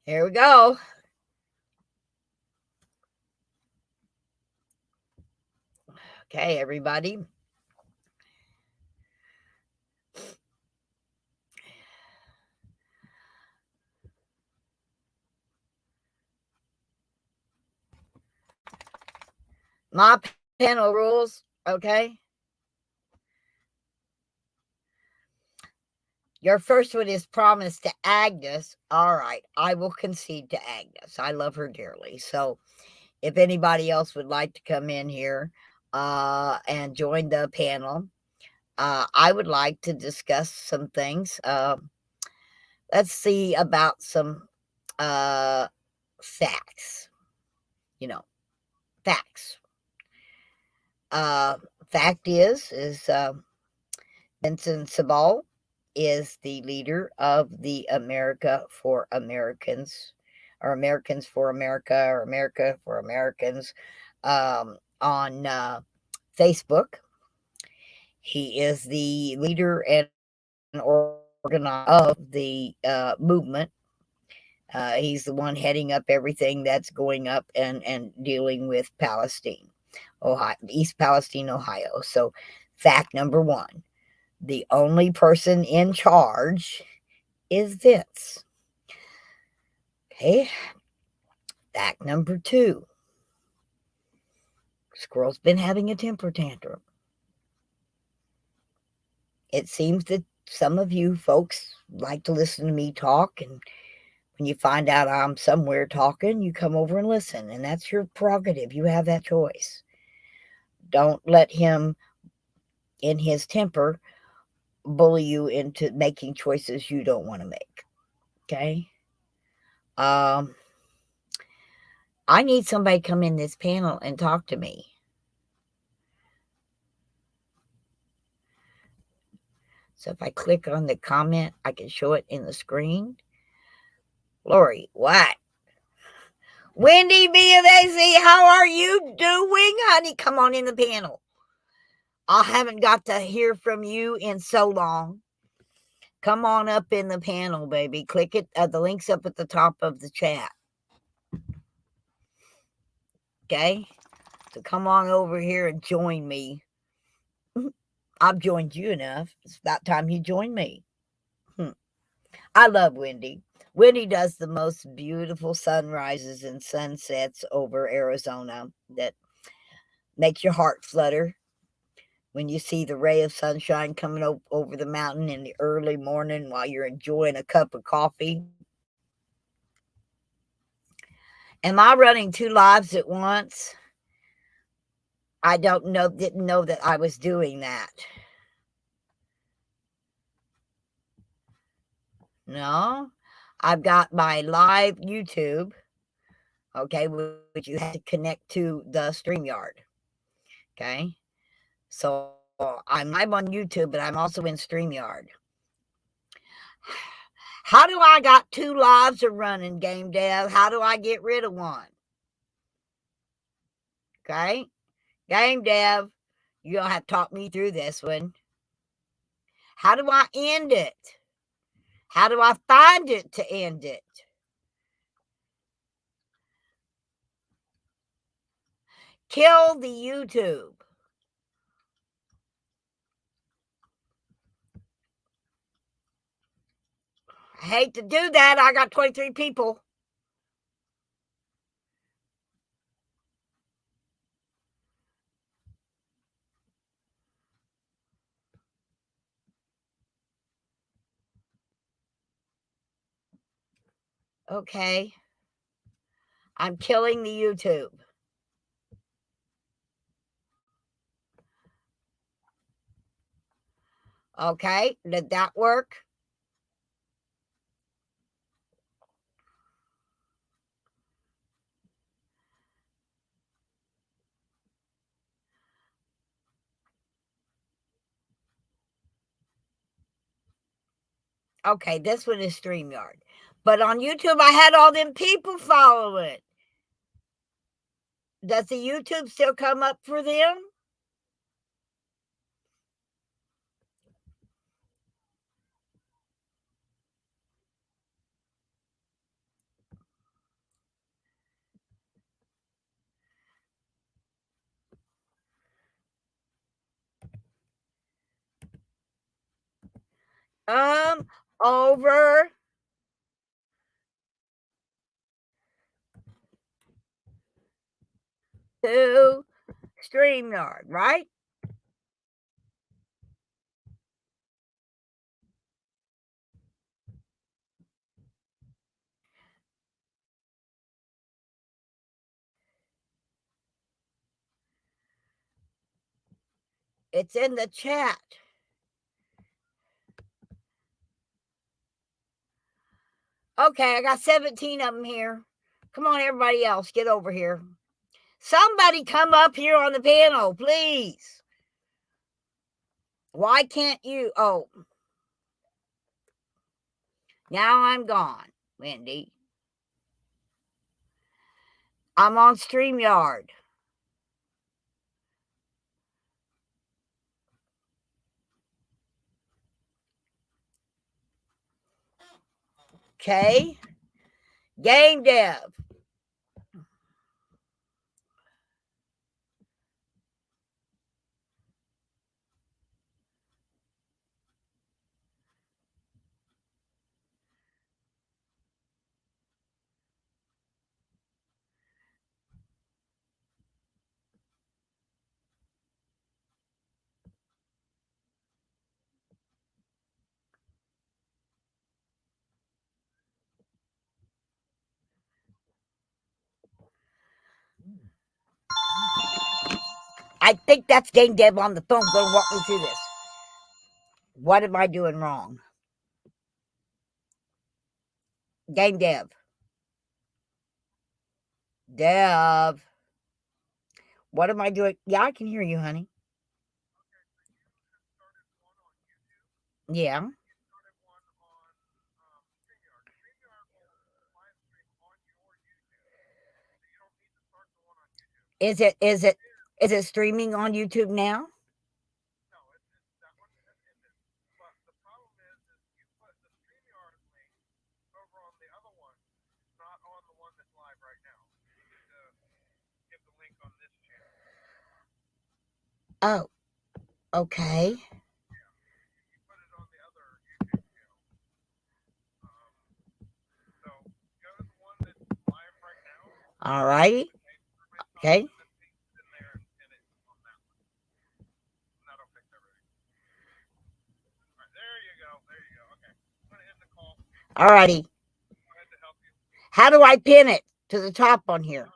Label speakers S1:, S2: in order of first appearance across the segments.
S1: Here we go. Okay, everybody. My panel rules, okay? Your first one is promise to Agnes. All right, I will concede to Agnes. I love her dearly. So if anybody else would like to come in here and join the panel, I would like to discuss some things. Let's see about some facts. You know, facts. Uh, Fact is Vincent Sabal is the leader of the America for Americans, or Americans for America, or America for Americans on Facebook. He is the leader and organizer of the movement. He's the one heading up everything that's going up and dealing with Palestine, Ohio, East Palestine, Ohio. So, fact number one, the only person in charge is Vince. Okay. Fact number two, Squirrel's been having a temper tantrum. It seems that some of you folks like to listen to me talk, and when you find out I'm somewhere talking, you come over and listen, and that's your prerogative. You have that choice. Don't let him, in his temper, bully you into making choices you don't want to make. Okay? Um, I need somebody to come in this panel and talk to me. So if I click on the comment, I can show it in the screen. Lori, what? Wendy B of AC, how are you doing, honey? Come on in the panel. I haven't got to hear from you in so long. Come on up in the panel, baby. Click it. The link's up at the top of the chat. Okay? So come on over here and join me. I've joined you enough. It's about time you join me. I love Wendy. Wendy does the most beautiful sunrises and sunsets over Arizona that makes your heart flutter when you see the ray of sunshine coming over the mountain in the early morning while you're enjoying a cup of coffee. Am I running two lives at once? I didn't know that I was doing that. No, I've got my live YouTube, okay, which you have to connect to the StreamYard. Okay. So I'm live on YouTube, but I'm also in StreamYard. How do I got two lives are running, Game Dev? How do I get rid of one? Okay. Game Dev, you're going to have to talk me through this one. How do I end it? How do I find it to end it? Kill the YouTube. I hate to do that. I got 23 people. Okay. I'm killing the YouTube. Okay. Did that work? Okay, this one is StreamYard. But on YouTube, I had all them people follow it. Does the YouTube still come up for them? Come over to StreamYard, right? It's in the chat. Okay, I got 17 of them here. Come on, everybody else, get over here. Somebody come up here on the panel, please. Why can't you? Oh, now I'm gone, Wendy. I'm on StreamYard. Okay. Game dev. I think that's game dev on the phone. Going to walk me through this. What am I doing wrong? Game dev. Dev. What am I doing? Yeah, I can hear you, honey. Yeah. Is it streaming on YouTube now? Oh, okay. All right. Okay. All righty. How do I pin it to the top on here?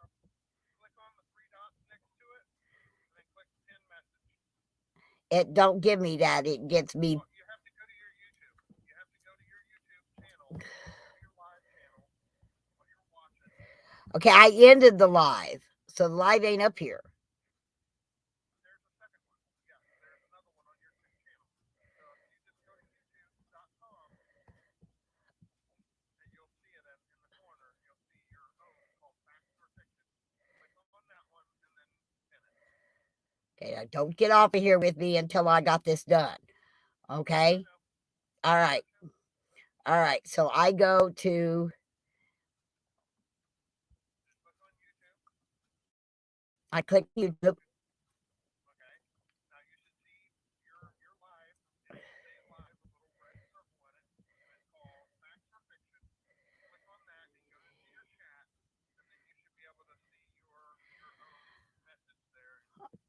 S1: It don't give me that. It gets me. Okay, I ended the live. So the live ain't up here. Okay, don't get off of here with me until I got this done. Okay? All right. All right. So I go to I click YouTube.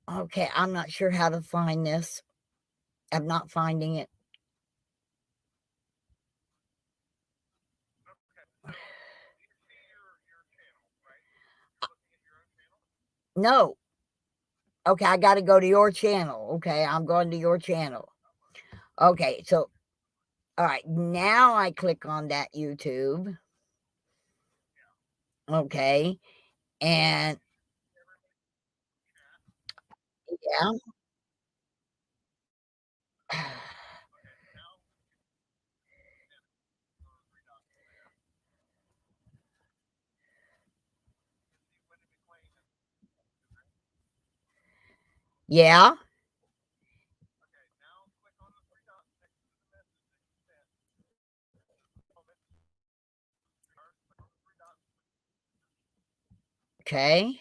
S1: Okay, I'm not sure how to find this. I'm not finding it. No. Okay, I got to go to your channel. Okay, I'm going to your channel. Okay, so all right, now I click on that YouTube. Okay, and yeah. Yeah. Okay.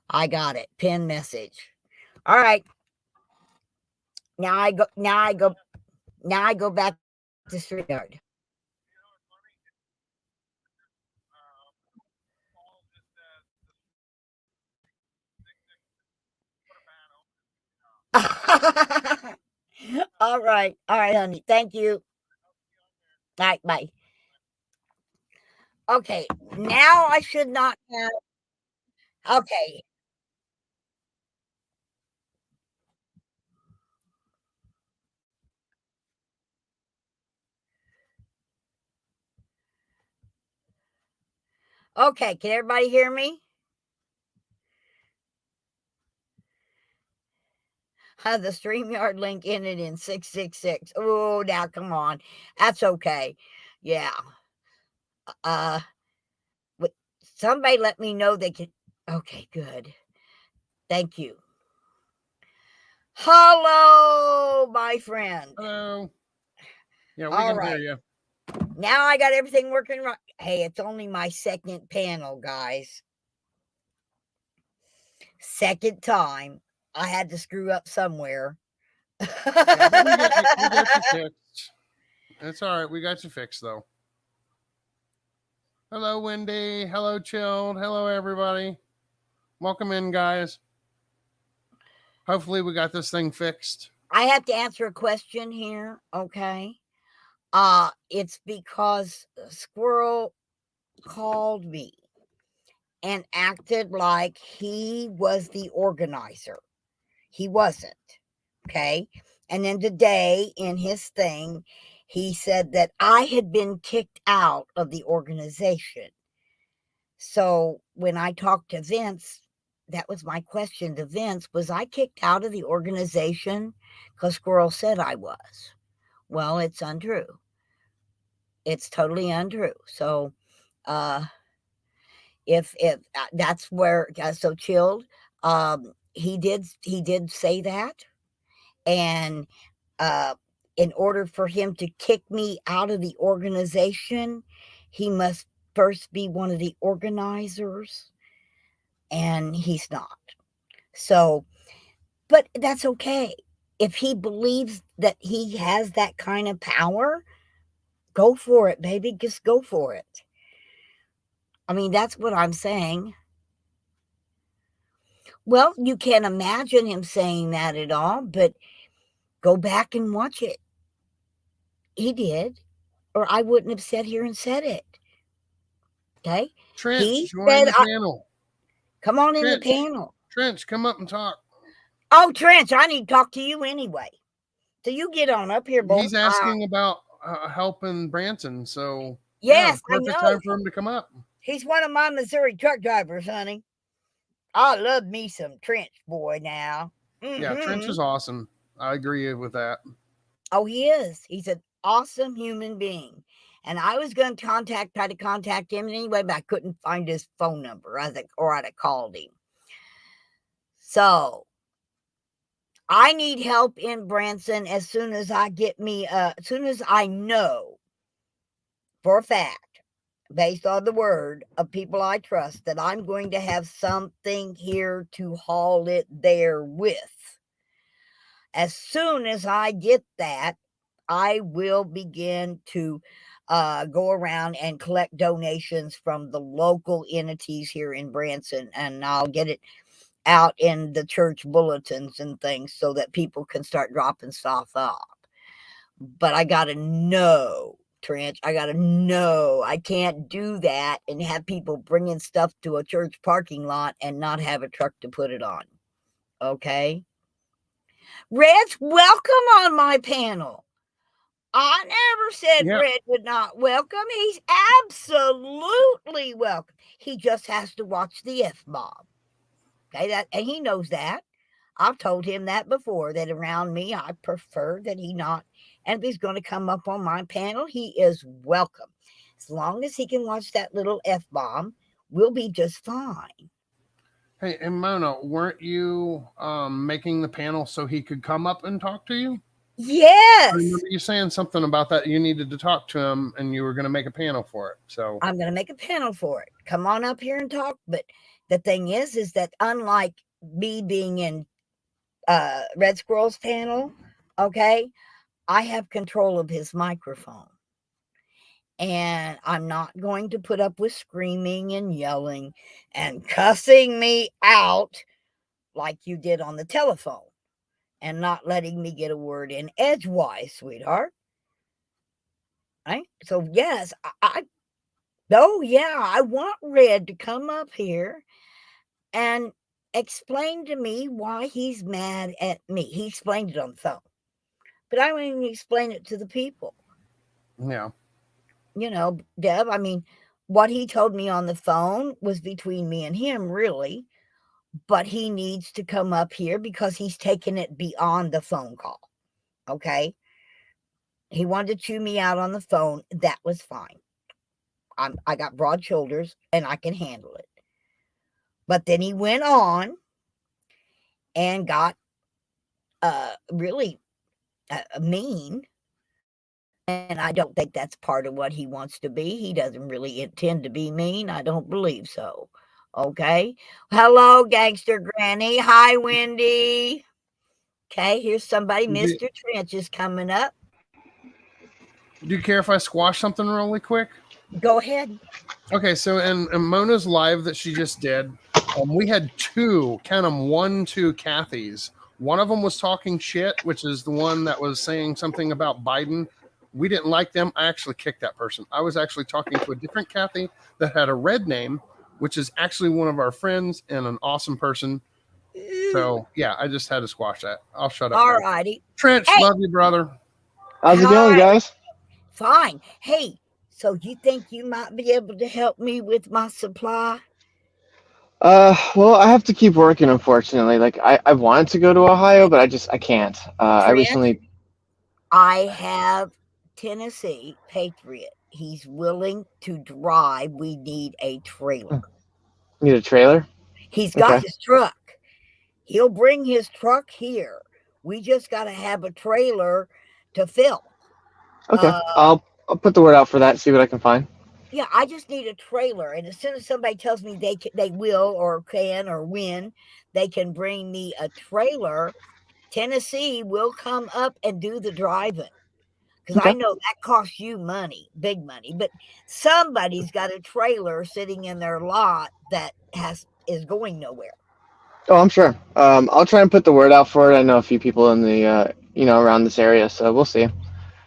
S1: I got it. Pin message. All right. Now I go back the StreamYard. All right. All right, honey. Thank you. All right, bye. Okay. Now I should not have. Okay. Okay. Can everybody hear me? The StreamYard link ended in 666. Oh, now come on. That's okay. Yeah. Uh, somebody let me know they can. Okay, good. Thank you. Hello, my friend.
S2: Hello. Yeah, we
S1: All
S2: can hear
S1: right.
S2: you.
S1: Now I got everything working right. Hey, it's only my second panel, guys. Second time. I had to screw up somewhere.
S2: Yeah, but we got you fixed. It's all right. We got you fixed though. Hello, Wendy. Hello, Chilled. Hello, everybody. Welcome in, guys. Hopefully, we got this thing fixed.
S1: I have to answer a question here, okay? It's because Squirrel called me and acted like he was the organizer. He wasn't. Okay. And then today in his thing, he said that I had been kicked out of the organization. So when I talked to Vince, that was my question to Vince. Was I kicked out of the organization? Because Squirrel said I was. Well, it's untrue. It's totally untrue. So uh if that's where so Chilled, he did say that. And uh, in order for him to kick me out of the organization, he must first be one of the organizers, and he's not. So, but that's okay. If he believes that he has that kind of power, go for it, baby. Just go for it. I mean, that's what I'm saying. Well, you can't imagine him saying that at all, but go back and watch it. He did, or I wouldn't have sat here and said it. Okay.
S2: Trench,
S1: He
S2: join
S1: said,
S2: the panel.
S1: come on in the
S2: Trench,
S1: panel.
S2: Trench, come up and talk.
S1: Oh, Trench, I need to talk to you anyway. So you get on up here, boy.
S2: He's asking about helping Branson, so yeah,
S1: Yes, I
S2: perfect
S1: know.
S2: time for him to come up.
S1: He's one of my Missouri truck drivers, honey. I love me some Trench boy now.
S2: Yeah, Trench
S1: Mm-hmm.
S2: is awesome. I agree with that.
S1: Oh, he is. He's an awesome human being. And I was going to try to contact him anyway, but I couldn't find his phone number. Or I'd have called him. So I need help in Branson as soon as as soon as I know for a fact, based on the word of people I trust, that I'm going to have something here to haul it there with. As soon as I get that, I will begin to go around and collect donations from the local entities here in Branson, and I'll get it out in the church bulletins and things so that people can start dropping stuff off. But I got to know, Trench, I got to know I can't do that and have people bringing stuff to a church parking lot and not have a truck to put it on. Okay? Red's welcome on my panel. I never said
S2: Yeah.
S1: Red would not welcome. He's absolutely welcome. He just has to watch the F bomb. Okay, and he knows that. I've told him that before, that around me, I prefer that he not. And if he's going to come up on my panel, he is welcome. As long as he can watch that little F bomb, we'll be just fine.
S2: Hey, and Mona, weren't you making the panel so he could come up and talk to you? I
S1: Yes.
S2: remember you saying something about that. You needed to talk to him, and you were going to make a panel for it. So
S1: I'm going to make a panel for it. Come on up here and talk. But the thing is that unlike me being in Red Squirrel's panel, okay, I have control of his microphone. And I'm not going to put up with screaming and yelling and cussing me out like you did on the telephone and not letting me get a word in edgewise, sweetheart. Right? So, yes, oh, yeah, I want Red to come up here and explain to me why he's mad at me. He explained it on the phone, but I don't even explain it to the people.
S2: Yeah.
S1: Deb, I mean, what he told me on the phone was between me and him, really, but he needs to come up here because he's taken it beyond the phone call. Okay. He wanted to chew me out on the phone. That was fine. I got broad shoulders and I can handle it. But then he went on and got really mean. And I don't think that's part of what he wants to be. He doesn't really intend to be mean. I don't believe so. Okay. Hello, Gangster Granny. Hi, Wendy. Okay, here's somebody.
S2: Do,
S1: Mr. Trench is coming up.
S2: do you care if I squash something really quick?
S1: Go ahead.
S2: Okay, so in Mona's live that she just did, we had two, count them, 1, 2 Kathys. One of them was talking shit, which is the one that was saying something about Biden. We didn't like them. I actually kicked that person. I was actually talking to a different Kathy that had a red name, which is actually one of our friends and an awesome person. So, yeah, I just had to squash that. I'll shut up
S1: All
S2: now.
S1: righty.
S2: Trench,
S1: Hey,
S2: love you, brother.
S3: How's it going,
S1: hi.
S3: guys?
S1: Fine. Hey, so you think you might be able to help me with my supply?
S3: Well, I have to keep working, unfortunately. Like, I wanted to go to Ohio, but I can't. I
S1: Trent,
S3: recently.
S1: I have Tennessee Patriot. He's willing to drive. We need a trailer.
S3: Need a trailer.
S1: He's got
S3: Okay.
S1: his truck. He'll bring his truck here. We just got to have a trailer to fill.
S3: Okay.
S1: Uh,
S3: I'll put the word out for that. See what I can find.
S1: yeah, I just need a trailer, and as soon as somebody tells me they will or can or when they can bring me a trailer, Tennessee will come up and do the driving. Because I
S3: Okay.
S1: know that costs you money, big money, but somebody's got a trailer sitting in their lot that is going nowhere.
S3: Oh, I'm sure. I'll try and put the word out for it. I know a few people in the around this area, so we'll see.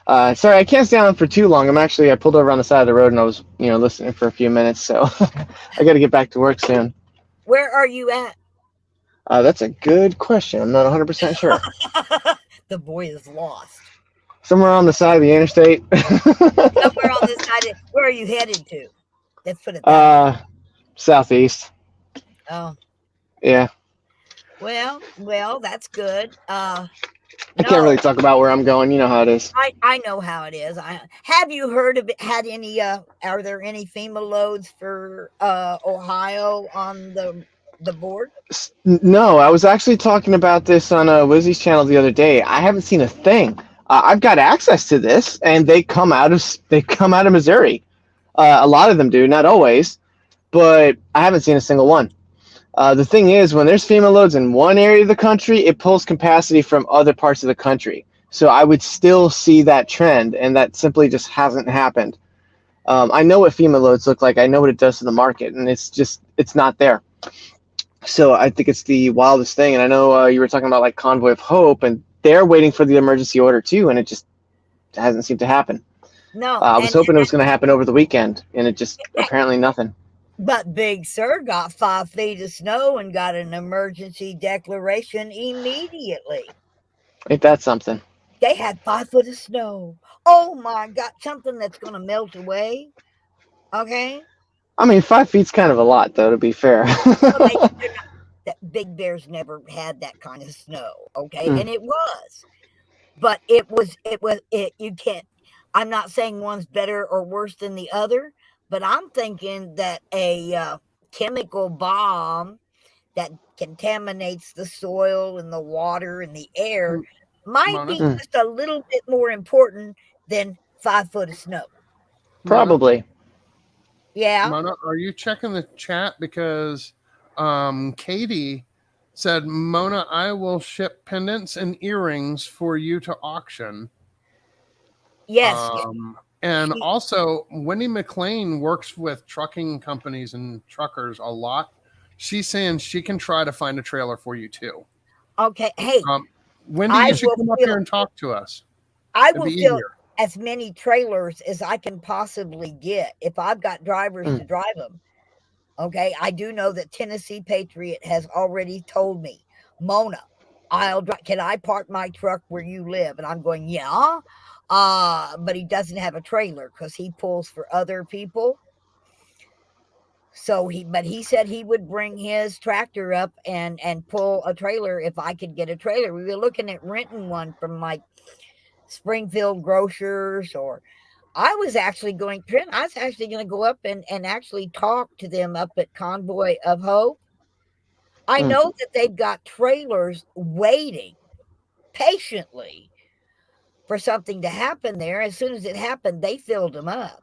S3: Sorry, I can't stay on for too long. I pulled over on the side of the road and I was listening for a few minutes, so I got to get back to work soon.
S1: Where are you at?
S3: That's a good question. I'm not 100% sure.
S1: The boy is lost.
S3: Somewhere on the side of the interstate.
S1: Somewhere on this side. Where are you headed to? Let's put it that way.
S3: Southeast.
S1: Oh,
S3: Yeah.
S1: well, that's good.
S3: I can't really
S1: No,
S3: talk about where I'm going. You know how it is.
S1: I know how it is. Have you heard of it? Had any? Are there any FEMA loads for Ohio on the board?
S3: No, I was actually talking about this on Lizzie's channel the other day. I haven't seen a thing. I've got access to this, and they come out of Missouri. A lot of them do, not always, but I haven't seen a single one. The thing is, when there's FEMA loads in one area of the country, it pulls capacity from other parts of the country. So I would still see that trend, and that simply just hasn't happened. I know what FEMA loads look like. I know what it does to the market, and it's not there. So I think it's the wildest thing. And I know you were talking about like Convoy of Hope, and they're waiting for the emergency order too, and it just hasn't seemed to happen.
S1: No,
S3: I was hoping it was going to happen over the weekend, and it just apparently nothing.
S1: but Big Sur got 5 feet of snow and got an emergency declaration immediately.
S3: Ain't that something?
S1: They had 5 foot of snow. Oh my God, something that's going to melt away. Okay.
S3: I mean, 5 feet's kind of a lot, though, to be fair.
S1: Well, they're not, that Big Bear's never had that kind of snow. Okay. And it was, but you can't, I'm not saying one's better or worse than the other, but I'm thinking that a chemical bomb that contaminates the soil and the water and the air might
S2: Mona,
S1: be just a little bit more important than 5 foot of snow.
S2: Mona,
S3: Probably.
S1: Yeah.
S2: Mona, are you checking the chat? Because Katie said, Mona, I will ship pendants and earrings for you to auction.
S1: Yes,
S2: And
S1: she,
S2: also, Wendy McLean works with trucking companies and truckers a lot. She's saying she can try to find a trailer for you too.
S1: okay. Hey,
S2: Um, Wendy,
S1: I
S2: you should
S1: will
S2: come up here
S1: fill.
S2: and talk to us.
S1: I
S2: It'd
S1: will
S2: be
S1: fill
S2: easier.
S1: as many trailers as I can possibly get if I've got drivers
S3: Mm.
S1: to drive them. Okay, I do know that Tennessee Patriot has already told me, Mona, I'll drive. Can I park my truck where you live? And I'm going, yeah. But he doesn't have a trailer because he pulls for other people. But he said he would bring his tractor up and pull a trailer if I could get a trailer. We were looking at renting one from like Springfield Grocers, or I was actually going, Trent, I was actually going to go up and actually talk to them up at Convoy of Hope. I
S3: Mm.
S1: know that they've got trailers waiting patiently for something to happen there. As soon as it happened, they filled them up.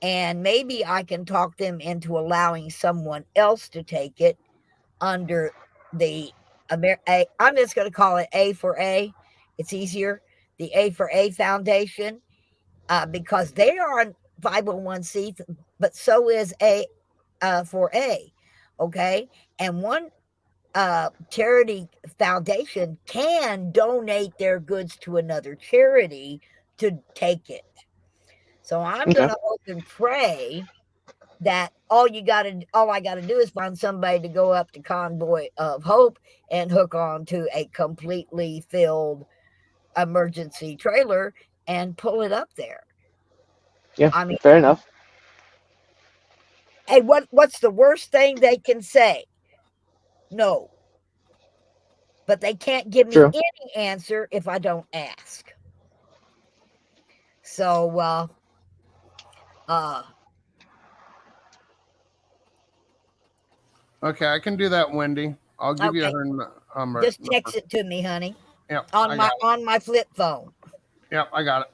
S1: And maybe I can talk them into allowing someone else to take it under the I'm just going to call it A for A. It's easier. The A for A Foundation, because they are on 501c, but so is A for A. Okay. And one charity foundation can donate their goods to another charity to take it. So I'm
S3: Okay.
S1: going to hope and pray that all I got to do is find somebody to go up to Convoy of Hope and hook on to a completely filled emergency trailer and pull it up there.
S3: Yeah.
S1: I mean,
S3: Fair enough.
S1: hey, what's the worst thing they can say? No. But they can't give me
S3: True.
S1: any answer if I don't ask. So uh
S2: Okay, I can do that, Wendy. I'll give you
S1: okay,
S2: her
S1: just
S2: number.
S1: text it to me, honey,
S2: Yep,
S1: on
S2: I got
S1: my
S2: it.
S1: on my flip phone.
S2: Yep, I got it.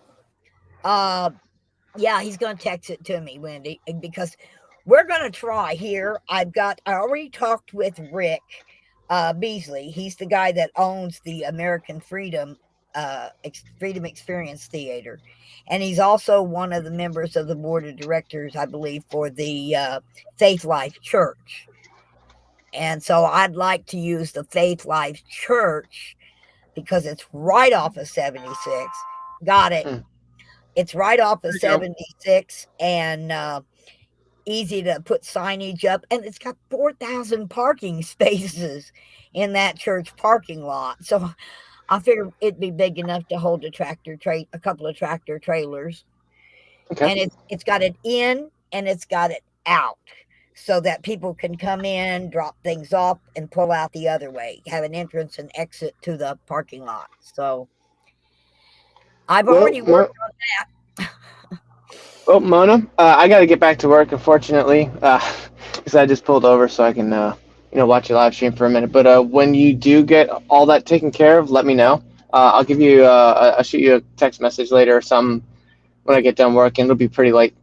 S1: Uh yeah, he's going to text it to me, Wendy, because we're going to try here. I already talked with Rick Beasley. He's the guy that owns the American Freedom Experience Theater, and he's also one of the members of the board of directors, I believe, for the Faith Life Church. And so I'd like to use the Faith Life Church because it's right off of 76. Got it.
S3: Mm.
S1: It's right off of
S2: There you go.
S1: 76, and easy to put signage up, and it's got 4,000 parking spaces in that church parking lot. So I figure it'd be big enough to hold a couple of tractor trailers,
S3: Okay.
S1: and it's got it in and it's got it out, so that people can come in, drop things off, and pull out the other way. Have an entrance and exit to the parking lot. So I've
S3: Well,
S1: already worked on that.
S3: Mona, I got to get back to work, unfortunately, because I just pulled over so I can, watch your live stream for a minute. But when you do get all that taken care of, let me know. I'll give you, I'll shoot you a text message later or something when I get done working. It'll be pretty late,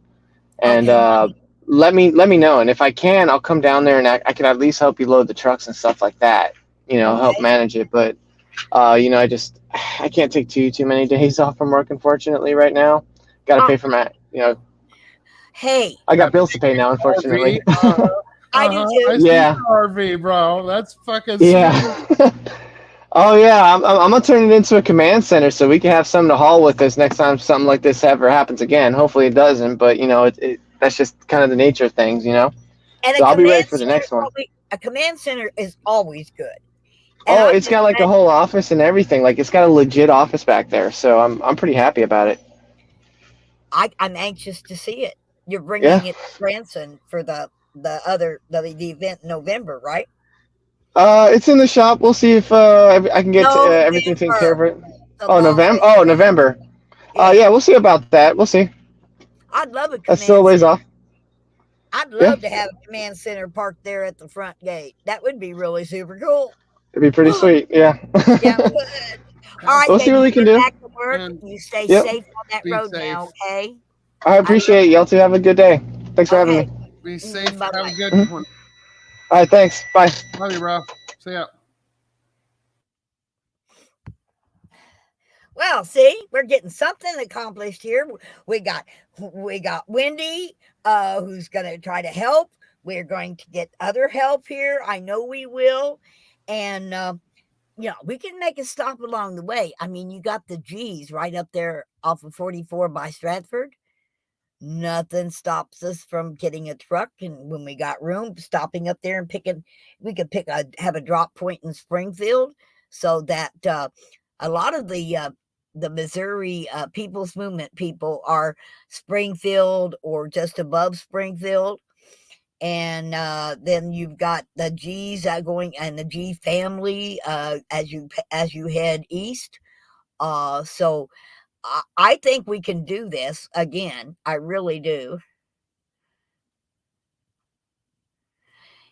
S3: and
S1: Okay.
S3: let me know. And if I can, I'll come down there and I can at least help you load the trucks and stuff like that. Help
S1: Okay.
S3: manage it. But I can't take too many days off from work, unfortunately, right now. Got to
S1: Uh,
S3: pay for my,
S1: hey,
S3: I got
S2: Got
S3: bills to pay now,
S2: RV.
S3: unfortunately.
S1: I do
S2: I
S1: too.
S2: see
S3: Yeah,
S2: your RV, bro. That's fucking
S3: yeah.
S2: sweet.
S3: Oh yeah, I'm gonna turn it into a command center so we can have something to haul with us next time something like this ever happens again. Hopefully it doesn't, but that's just kind of the nature of things.
S1: And
S3: So I'll be ready for the next one.
S1: a command center is always good. And
S3: Oh,
S1: I'm
S3: it's
S1: just
S3: got like a
S1: glad
S3: whole office and everything. Like it's got a legit office back there, so I'm pretty happy about it.
S1: I'm anxious to see it. You're
S3: Yeah.
S1: bringing it to Branson for the event in November, right?
S3: It's in the shop. We'll see if I can get everything taken care of
S1: November,
S3: it.
S1: the
S3: Oh,
S1: long
S3: November.
S1: way
S3: Oh,
S1: down.
S3: November.
S1: Yeah,
S3: Yeah, we'll see about that. We'll see.
S1: I'd love a
S3: That's still a
S1: command
S3: ways
S1: center.
S3: off.
S1: I'd
S3: Yeah,
S1: love to have a command center parked there at the front gate. That would be really super cool.
S3: it'd be pretty sweet. Yeah.
S1: Yeah, would. All right,
S3: We'll see
S1: baby,
S3: what
S1: you
S3: we can
S1: get
S3: do.
S1: back to work.
S2: And
S1: You stay
S3: Yep.
S1: safe on that
S2: be
S1: road
S2: safe.
S1: now, okay?
S3: I
S1: I love
S3: appreciate it. Y'all two have a good day. Thanks for having
S1: Okay.
S3: me.
S2: Be safe.
S1: Bye
S2: Have
S1: bye.
S2: a good
S3: Mhm.
S2: one.
S3: All right. Thanks. Bye.
S2: Love you, bro. See ya.
S1: Well, see, we're getting something accomplished here. We got Wendy, who's going to try to help. We're going to get other help here. I know we will, and we can make a stop along the way. I mean, you got the G's right up there off of 44 by Stratford. Nothing stops us from getting a truck, and when we got room, stopping up there and picking. We could have a drop point in Springfield, so that a lot of the Missouri People's Movement people are Springfield or just above Springfield, and then you've got the G's going, and the G family as you head east. So I think we can do this again. I really do.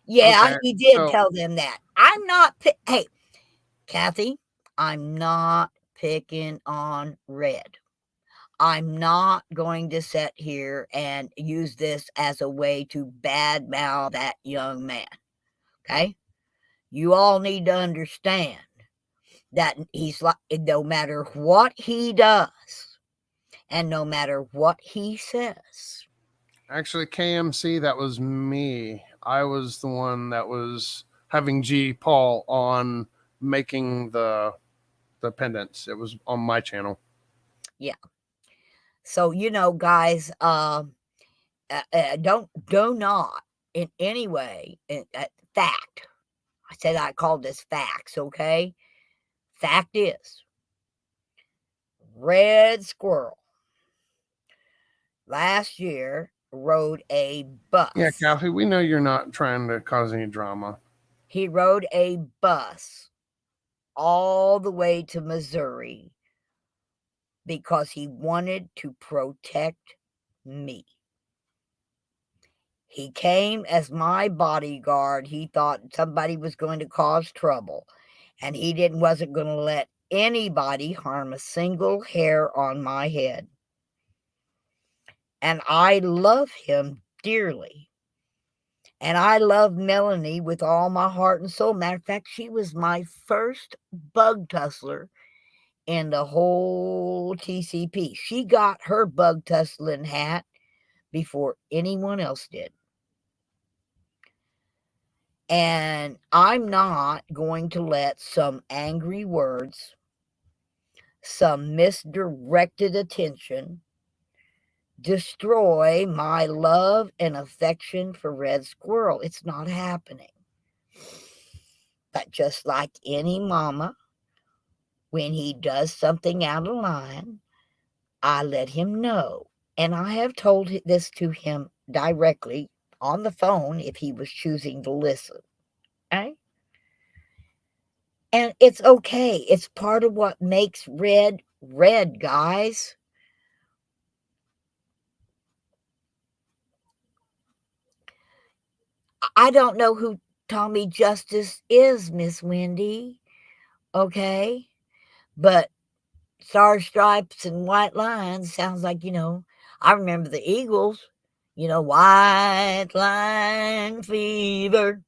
S1: Yeah,
S2: Okay,
S1: you did
S2: so
S1: tell them that. I'm not hey, Kathy, I'm not picking on Red. I'm not going to sit here and use this as a way to badmouth that young man. Okay? You all need to understand that he's like, no matter what he does and no matter what he says.
S2: actually, KMC, that was me. I was the one that was having G Paul on making the pendants. It was on my channel.
S1: Yeah. So, guys, do not in any way, fact. I said I called this facts, okay? Fact is, Red Squirrel last year rode a
S2: Yeah,
S1: bus.
S2: Kathy, we know you're not trying to cause any drama.
S1: He rode a bus all the way to Missouri because he wanted to protect me. He came as my bodyguard. He thought somebody was going to cause trouble, and he wasn't going to let anybody harm a single hair on my head. And I love him dearly. And I love Melanie with all my heart and soul. Matter of fact, she was my first bug tussler in the whole TCP. She got her bug tussling hat before anyone else did. And I'm not going to let some angry words, some misdirected attention destroy my love and affection for Red Squirrel. It's not happening. But just like any mama, when he does something out of line, I let him know. And I have told this to him directly on the phone if he was choosing to listen. Okay? And it's okay. It's part of what makes Red red, guys. I don't know who Tommy Justice is, Miss Wendy. Okay? But Star Stripes and White Lines sounds like, I remember the Eagles, White Line Fever,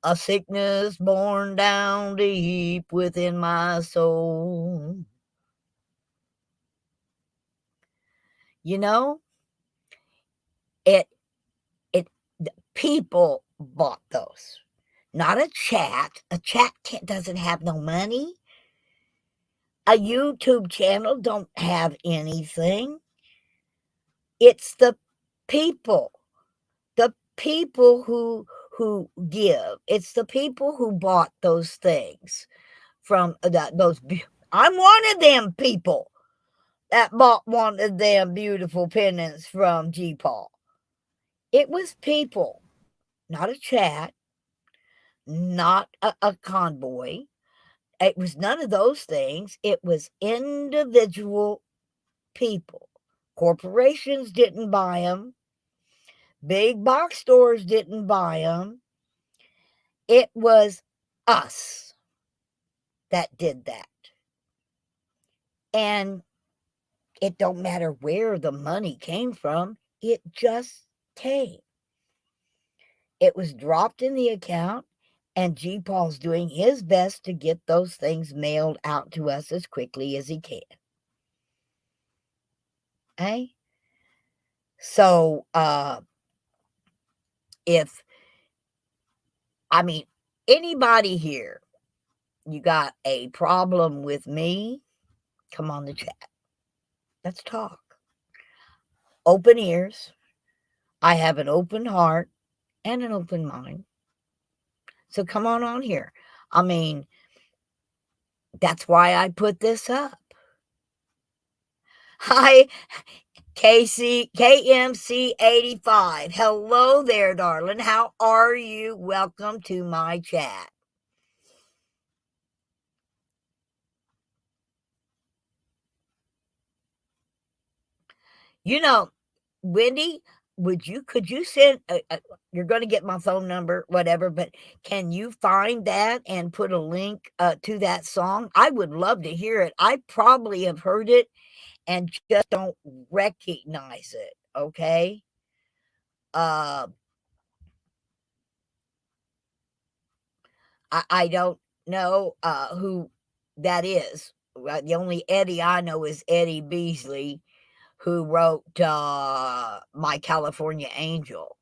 S1: a sickness born down deep within my soul. You know, it, the people bought those, not a chat. A chat doesn't have no money. A YouTube channel don't have anything. It's the people. The people who give. It's the people who bought those things from those. I'm one of them people that bought one of them beautiful pendants from G Paul. It was people, not a chat, not a convoy. It was none of those things. It was individual people. Corporations didn't buy them. Big box stores didn't buy them. It was us that did that. And it don't matter where the money came from. It just came. It was dropped in the account And G. Paul's doing his best to get those things mailed out to us as quickly as he can. Okay? So, if, I mean, anybody here, you got a problem with me, come on the chat. Let's talk. Open ears. I have an open heart and an open mind. So come on here. I mean, that's why I put this up. Hi, KMC85. Hello there, darling. How are you? Welcome to my chat. You know, Wendy, could you send, you're going to get my phone number, whatever, but can you find that and put a link to that song? I would love to hear it. I probably have heard it and just don't recognize it. Okay. I don't know who that is. The only Eddie I know is Eddie Beasley, who wrote My California Angel.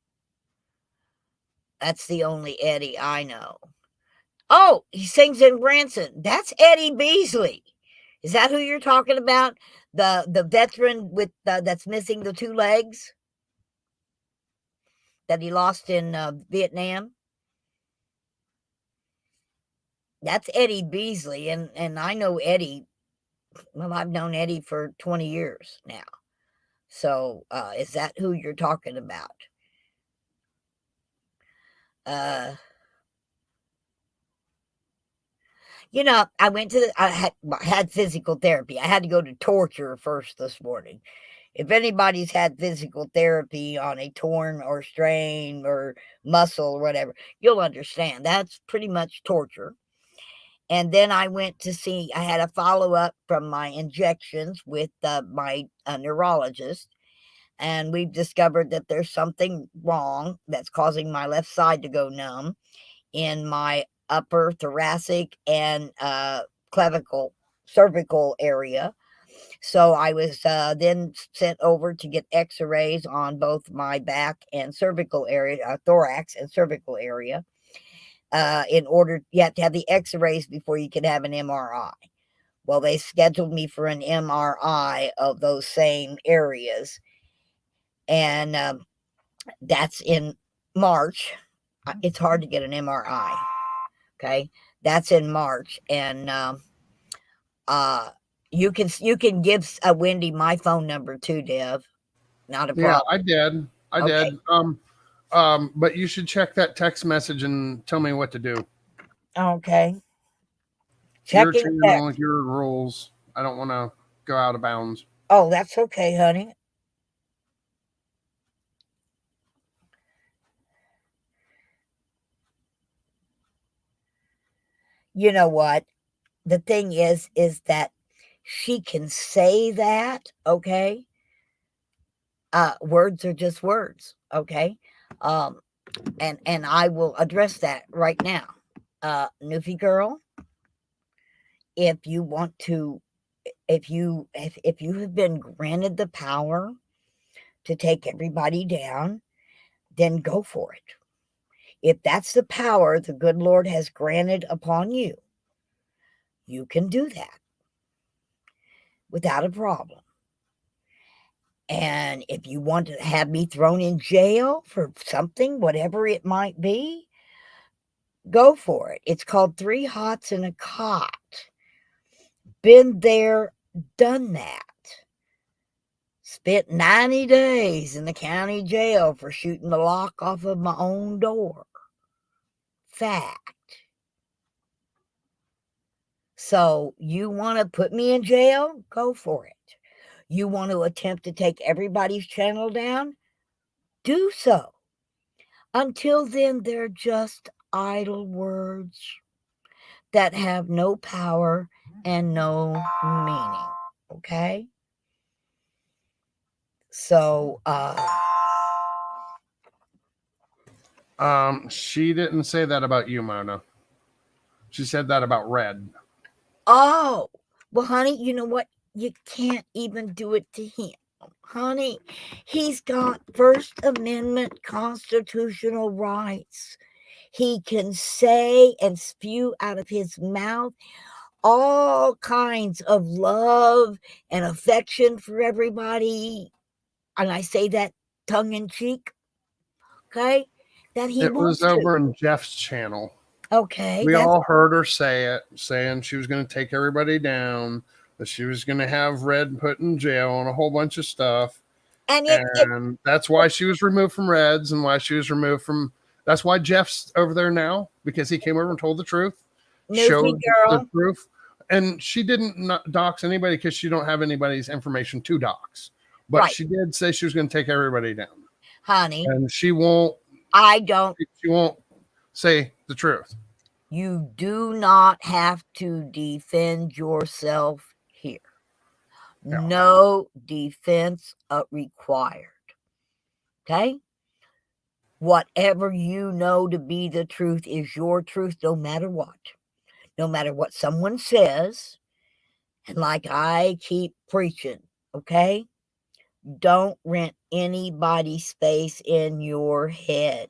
S1: That's the only Eddie I know. Oh, he sings in Branson. That's Eddie Beasley. Is that who you're talking about? The veteran with that's missing the two legs that he lost in Vietnam? That's Eddie Beasley, and I know Eddie. Well, I've known Eddie for 20 years now. So, is that who you're talking about? You know, I went to I had physical therapy. I had to go to torture first this morning. If anybody's had physical therapy on a torn or strain or muscle or whatever, you'll understand. That's pretty much torture. And then I went to see, I had a follow up from my injections with my neurologist. And we've discovered that there's something wrong that's causing my left side to go numb in my upper thoracic and cervical area. So I was then sent over to get x-rays on both my back and cervical area, thorax and cervical area. In order, you have to have the x-rays before you can have an MRI. Well, they scheduled me for an MRI of those same areas. And that's in March. It's hard to get an MRI. Okay. That's in March. And you can give Wendy my phone number too, Dev. Not a problem.
S2: Yeah, I did. But you should check that text message and tell me what to do.
S1: Okay.
S2: Your
S1: Checking
S2: channel,
S1: text.
S2: your rules. I don't want to go out of bounds.
S1: Oh, that's okay, honey. You know what? The thing is that she can say that, okay? Words are just words, okay? And I will address that right now. Newfie girl, if you want to, if you have been granted the power to take everybody down, then go for it. If that's the power the good Lord has granted upon you, you can do that without a problem. And if you want to have me thrown in jail for something, whatever it might be, go for it. It's called 3 hots and a cot. Been there, done that. Spent 90 days in the county jail for shooting the lock off of my own door. Fact. So you want to put me in jail? Go for it. You want to attempt to take everybody's channel down? Do so. Until then, they're just idle words that have no power and no meaning. Okay? So,
S2: She didn't say that about you, Mona. She said that about Red.
S1: Oh, well, honey, you know what? You can't even do it to him. Honey, he's got First Amendment constitutional rights. He can say and spew out of his mouth all kinds of love and affection for everybody. And I say that tongue in cheek, okay? That he
S2: It was
S1: wants to.
S2: over in Jeff's channel.
S1: Okay,
S2: We
S1: that's
S2: all heard her say it, saying she was going to take everybody down, that she was going to have Red put in jail and a whole bunch of stuff.
S1: and
S2: And that's why she was removed from Reds and why she was removed from. That's why Jeff's over there now, because he came over and told the truth,
S1: Newsy
S2: showed the
S1: girl.
S2: proof. And she didn't dox anybody because she don't have anybody's information to dox. But
S1: Right.
S2: she did say she was going to take everybody down.
S1: Honey,
S2: And she won't say the truth.
S1: You do not have to defend yourself here. No defense required. Okay? Whatever you know to be the truth is your truth, no matter what. No matter what someone says. And like I keep preaching, okay? Don't rent anybody's space in your head.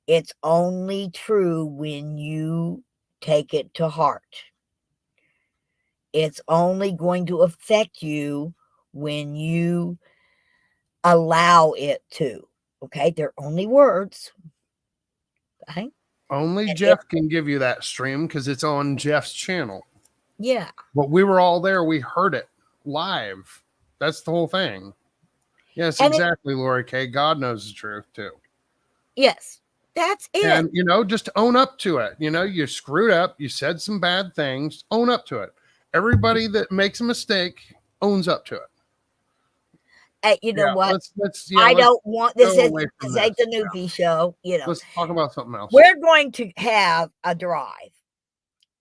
S1: It's only true when you take it to heart. It's only going to affect you when you allow it to. Okay? They're only words. Okay?
S2: Only
S1: And
S2: Jeff can give you that stream because it's on Jeff's channel.
S1: Yeah.
S2: But we were all there. We heard it live. That's the whole thing. Yes,
S1: And
S2: exactly, Lori K. God knows the truth, too.
S1: Yes. That's it.
S2: And, just own up to it. You screwed up. You said some bad things. Own up to it. Everybody that makes a mistake owns up to it.
S1: You know what?
S2: Let's
S1: I don't want this. Ain't
S2: this.
S1: the Newbie show.
S2: Let's talk about something else.
S1: We're going to have a drive.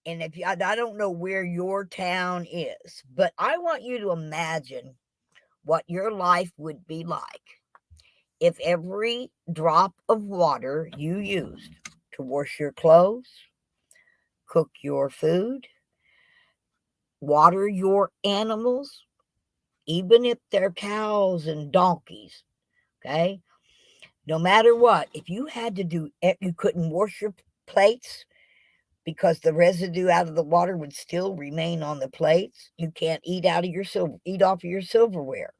S1: And if I don't know where your town is, but I want you to imagine what your life would be like if every drop of water you used to wash your clothes, cook your food, water your animals, even if they're cows and donkeys, okay? No matter what, if you had to do it, you couldn't wash your plates because the residue out of the water would still remain on the plates. You can't eat off of your silverware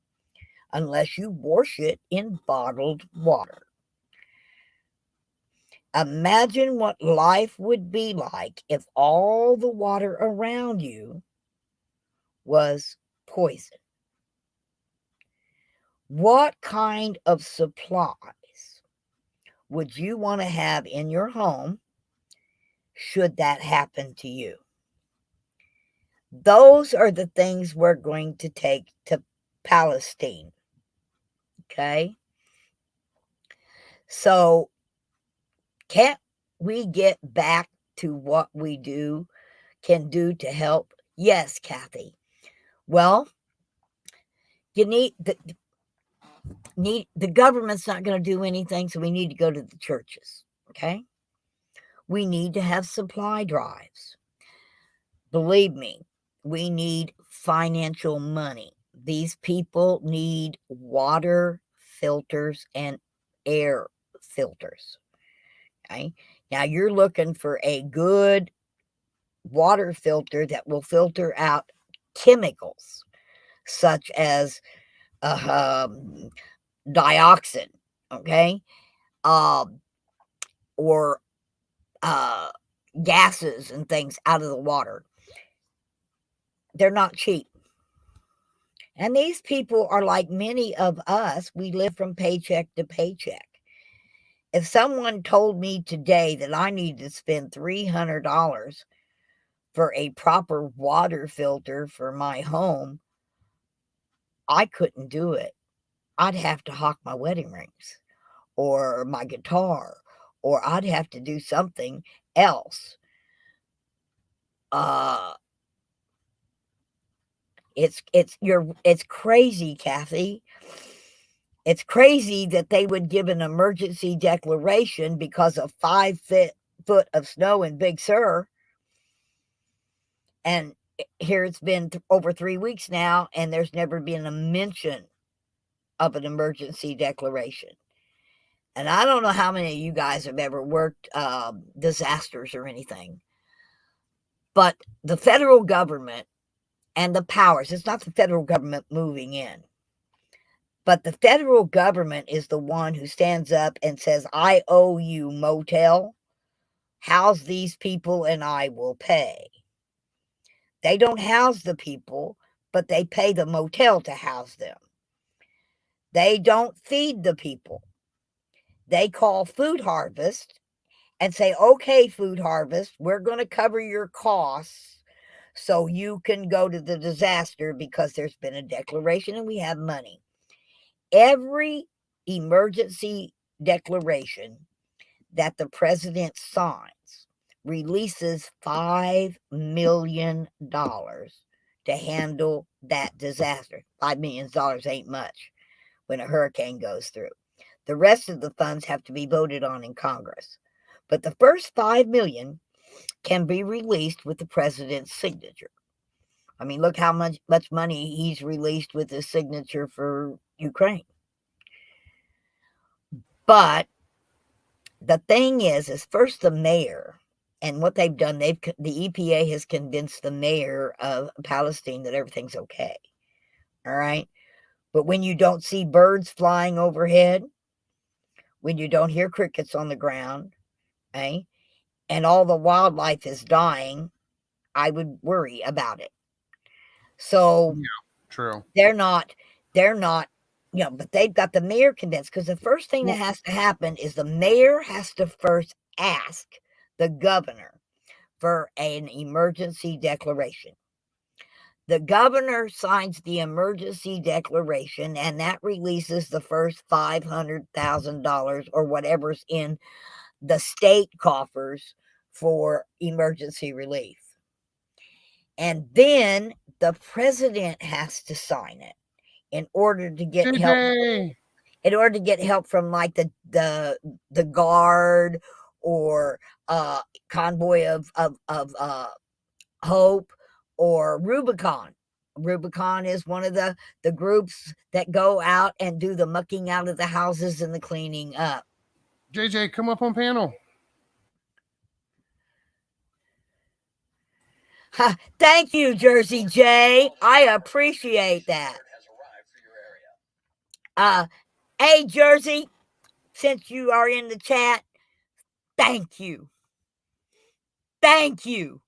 S1: unless you wash it in bottled water. Imagine what life would be like if all the water around you was poison. What kind of supplies would you want to have in your home should that happen to you? Those are the things we're going to take to Palestine. Okay? So, can't we get back to what we can do to help? Yes, Kathy. Well, you the government's not going to do anything, so we need to go to the churches. Okay? We need to have supply drives. Believe me, we need financial money. These people need water filters and air filters. Okay? Now you're looking for a good water filter that will filter out chemicals such as dioxin, okay? Or gases and things out of the water. They're not cheap. And these people are like many of us. We live from paycheck to paycheck. If someone told me today that I need to spend $300 for a proper water filter for my home, I couldn't do it. I'd have to hawk my wedding rings or my guitar, or I'd have to do something else. It's crazy, Kathy. It's crazy that they would give an emergency declaration because of foot of snow in Big Sur. And here it's been over 3 weeks now, and there's never been a mention of an emergency declaration. And I don't know how many of you guys have ever worked disasters or anything, but the federal government and the powers, it's not the federal government moving in, but the federal government is the one who stands up and says, I owe you motel, house these people and I will pay. They don't house the people, but they pay the motel to house them. They don't feed the people. They call Food Harvest and say, okay, Food Harvest, we're going to cover your costs so you can go to the disaster because there's been a declaration and we have money. Every emergency declaration that the president signs releases $5 million to handle that disaster. $5 million ain't much when a hurricane goes through. The rest of the funds have to be voted on in Congress. But the first $5 million can be released with the president's signature. I mean, look how much money he's released with his signature for Ukraine. But the thing is first the mayor, and what they've done, the EPA has convinced the mayor of Palestine that everything's okay. All right. But when you don't see birds flying overhead, when you don't hear crickets on the ground, and all the wildlife is dying, I would worry about it. So
S2: true.
S1: They're not, but they've got the mayor convinced, because the first thing that has to happen is the mayor has to first ask the governor for an emergency declaration. The governor signs the emergency declaration, and that releases the first $500,000 or whatever's in the state coffers for emergency relief. And then the president has to sign it in order to get help. In order to get help from like the Guard or Convoy of Hope or Rubicon. Rubicon is one of the groups that go out and do the mucking out of the houses and the cleaning up.
S2: JJ, come up on panel.
S1: Thank you, Jersey J. I appreciate that. Hey, Jersey, since you are in the chat, thank you. Thank you.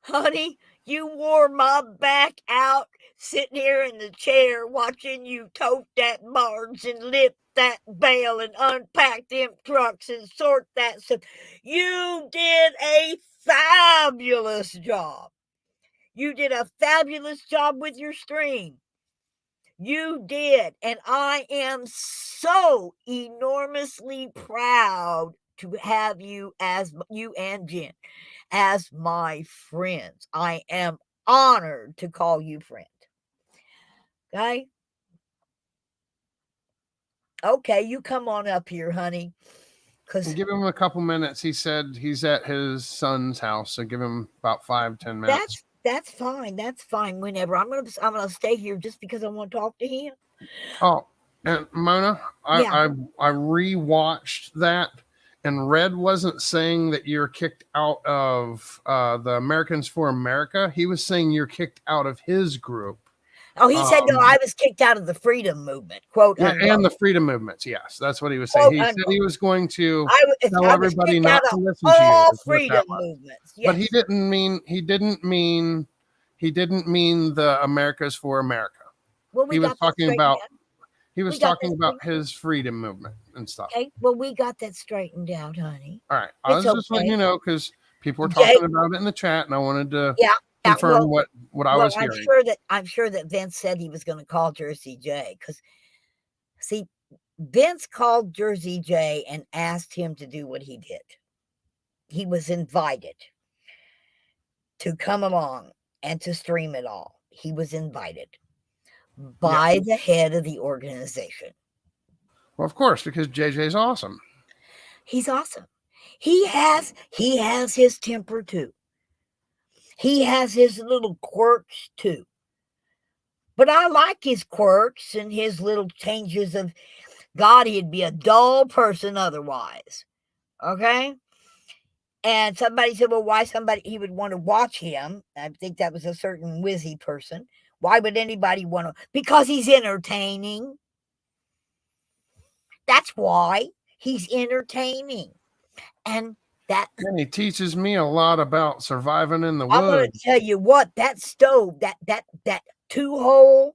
S1: Honey, you wore my back out sitting here in the chair watching you tote that barge and lift that bale and unpack them trucks and sort that stuff. You did a fabulous job. You did a fabulous job with your stream. You did. And I am so enormously proud to have you and Jen as my friends. I am honored to call you friend. Okay? Okay, you come on up here, honey.
S2: Give him a couple minutes. He said he's at his son's house, so give him about 5-10 minutes.
S1: That's fine. That's fine. Whenever I'm gonna stay here just because I want to talk to him.
S2: Oh, and Mona, I rewatched that, and Red wasn't saying that you're kicked out of the Americans for America. He was saying you're kicked out of his group.
S1: Oh, he said, no, I was kicked out of the freedom movement, quote unquote.
S2: And the freedom movements, yes. That's what he was saying. Quote, he said he was going to tell everybody not to listen to you. All freedom movements. Yes. But he didn't mean the Americas for America. Well, he was talking about his freedom movement and stuff.
S1: Okay. Well, we got that straightened out, honey.
S2: All right. I was just letting you know, because people were talking about it in the chat, and I wanted to confirm what I was hearing.
S1: I'm sure that Vince said he was going to call Jersey J, because see, Vince called Jersey J and asked him to do what he did. He was invited to come along and to stream it all. He was invited by the head of the organization.
S2: Well, of course, because JJ's awesome.
S1: He's awesome. He has his temper too. He has his little quirks too. But I like his quirks and his little changes of God, he'd be a dull person otherwise. Okay? And somebody said, well, why he would want to watch him? I think that was a certain Wizzy person. Why would anybody want to? Because he's entertaining. That's why he's entertaining. And
S2: And he teaches me a lot about surviving in the
S1: I'm going to
S2: woods.
S1: tell you what, that stove, that 2-hole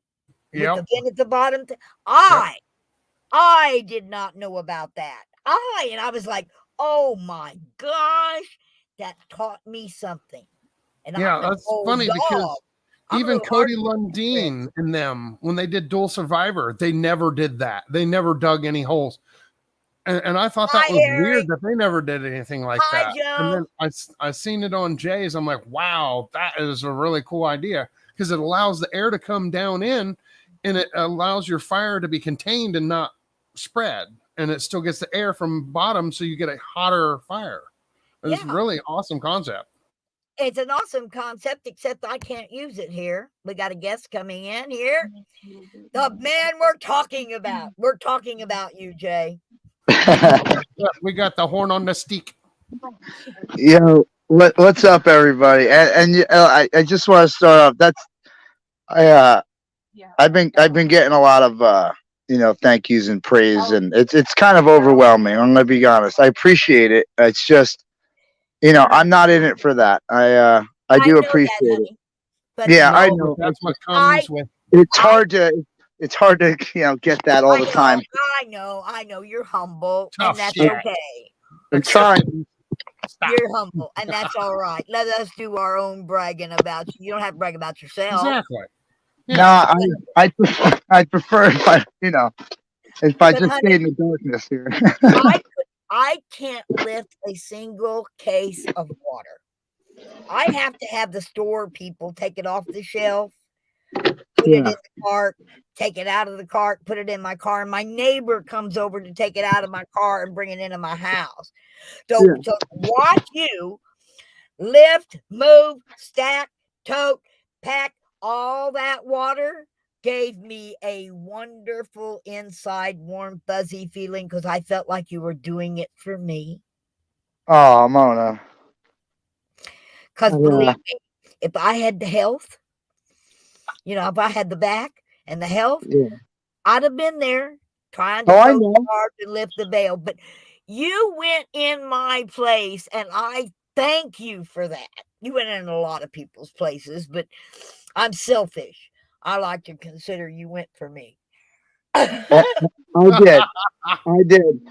S1: with
S2: Yep.
S1: the vent at the bottom, I did not know about that. And I was like, oh my gosh, that taught me something. And
S2: Yeah,
S1: I'm an
S2: that's
S1: old
S2: funny
S1: dog.
S2: because
S1: I'm a
S2: even
S1: little
S2: Cody
S1: hard
S2: Lundeen and them, when they did Dual Survivor, they never did that. They never dug any holes. And I thought that
S1: Hi,
S2: was
S1: Eric.
S2: weird that they never did anything like
S1: Hi,
S2: that.
S1: Joe.
S2: And then I seen it on Jay's. I'm like, wow, that is a really cool idea because it allows the air to come down in and it allows your fire to be contained and not spread. And it still gets the air from bottom so you get a hotter fire. It's really awesome concept.
S1: It's an awesome concept, except I can't use it here. We got a guest coming in here. The man we're talking about. We're talking about you, Jay.
S2: We got the horn on the stick.
S4: What's up, everybody? I just want to start off. I've been getting a lot of thank yous and praise, and it's kind of overwhelming. I'm gonna be honest. I appreciate it. It's just I'm not in it for that. I do appreciate it.
S1: But
S4: Yeah, I
S2: No,
S4: know.
S2: but that's what comes with.
S4: It's hard to get that all the time.
S1: I know. You're humble,
S2: Tough
S1: and that's
S2: shit.
S1: okay.
S4: I'm trying.
S2: Stop.
S1: You're humble, and that's all right. Let us do our own bragging about you. You don't have to brag about yourself.
S2: Exactly.
S4: No, I prefer if I just
S1: honey,
S4: stayed in the darkness here.
S1: I can't lift a single case of water. I have to have the store people take it off the shelf, put it in the cart, take it out of the cart, put it in my car. And my neighbor comes over to take it out of my car and bring it into my house. So watch you lift, move, stack, tote, pack all that water gave me a wonderful inside warm fuzzy feeling because I felt like you were doing it for me.
S4: Oh, Mona.
S1: Because believe me, if I had the health, if I had the back and the health, I'd have been there trying to go hard and lift the bale. But you went in my place, and I thank you for that. You went in a lot of people's places, but I'm selfish. I like to consider you went for me.
S4: I did.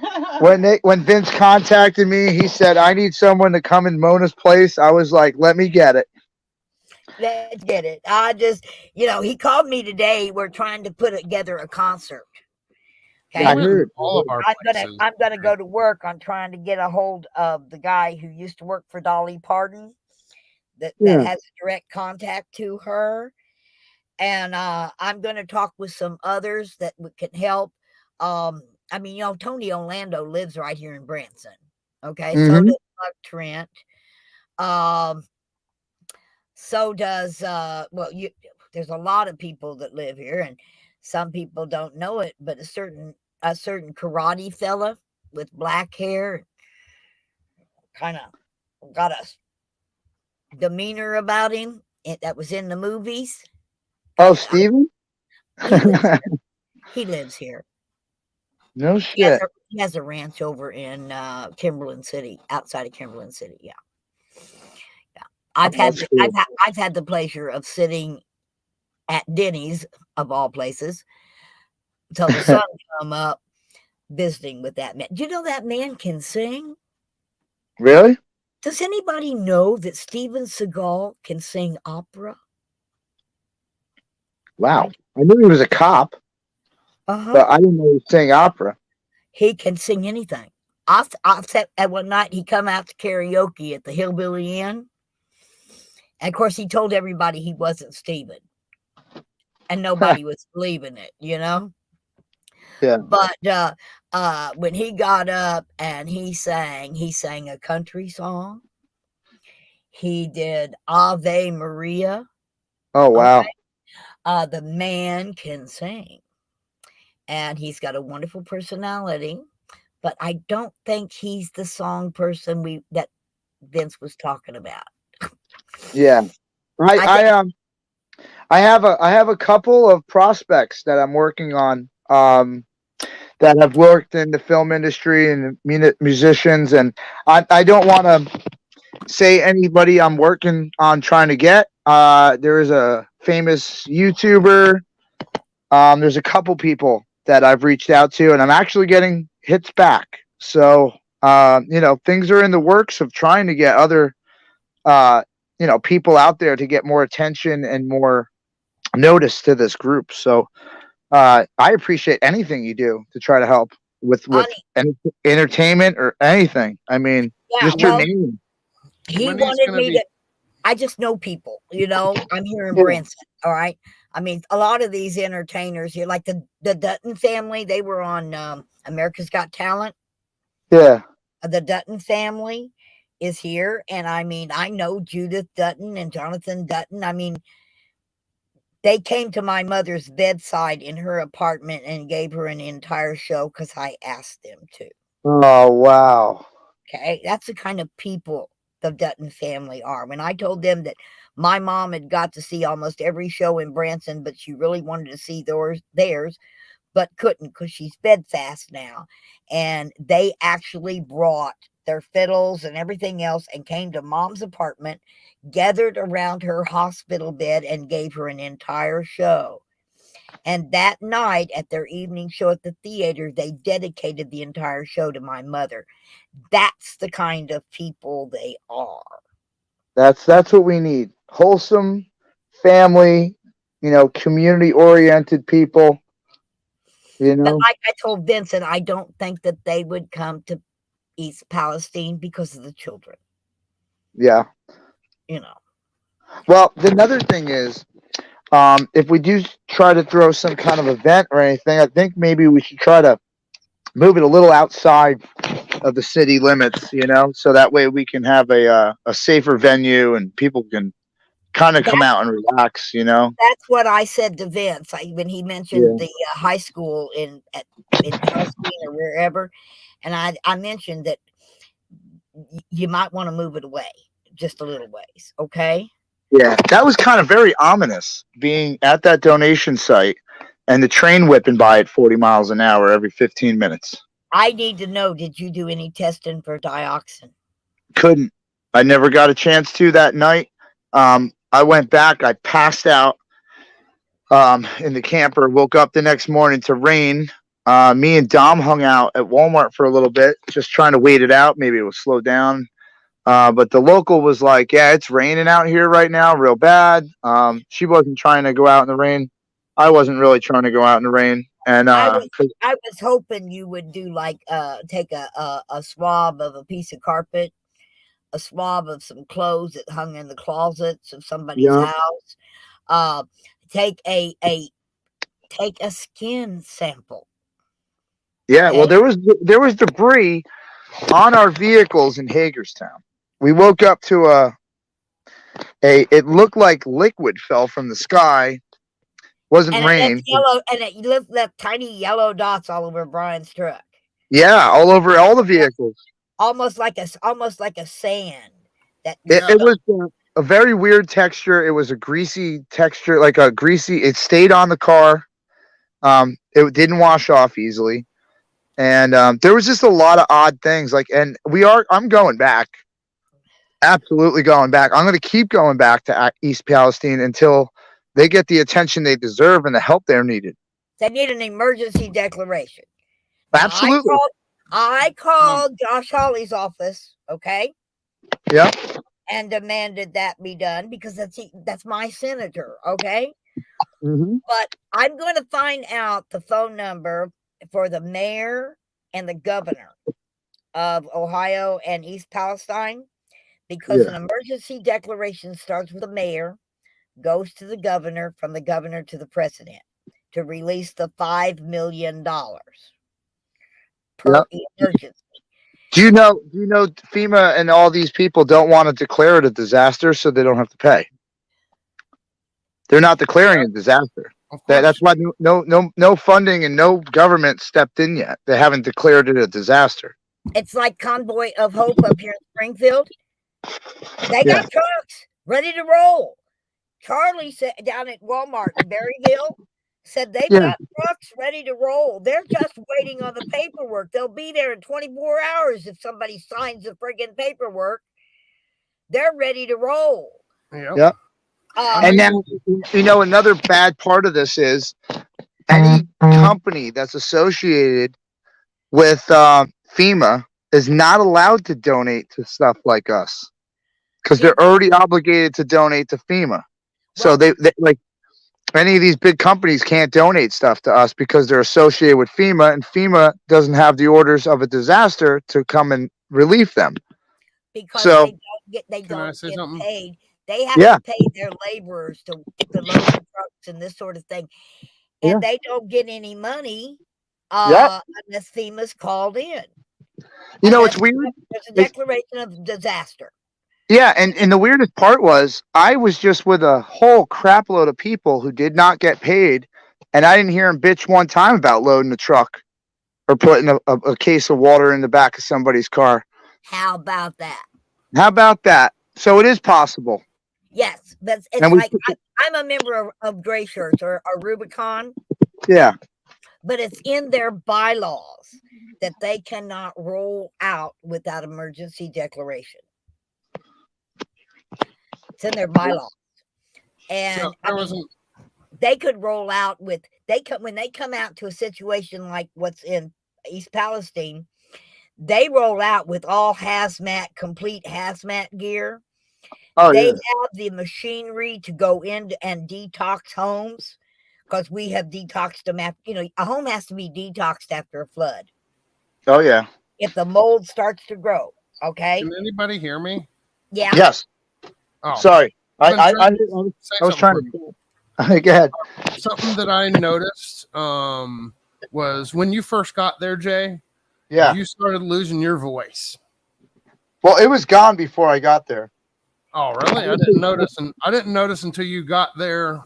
S4: When Vince contacted me, he said, I need someone to come in Mona's place. I was like, let me get it.
S1: Let's get it. I just, he called me today. We're trying to put together a concert.
S4: Okay. I heard
S2: all of our places.
S1: I'm gonna go to work on trying to get a hold of the guy who used to work for Dolly Parton that has direct contact to her. And I'm going to talk with some others that can help. Tony Orlando lives right here in Branson. Okay. So does Buck Trent. So does, there's a lot of people that live here, and some people don't know it, but a certain karate fella with black hair, kind of got a demeanor about him that was in the movies.
S4: Oh, Steven?
S1: He lives here.
S4: No shit.
S1: He has a ranch over in Kimberlin City, outside of Kimberlin City. Yeah. I've had the pleasure of sitting at Denny's, of all places, till the sun come up, visiting with that man. Do you know that man can sing?
S4: Really?
S1: Does anybody know that Steven Seagal can sing opera?
S4: Wow. I knew he was a cop, but I didn't know he was singing opera.
S1: He can sing anything. I said at one night he come out to karaoke at the Hillbilly Inn. And of course, he told everybody he wasn't Steven. And nobody was believing it,
S4: Yeah.
S1: But when he got up and he sang a country song. He did Ave Maria.
S4: Oh
S1: Okay.
S4: wow.
S1: The man can sing, and he's got a wonderful personality. But I don't think he's the song person that Vince was talking about.
S4: Yeah. I
S1: I think
S4: I um I have a couple of prospects that I'm working on that have worked in the film industry and musicians, and I don't want to say anybody I'm working on trying to get. There is a famous YouTuber. There's a couple people that I've reached out to, and I'm actually getting hits back. So things are in the works of trying to get other uh, people out there to get more attention and more notice to this group. So I appreciate anything you do to try to help with
S1: honey,
S4: any entertainment or anything. I mean,
S1: yeah,
S4: just your
S1: well,
S4: name.
S1: he
S2: When he's
S1: wanted
S2: gonna
S1: me
S2: be
S1: to. I just know people, I'm here in
S4: Yeah.
S1: Branson, all right? I mean, a lot of these entertainers here, like the Dutton family, they were on America's Got Talent.
S4: Yeah.
S1: The Dutton family is here, and I mean, I know Judith Dutton and Jonathan Dutton. I mean, they came to my mother's bedside in her apartment and gave her an entire show because I asked them to.
S4: Oh wow.
S1: Okay, that's the kind of people the Dutton family are. When I told them that my mom had got to see almost every show in Branson, but she really wanted to see theirs, but couldn't because she's bedfast now. And they actually brought their fiddles and everything else and came to mom's apartment, gathered around her hospital bed, and gave her an entire show. And that night at their evening show at the theater, they dedicated the entire show to my mother. That's the kind of people they are.
S4: That's what we need. Wholesome family, community oriented people, you
S1: But
S4: know.
S1: like I told Vincent, I don't think that they would come to East Palestine because of the children,
S4: Yeah.
S1: you know.
S4: Well, another thing is, if we do try to throw some kind of event or anything, I think maybe we should try to move it a little outside of the city limits, so that way we can have a safer venue and people can kind of come
S1: That's
S4: out and relax.
S1: that's what I said to Vince when he mentioned
S4: Yeah.
S1: the high school in Palestine or wherever, and I mentioned that you might want to move it away just a little ways, okay?
S4: Yeah. That was kind of very ominous being at that donation site and the train whipping by at 40 miles an hour every 15 minutes.
S1: I need to know, did you do any testing for dioxin?
S4: Couldn't. I never got a chance to that night. I went back. I passed out in the camper. Woke up the next morning to rain. Me and Dom hung out at Walmart for a little bit, just trying to wait it out. Maybe it would slow down. But the local was like, "Yeah, it's raining out here right now, real bad." She wasn't trying to go out in the rain. I wasn't really trying to go out in the rain. And
S1: I was I was hoping you would do like take a swab of a piece of carpet, a swab of some clothes that hung in the closets of somebody's
S4: yeah,
S1: house. Uh, take a skin sample.
S4: yeah. Well,
S1: Okay,
S4: there was debris on our vehicles in Hagerstown. We woke up to it looked like liquid fell from the sky. Wasn't
S1: and it left
S4: rain.
S1: yellow, and left tiny yellow dots all over Brian's truck.
S4: Yeah, all over all the vehicles.
S1: Almost like a sand that
S4: It was a very weird texture. It was a greasy texture, like a greasy. It stayed on the car. It didn't wash off easily, and there was just a lot of odd things. And I'm going back. Absolutely going back. I'm going to keep going back to East Palestine until they get the attention they deserve and the help they're needed.
S1: they need an emergency declaration. Now
S4: Absolutely.
S1: I
S2: um,
S1: called Josh Hawley's office, okay,
S4: Yeah.
S1: and demanded that be done because that's my senator, okay?
S4: Mm-hmm.
S1: But I'm going to find out the phone number for the mayor and the governor of Ohio and East Palestine because an
S4: Yeah.
S1: emergency declaration starts with the mayor, goes to the governor, from the governor to the president to release the $5 million per emergency.
S4: Do you know FEMA and all these people don't want to declare it a disaster so they don't have to pay? They're not declaring a disaster. That's why no funding and no government stepped in yet. They haven't declared it a disaster.
S1: It's like Convoy of Hope up here in Springfield. They got trucks ready to roll. Charlie said down at Walmart in Berryville said they've got trucks ready to roll. They're just waiting on the paperwork. They'll be there in 24 hours if somebody signs the friggin' paperwork. They're ready to roll.
S4: Yep. And now, another bad part of this is any company that's associated with FEMA is not allowed to donate to stuff like us because they're already obligated to donate to FEMA. So they like any of these big companies can't donate stuff to us because they're associated with FEMA, and FEMA doesn't have the orders of a disaster to come and relieve them.
S1: Because they don't get paid. They have to pay their laborers to load the trucks and this sort of thing. And they don't get any money unless FEMA's called in.
S4: It's weird.
S1: There's a declaration of disaster.
S4: Yeah, and the weirdest part was I was just with a whole crap load of people who did not get paid, and I didn't hear them bitch one time about loading a truck or putting a case of water in the back of somebody's car.
S1: How about that?
S4: How about that? So it is possible.
S1: Yes, but it's like I'm a member of Gray Shirts or Rubicon.
S4: Yeah.
S1: But it's in their bylaws that they cannot roll out without emergency declaration. It's in their bylaws. And they could roll out with when they come out to a situation like what's in East Palestine, they roll out with all complete hazmat gear. They have the machinery to go in and detox homes because we have detoxed them after, a home has to be detoxed after a flood.
S4: Oh, yeah.
S1: If the mold starts to grow, okay?
S2: Can anybody hear me?
S1: Yeah.
S4: Yes.
S2: Oh,
S4: sorry. I was trying to go ahead.
S2: Something that I noticed was when you first got there, Jay.
S4: Yeah.
S2: You started losing your voice.
S4: Well, it was gone before I got there.
S2: Oh, really? I didn't notice, and I didn't notice until you got there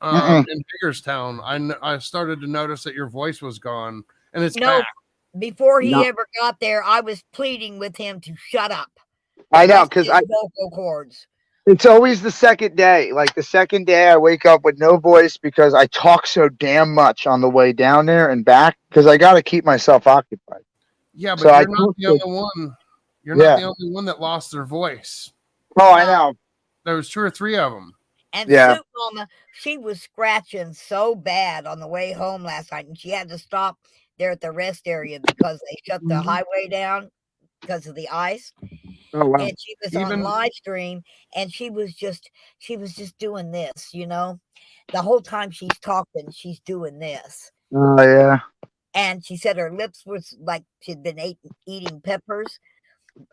S2: in Hagerstown. I started to notice that your voice was gone, and it's back.
S1: Before he ever got there, I was pleading with him to shut up.
S4: I know, because
S1: vocal cords.
S4: It's always the second day. Like the second day, I wake up with no voice because I talk so damn much on the way down there and back because I got to keep myself occupied.
S2: Yeah, but so you're not the only one. You're not the only one that lost their voice.
S4: Oh, I know.
S2: There was 2 or 3 of them.
S1: And Soup Mama, she was scratching so bad on the way home last night, and she had to stop there at the rest area because they shut the highway down because of the ice.
S4: Oh, wow.
S1: And she was on live stream, and she was just doing this, the whole time she's talking, she's doing this.
S4: Oh, yeah.
S1: And she said her lips was like she'd been eating peppers,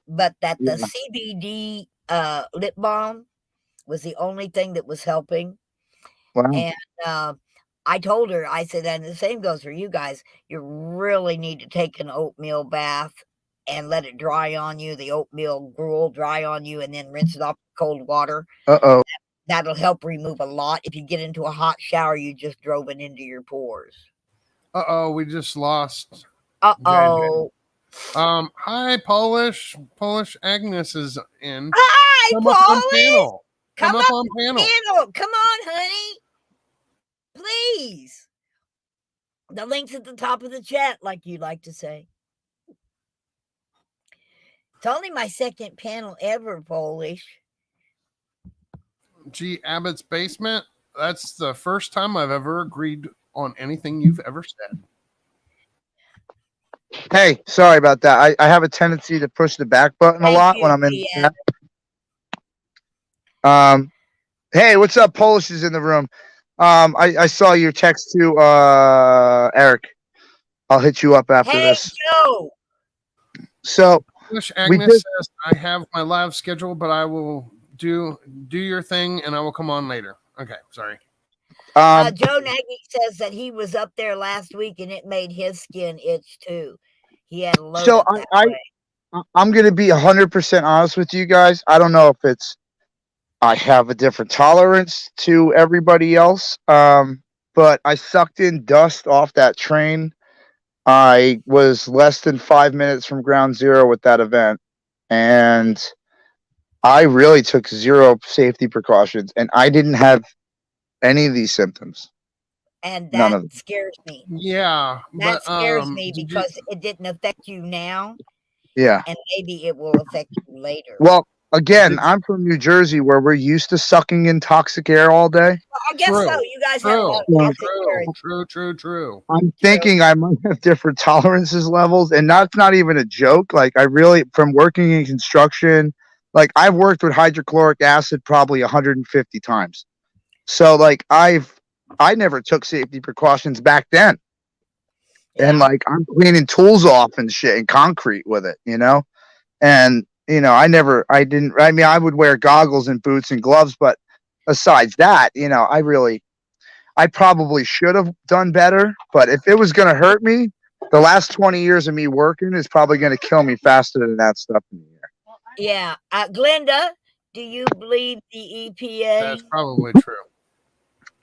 S1: but that the CBD lip balm was the only thing that was helping.
S4: Wow.
S1: And I told her, I said, and the same goes for you guys, you really need to take an oatmeal bath and let it dry on you, the oatmeal gruel dry on you, and then rinse it off with cold water. That'll help remove a lot. If you get into a hot shower, you just drove it into your pores.
S2: We just lost.
S1: JJ.
S2: Hi, Polish Agnes is in.
S1: Hi,
S2: Come
S1: Polish.
S2: Up on panel.
S1: Come up on panel. Come on, honey. Please. The link's at the top of the chat, like you like to say. It's only my second panel ever, Polish.
S2: G. Abbott's basement. That's the first time I've ever agreed on anything you've ever said.
S4: Hey, sorry about that. I have a tendency to push the back button a lot when I'm in. Hey, what's up? Polish is in the room. I saw your text to Eric. I'll hit you up after this.
S1: Joe.
S4: So
S2: Agnes says I have my live schedule, but I will do your thing and I will come on later. Okay, sorry.
S1: Joe Nagy says that he was up there last week and it made his skin itch too. He had to load
S4: So
S1: up that way.
S4: I'm going to be 100% honest with you guys. I don't know if it's I have a different tolerance to everybody else, but I sucked in dust off that train. I was less than 5 minutes from ground zero with that event, and I really took zero safety precautions, and I didn't have any of these symptoms.
S1: And
S4: None
S1: that
S4: of them.
S1: scares me.
S2: Yeah,
S1: That
S2: but
S1: scares me
S2: did you?
S1: because it didn't affect you now,
S4: Yeah.
S1: and maybe it will affect you later.
S4: Well, again,
S2: Did
S4: I'm from New Jersey where we're used to sucking in toxic air all day.
S1: Well, I guess so.
S2: True,
S1: You guys have a lot of
S4: Yeah.
S1: toxic air.
S2: true.
S4: I'm
S1: True.
S4: thinking I might have different tolerances levels, and that's not even a joke. Like I really, from working in construction, like I've worked with hydrochloric acid probably 150 times. So like I never took safety precautions back then, and
S1: Yeah.
S4: like I'm cleaning tools off and shit and concrete with it, and I didn't. I mean, I would wear goggles and boots and gloves, but besides that, I probably should have done better, but if it was going to hurt me, the last 20 years of me working is probably going to kill me faster than that stuff in the air.
S1: Yeah. Glenda, do you believe the EPA?
S2: That's probably true.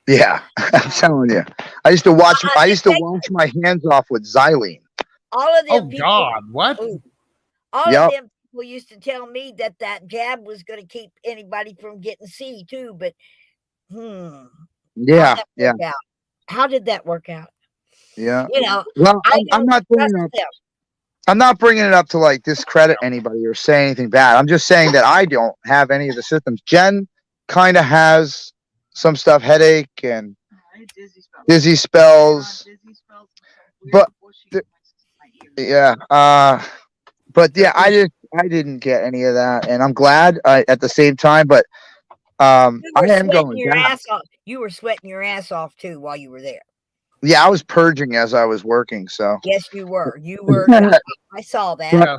S4: Yeah, I'm telling you. I used to watch my hands off with xylene.
S1: All of them
S2: Oh
S1: people.
S2: God, what?
S1: All
S4: Yep.
S1: of them people used to tell me that jab was going to keep anybody from getting C too, but
S4: Yeah, yeah,
S1: how did that work out?
S4: yeah.
S1: You know,
S4: Well,
S1: I
S4: I'm not bringing
S1: trust
S4: up.
S1: them.
S4: I'm not bringing it up to like discredit anybody or say anything bad. I'm just saying that I don't have any of the symptoms. Jen kind of has some stuff, headache and dizzy spells. But yeah, but yeah, I didn't get any of that, and I'm glad at the same time. But I am going
S1: your
S4: down.
S1: ass off. You were sweating your ass off too while you were there.
S4: Yeah, I was purging as I was working. So
S1: yes, you were. You were. I saw that.
S2: Yeah,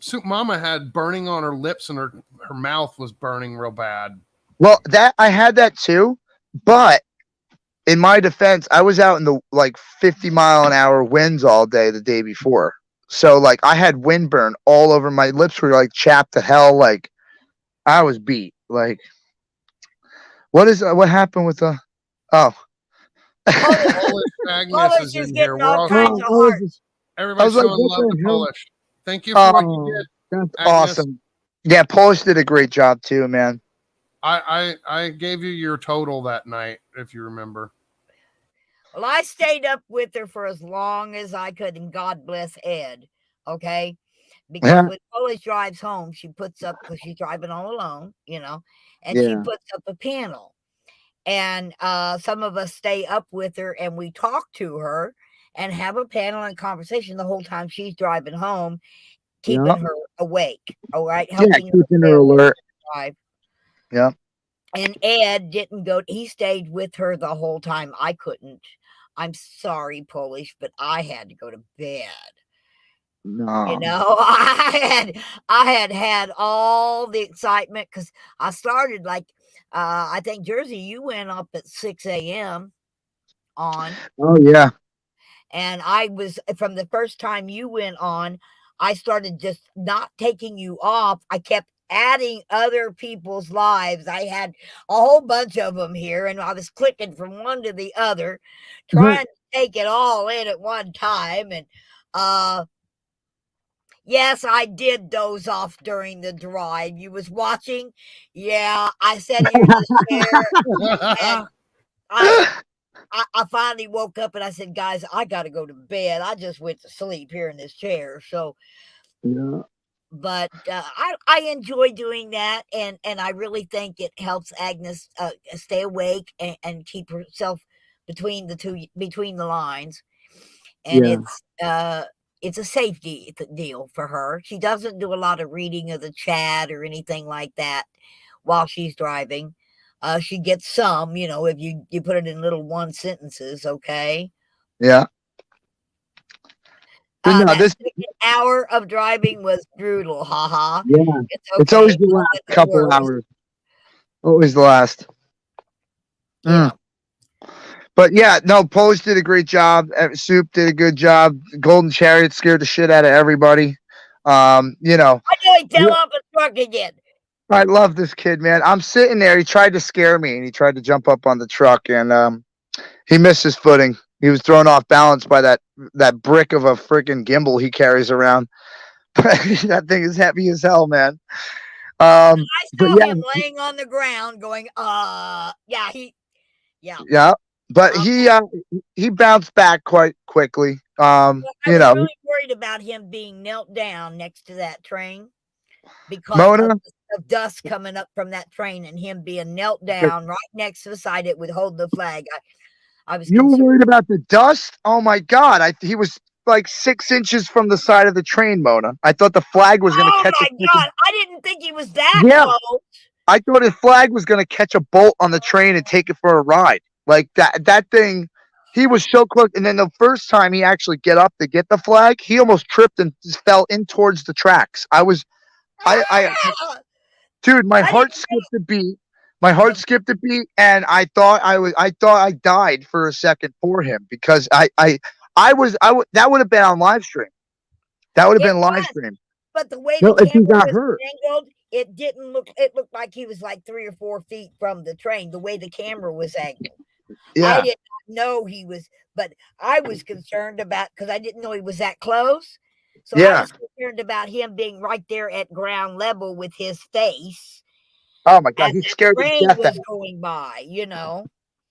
S2: Soup Mama had burning on her lips and her mouth was burning real bad.
S4: Well, I had that too, but in my defense, I was out in the like 50-mile-an-hour winds all day the day before. So like I had windburn all over my lips were like chapped to hell. Like I was beat. Like what happened with the
S2: Polish Agnes is in here. We're all everybody's showing love to Polish. Thank you for what you did.
S4: That's
S2: Agnes.
S4: awesome. Yeah, Polish did a great job too, man.
S2: I gave you your total that night, if you remember.
S1: Well, I stayed up with her for as long as I could, and God bless Ed. Okay. Because when Polish drives home, she puts up, because she's driving all alone, and she puts up a panel. And some of us stay up with her and we talk to her and have a panel and conversation the whole time she's driving home, keeping her awake. All right. Helping
S4: keeping her alert.
S1: Drive.
S4: Yeah.
S1: And Ed didn't go, he stayed with her the whole time. I couldn't. I'm sorry, Polish, but I had to go to bed.
S4: No.
S1: I had all the excitement because I started like I think Jersey, you went up at 6 a.m. on.
S4: Oh yeah.
S1: And I was from the first time you went on, I started just not taking you off. I kept adding other people's lives. I had a whole bunch of them here, and I was clicking from one to the other, trying to take it all in at one time. And yes, I did doze off during the drive. You was watching? Yeah, I sat here in the chair and I finally woke up and I said, guys, I got to go to bed. I just went to sleep here in this chair. So,
S4: yeah.
S1: But I enjoy doing that. And I really think it helps Agnes stay awake and keep herself between the lines. And it's a safety deal for her. She doesn't do a lot of reading of the chat or anything like that while she's driving. She gets some, if you put it in little one sentences, okay?
S4: Yeah.
S1: That second hour of driving was brutal, haha.
S4: Yeah. It's always the last couple hours. Always the last.
S1: Yeah.
S4: But yeah, no, Polish did a great job. Soup did a good job. Golden Chariot scared the shit out of everybody. You know,
S1: I know he fell off a truck again.
S4: I love this kid, man. I'm sitting there. He tried to scare me, and he tried to jump up on the truck, and he missed his footing. He was thrown off balance by that brick of a freaking gimbal he carries around. That thing is heavy as hell, man.
S1: I
S4: But
S1: saw
S4: yeah,
S1: him laying on the ground going, yeah.
S4: yeah. But he bounced back quite quickly.
S1: I
S4: You
S1: was
S4: know,
S1: really worried about him being knelt down next to that train because
S4: Mona.
S1: of dust coming up from that train and him being knelt down right next to the side it would hold the flag. I was
S4: You were
S1: concerned.
S4: worried about the dust? Oh my God! He was like 6 inches from the side of the train, Mona. I thought the flag was going to
S1: Oh
S4: catch
S1: my
S4: a
S1: God! I didn't think he was that
S4: yeah.
S1: close.
S4: I thought his flag was going to catch a bolt on the train and take it for a ride. Like that thing, he was so close. And then the first time he actually get up to get the flag, he almost tripped and just fell in towards the tracks. Dude, my
S1: I
S4: heart
S1: didn't
S4: skipped a beat. My heart skipped a beat, and I thought I died for a second for him because that would have been on live stream. That would have
S1: It
S4: been live
S1: was,
S4: stream.
S1: but the way
S4: No,
S1: the
S4: if he
S1: camera
S4: got
S1: was
S4: hurt.
S1: angled, it didn't look. It looked like he was like 3 or 4 feet from the train. The way the camera was angled, I
S4: Yeah.
S1: did not know he was. But I was concerned about because I didn't know he was that close. So I
S4: Yeah.
S1: was concerned about him being right there at ground level with his face
S4: Oh my God,
S1: as
S4: he
S1: the
S4: scared the
S1: train
S4: death out
S1: was
S4: of me.
S1: going by.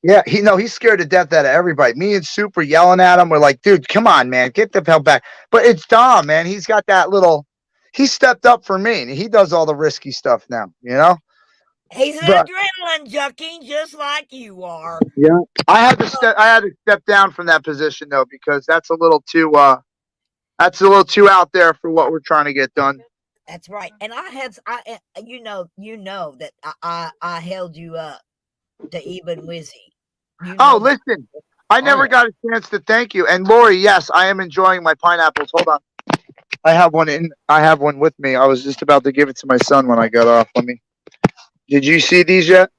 S4: Yeah, he's scared to death out of everybody. Me and Soup were yelling at him. We're like, dude, come on, man, get the hell back. But it's Dom, man. He's got that little. He stepped up for me, and he does all the risky stuff now.
S1: He's an
S4: But
S1: adrenaline junkie, just like you are.
S4: yeah, I had to step down from that position though because that's a little too out there for what we're trying to get done.
S1: That's right. And you know that I held you up to even Wizzy.
S4: Oh, listen, I never got a chance to thank you. And Lori, yes, I am enjoying my pineapples. Hold on, I have one with me. I was just about to give it to my son when I got off. Did you see these yet?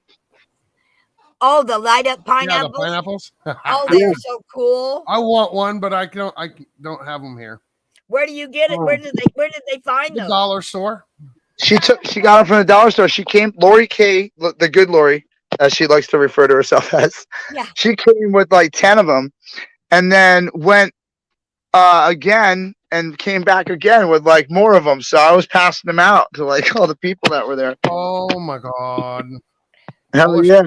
S1: Oh, the light up pineapples.
S2: Yeah, the pineapples.
S1: Oh, they're so cool.
S2: I want one, but I don't have them here.
S1: Where do you get it? Where did they find them?
S2: The dollar store.
S4: She got them from the dollar store. Lori K, the good Lori, as she likes to refer to herself as.
S1: Yeah.
S4: She came with like 10 of them, and then went again and came back again with like more of them. So I was passing them out to like all the people that were there.
S2: Oh my God.
S4: Hell yeah.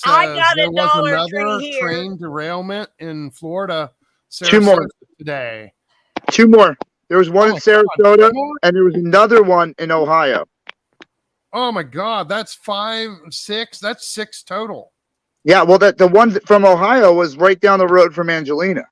S1: I got
S2: there
S1: a
S2: was
S1: Dollar
S2: another
S1: Tree here.
S2: train derailment in Florida.
S4: 2 more
S2: today.
S4: 2 more. There was one in Sarasota, and there was another one in Ohio.
S2: Oh my God, that's 5, 6. That's 6 total.
S4: Yeah, well, the one from Ohio was right down the road from Angelina.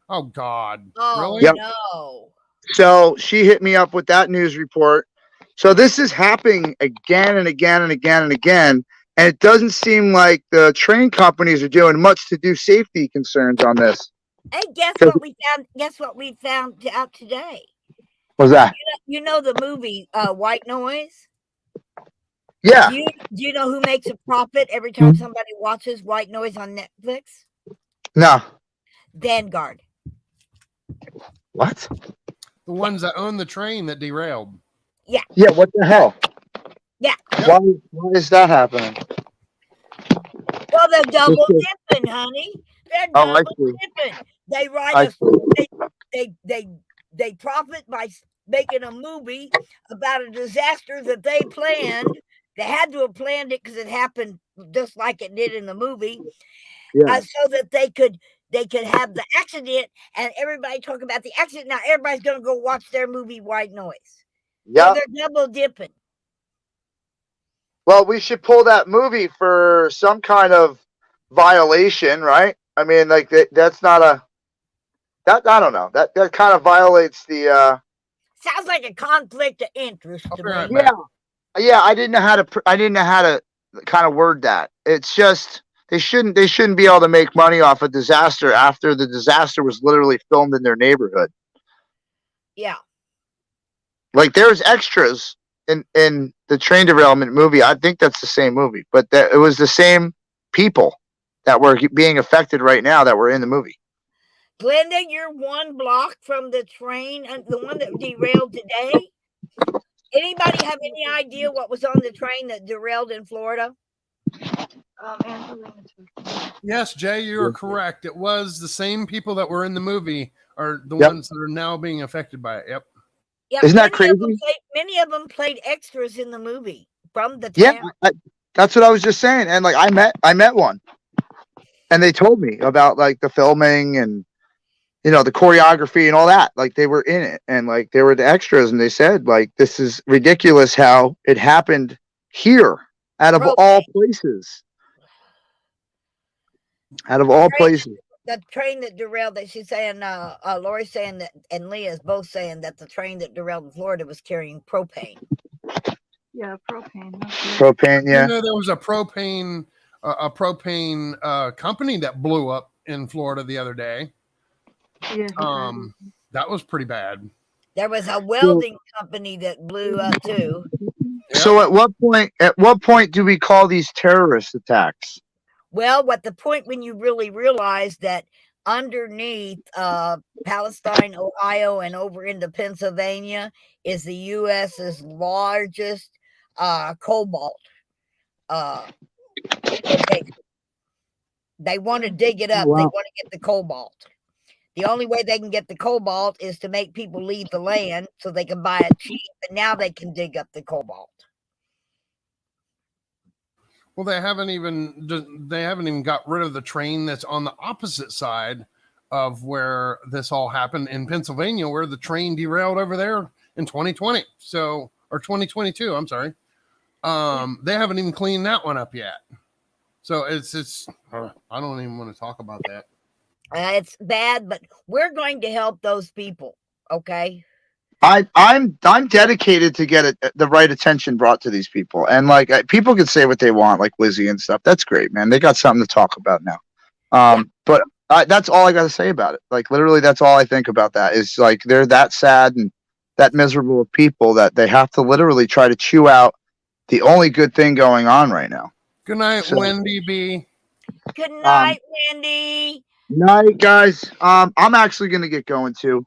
S2: Oh God,
S1: oh,
S2: really?
S4: Yep.
S1: No.
S4: So she hit me up with that news report. So this is happening again and again and again and again. And it doesn't seem like the train companies are doing much to do safety concerns on this.
S1: Hey, guess what we found? Guess what we found out today?
S4: What's that?
S1: You know the movie White Noise?
S4: Yeah.
S1: Do you know who makes a profit every time somebody watches White Noise on Netflix?
S4: No.
S1: Vanguard.
S4: What?
S2: The ones that own the train that derailed.
S1: Yeah.
S4: Yeah, what the hell?
S1: Yeah.
S4: Why is that happening?
S1: Well, they're double dipping, honey. They're double dipping. They write they profit by making a movie about a disaster that they planned. They had to have planned it because it happened just like it did in the movie.
S4: Yeah.
S1: So that they could have the accident and everybody talk about the accident. Now everybody's gonna go watch their movie White Noise.
S4: Yeah.
S1: So they're double dipping.
S4: Well, we should pull that movie for some kind of violation, right? I mean, like that's not a that I don't know. That kind of violates the
S1: Sounds like a conflict of interest to me.
S2: Right,
S4: yeah. I didn't know how to kind of word that. It's just they shouldn't be able to make money off a disaster after the disaster was literally filmed in their neighborhood.
S1: Yeah.
S4: Like there's extras in the train derailment movie. I think that's the same movie, but it was the same people. that were being affected right now that were in the movie.
S1: Glenda, you're 1 block from the train, the one that derailed today. Anybody have any idea what was on the train that derailed in Florida?
S2: Yes, Jay, you are correct. It was the same people that were in the movie are the
S4: Yep.
S2: ones that are now being affected by it. Yep.
S1: Yeah,
S4: Isn't that
S1: many of them played extras in the movie from the
S4: Yeah,
S1: town.
S4: that's what I was just saying. And like I met one, and they told me about like the filming and the choreography and all that. Like they were in it, and like they were the extras, and they said like this is ridiculous how it happened here out of all places. Out of all places.
S1: The train that derailed, that she's saying, Lori's saying that, and Leah's both saying that the train that derailed in Florida was carrying propane.
S5: Yeah, propane.
S4: Propane, yeah.
S2: There was a propane company that blew up in Florida the other day.
S5: Yeah.
S2: That was pretty bad.
S1: There was a welding company that blew up too.
S4: So at what point do we call these terrorist attacks?
S1: Well, the point when you really realize that underneath Palestine, Ohio, and over into Pennsylvania is the U.S.'s largest cobalt location. They want to dig it up. Wow. They want to get the cobalt. The only way they can get the cobalt is to make people leave the land so they can buy it cheap, and now they can dig up the cobalt.
S2: Well, they haven't even got rid of the train that's on the opposite side of where this all happened in Pennsylvania, where the train derailed over there in 2020. So, or 2022, I'm sorry. They haven't even cleaned that one up yet. So it's I don't even want to talk about that.
S1: It's bad, but we're going to help those people. Okay.
S4: I'm dedicated to get the right attention brought to these people, and like people can say what they want, like Wizzy and stuff. That's great, man. They got something to talk about now. But that's all I got to say about it. Like literally, that's all I think about. That is like they're that sad and that miserable of people that they have to literally try to chew out the only good thing going on right now.
S2: Good night, Wendy B.
S1: Good night, Wendy.
S4: Night, guys. I'm actually gonna get going too.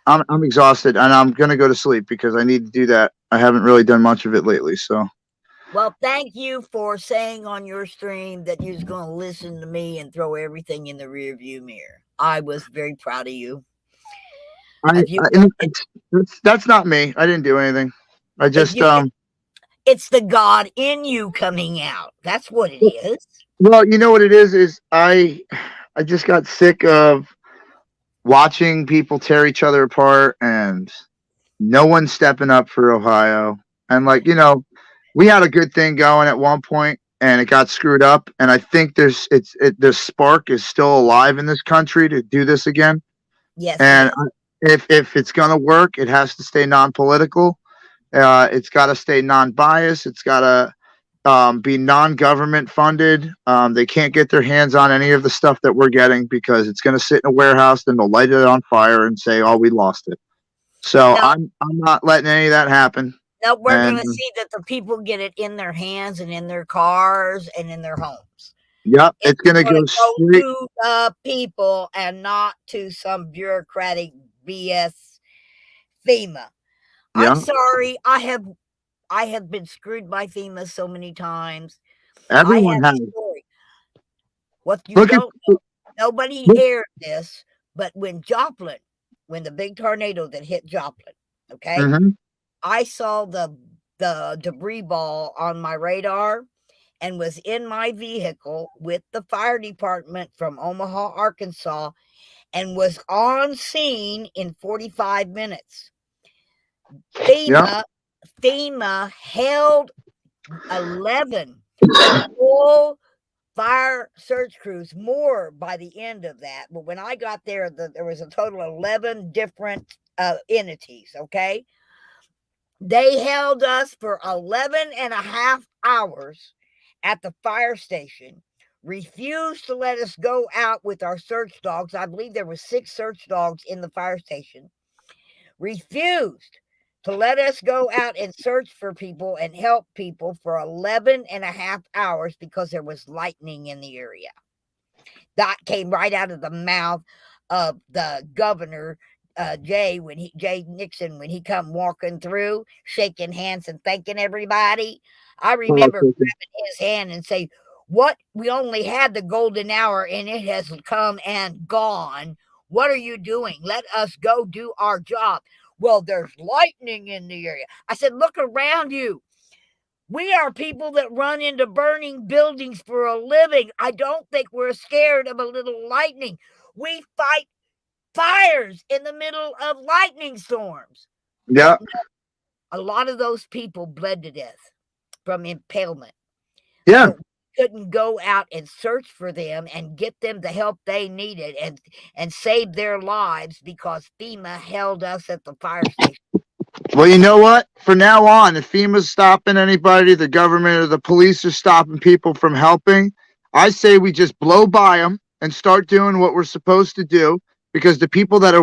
S4: I'm exhausted, and I'm gonna go to sleep because I need to do that. I haven't really done much of it lately, so.
S1: Well, thank you for saying on your stream that you was going to listen to me and throw everything in the rearview mirror. I was very proud of you.
S4: That's not me. I didn't do anything. I just
S1: It's the God in you coming out. That's what it is.
S4: Well, you know what it is I just got sick of watching people tear each other apart and no one stepping up for Ohio. And like, we had a good thing going at one point and it got screwed up. And I think the spark is still alive in this country to do this again.
S1: Yes.
S4: And if it's going to work, it has to stay non-political. It's got to stay non-biased. It's got to be non-government funded. They can't get their hands on any of the stuff that we're getting because it's going to sit in a warehouse, then they'll light it on fire and say, "Oh, we lost it." So I'm not letting any of that happen.
S1: No, we're going to see that the people get it in their hands and in their cars and in their homes.
S4: Yep, it's going to go straight
S1: to the people and not to some bureaucratic BS FEMA. Yeah. I'm sorry, I have been screwed by FEMA so many times.
S4: Everyone has.
S1: What you don't know, nobody aired this, but when the big tornado that hit Joplin, okay, I saw the debris ball on my radar and was in my vehicle with the fire department from Omaha, Arkansas, and was on scene in 45 minutes. FEMA held 11 full fire search crews, more by the end of that. But when I got there, there was a total of 11 different entities, okay? They held us for 11 and a half hours at the fire station, refused to let us go out with our search dogs. I believe there were 6 search dogs in the fire station. Refused to let us go out and search for people and help people for 11 and a half hours because there was lightning in the area. That came right out of the mouth of the governor, Jay Nixon, when he come walking through, shaking hands and thanking everybody. I remember grabbing his hand and say, "What? We only had the golden hour and it has come and gone. What are you doing? Let us go do our job." Well, there's lightning in the area. I said, "Look around you. We are people that run into burning buildings for a living. I don't think we're scared of a little lightning. We fight fires in the middle of lightning storms."
S4: Yeah.
S1: A lot of those people bled to death from impalement.
S4: Yeah.
S1: So we couldn't go out and search for them and get them the help they needed and save their lives because FEMA held us at the fire station.
S4: Well, you know what? From now on, if FEMA's stopping anybody, the government or the police are stopping people from helping, I say we just blow by them and start doing what we're supposed to do, because the people that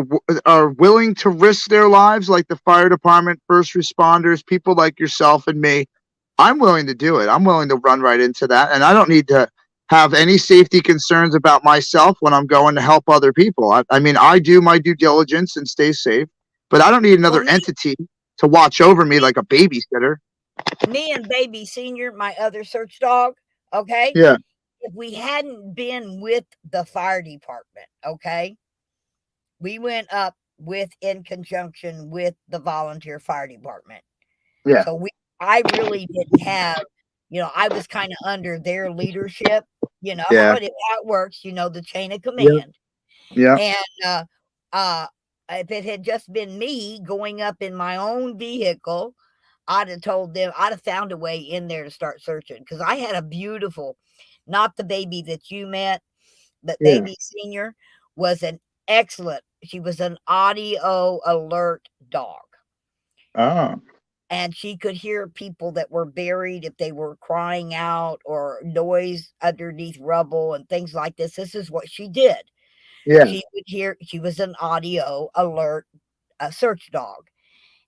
S4: are willing to risk their lives, like the fire department, first responders, people like yourself and me, I'm willing to do it. I'm willing to run right into that, and I don't need to have any safety concerns about myself when I'm going to help other people. I mean, I do my due diligence and stay safe, but I don't need another entity to watch over me like a babysitter.
S1: Me and Baby Senior, my other search dog, okay?
S4: Yeah.
S1: If we hadn't been with the fire department, okay, we went up in conjunction with the volunteer fire department.
S4: Yeah.
S1: So I really didn't have, I was kind of under their leadership, how it works, the chain of command.
S4: Yeah.
S1: And if it had just been me going up in my own vehicle, I'd have told them, I'd have found a way in there to start searching, because I had a beautiful, not the baby that you met, but Baby Senior was an excellent, she was an audio alert dog.
S4: Oh.
S1: And she could hear people that were buried if they were crying out or noise underneath rubble and things like this. This is what she did.
S4: Yeah.
S1: She would hear, she was an audio alert search dog.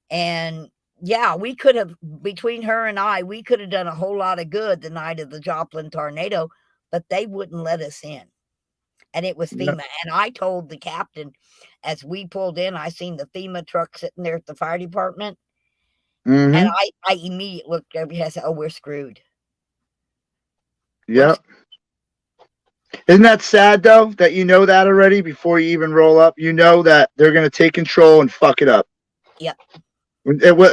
S1: And yeah, we could have, between her and I, we could have done a whole lot of good the night of the Joplin tornado, but they wouldn't let us in. And it was FEMA. And I told the captain, as we pulled in, I seen the FEMA truck sitting there at the fire department.
S4: Mm-hmm.
S1: And I immediately looked over and said, "Oh, we're screwed."
S4: Yep. Isn't that sad, though, that you know that already before you even roll up? You know that they're going to take control and fuck it up.
S1: Yep.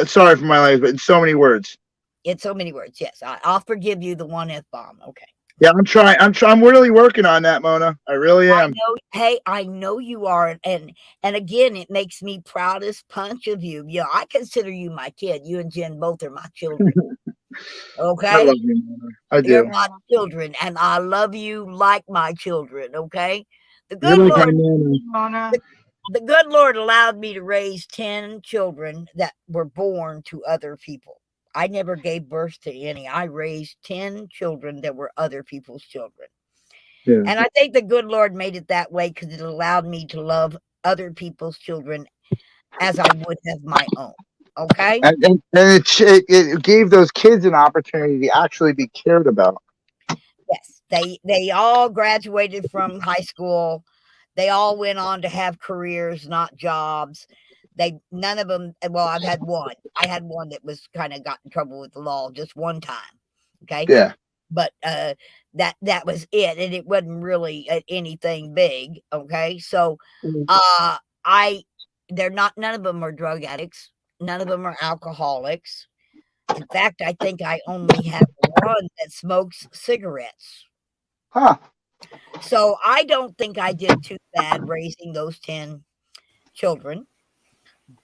S4: Sorry for my language, but in so many words.
S1: In so many words, yes. I'll forgive you the one F-bomb. Okay.
S4: Yeah, I'm trying. I'm really working on that, Mona. I really am.
S1: I know you are, and again, it makes me proud as punch of you. I consider you my kid. You and Jen both are my children. Okay,
S4: I love you, Mona. I do.
S1: You're my children, and I love you like my children. Okay, the good Lord allowed me to raise 10 children that were born to other people. I never gave birth to any. I raised 10 children that were other people's children. Yeah. And I think the good Lord made it that way because it allowed me to love other people's children as I would have my own. Okay?
S4: And it gave those kids an opportunity to actually be cared about.
S1: Yes. They all graduated from high school. They all went on to have careers, not jobs. None of them, well, I've had one. I had one that was kind of got in trouble with the law just one time. Okay.
S4: Yeah.
S1: But that was it. And it wasn't really anything big. Okay. So none of them are drug addicts. None of them are alcoholics. In fact, I think I only have one that smokes cigarettes.
S4: Huh.
S1: So I don't think I did too bad raising those 10 children.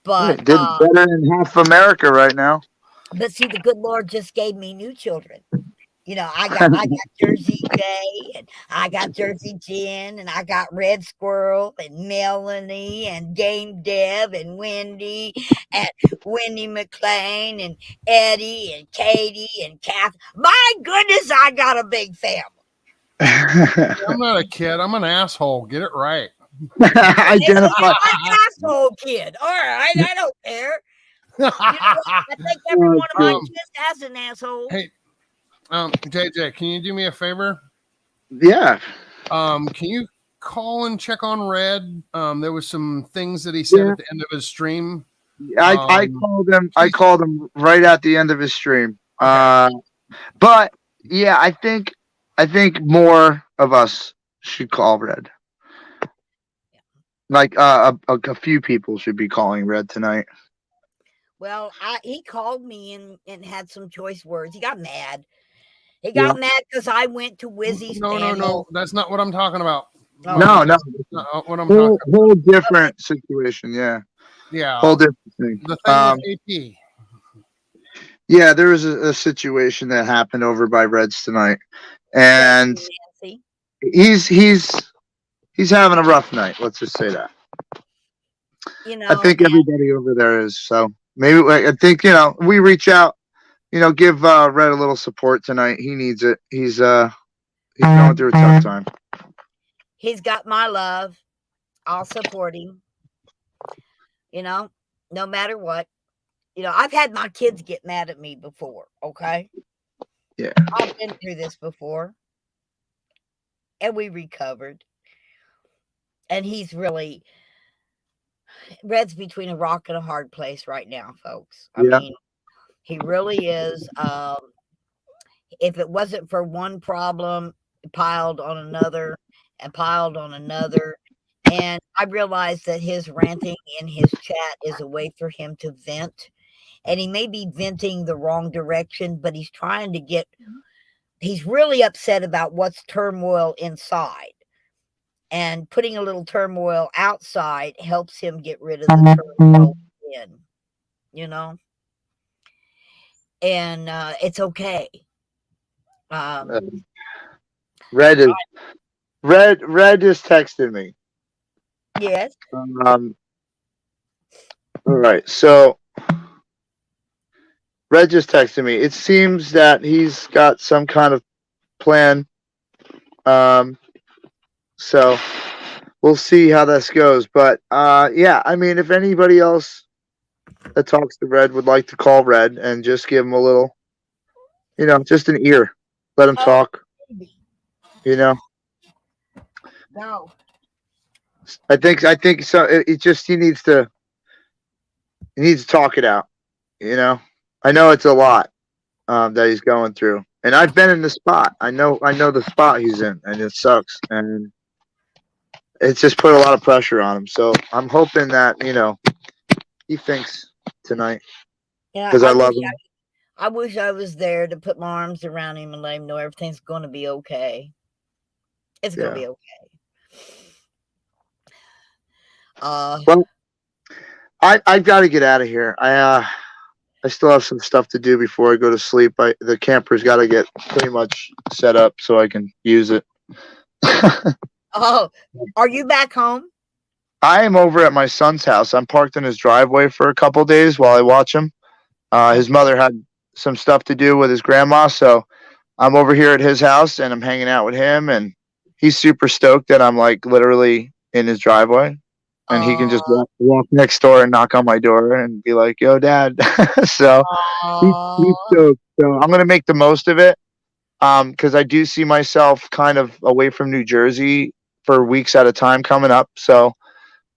S1: But
S4: did better than half America right now.
S1: But see, the good Lord just gave me new children. I got Jersey Jay, and I got Jersey Jen, and I got Red Squirrel, and Melanie, and Dame Deb, and Wendy McLean, and Eddie, and Katie, and Kath. My goodness, I got a big family.
S2: I'm not a kid. I'm an asshole. Get it right.
S1: Identify. I'm an asshole kid. All right, I don't care. You know what? I think every one of my
S2: Um,
S1: kids has an asshole.
S2: hey, JJ, can you do me a favor?
S4: Yeah.
S2: Can you call and check on Red? There was some things that he said at the end of his stream.
S4: I called him. I called him right at the end of his stream.
S2: Okay.
S4: But yeah, I think more of us should call Red. Like a few people should be calling Red tonight.
S1: Well, he called me and had some choice words. He got mad. He
S4: Yeah.
S1: got mad because I went to Wizzy's panel.
S2: No. That's not what I'm talking about.
S1: Oh.
S4: No.
S2: That's not what I'm talking about.
S4: Whole different situation. Yeah.
S2: Yeah.
S4: Whole different thing.
S2: The thing with AP.
S4: Yeah, there was a situation that happened over by Reds tonight, and
S1: Nancy.
S4: he's having a rough night. Let's just say that.
S1: You know,
S4: I think everybody over there is. So maybe I think we reach out. Give Red a little support tonight. He needs it. He's going through a tough time.
S1: he's got my love. I'll support him. No matter what. I've had my kids get mad at me before, okay?
S4: Yeah.
S1: I've been through this before. And we recovered. And he's really... Red's between a rock and a hard place right now, folks. I mean, he really is. If it wasn't for one problem, piled on another and piled on another. And I realized that his ranting in his chat is a way for him to vent. And he may be venting the wrong direction, but he's trying to he's really upset about what's turmoil inside. And putting a little turmoil outside helps him get rid of the turmoil in, And it's okay.
S4: Red just texted me.
S1: Yes.
S4: All right, so Red just texted me. It seems that he's got some kind of plan. So we'll see how this goes. But yeah, I mean, if anybody else that talks to Red would like to call Red and just give him a little, just an ear, let him talk.
S1: No.
S4: I think so. It just he needs to talk it out. I know it's a lot that he's going through, and I've been in the spot. I know the spot he's in, and it sucks, and it's just put a lot of pressure on him. So I'm hoping that he thinks tonight, because I love him.
S1: I wish I was there to put my arms around him and let him know everything's going to be okay. It's going to be okay.
S4: Well, I've got to get out of here. I still have some stuff to do before I go to sleep. The camper's got to get pretty much set up so I can use it.
S1: Oh, are you back home?
S4: I am over at my son's house. I'm parked in his driveway for a couple days while I watch him. His mother had some stuff to do with his grandma, so I'm over here at his house and I'm hanging out with him, and he's super stoked that I'm like literally in his driveway. And he can just walk next door and knock on my door and be like, "Yo, Dad." So he's stoked. So I'm gonna make the most of it, because I do see myself kind of away from New Jersey for weeks at a time coming up. So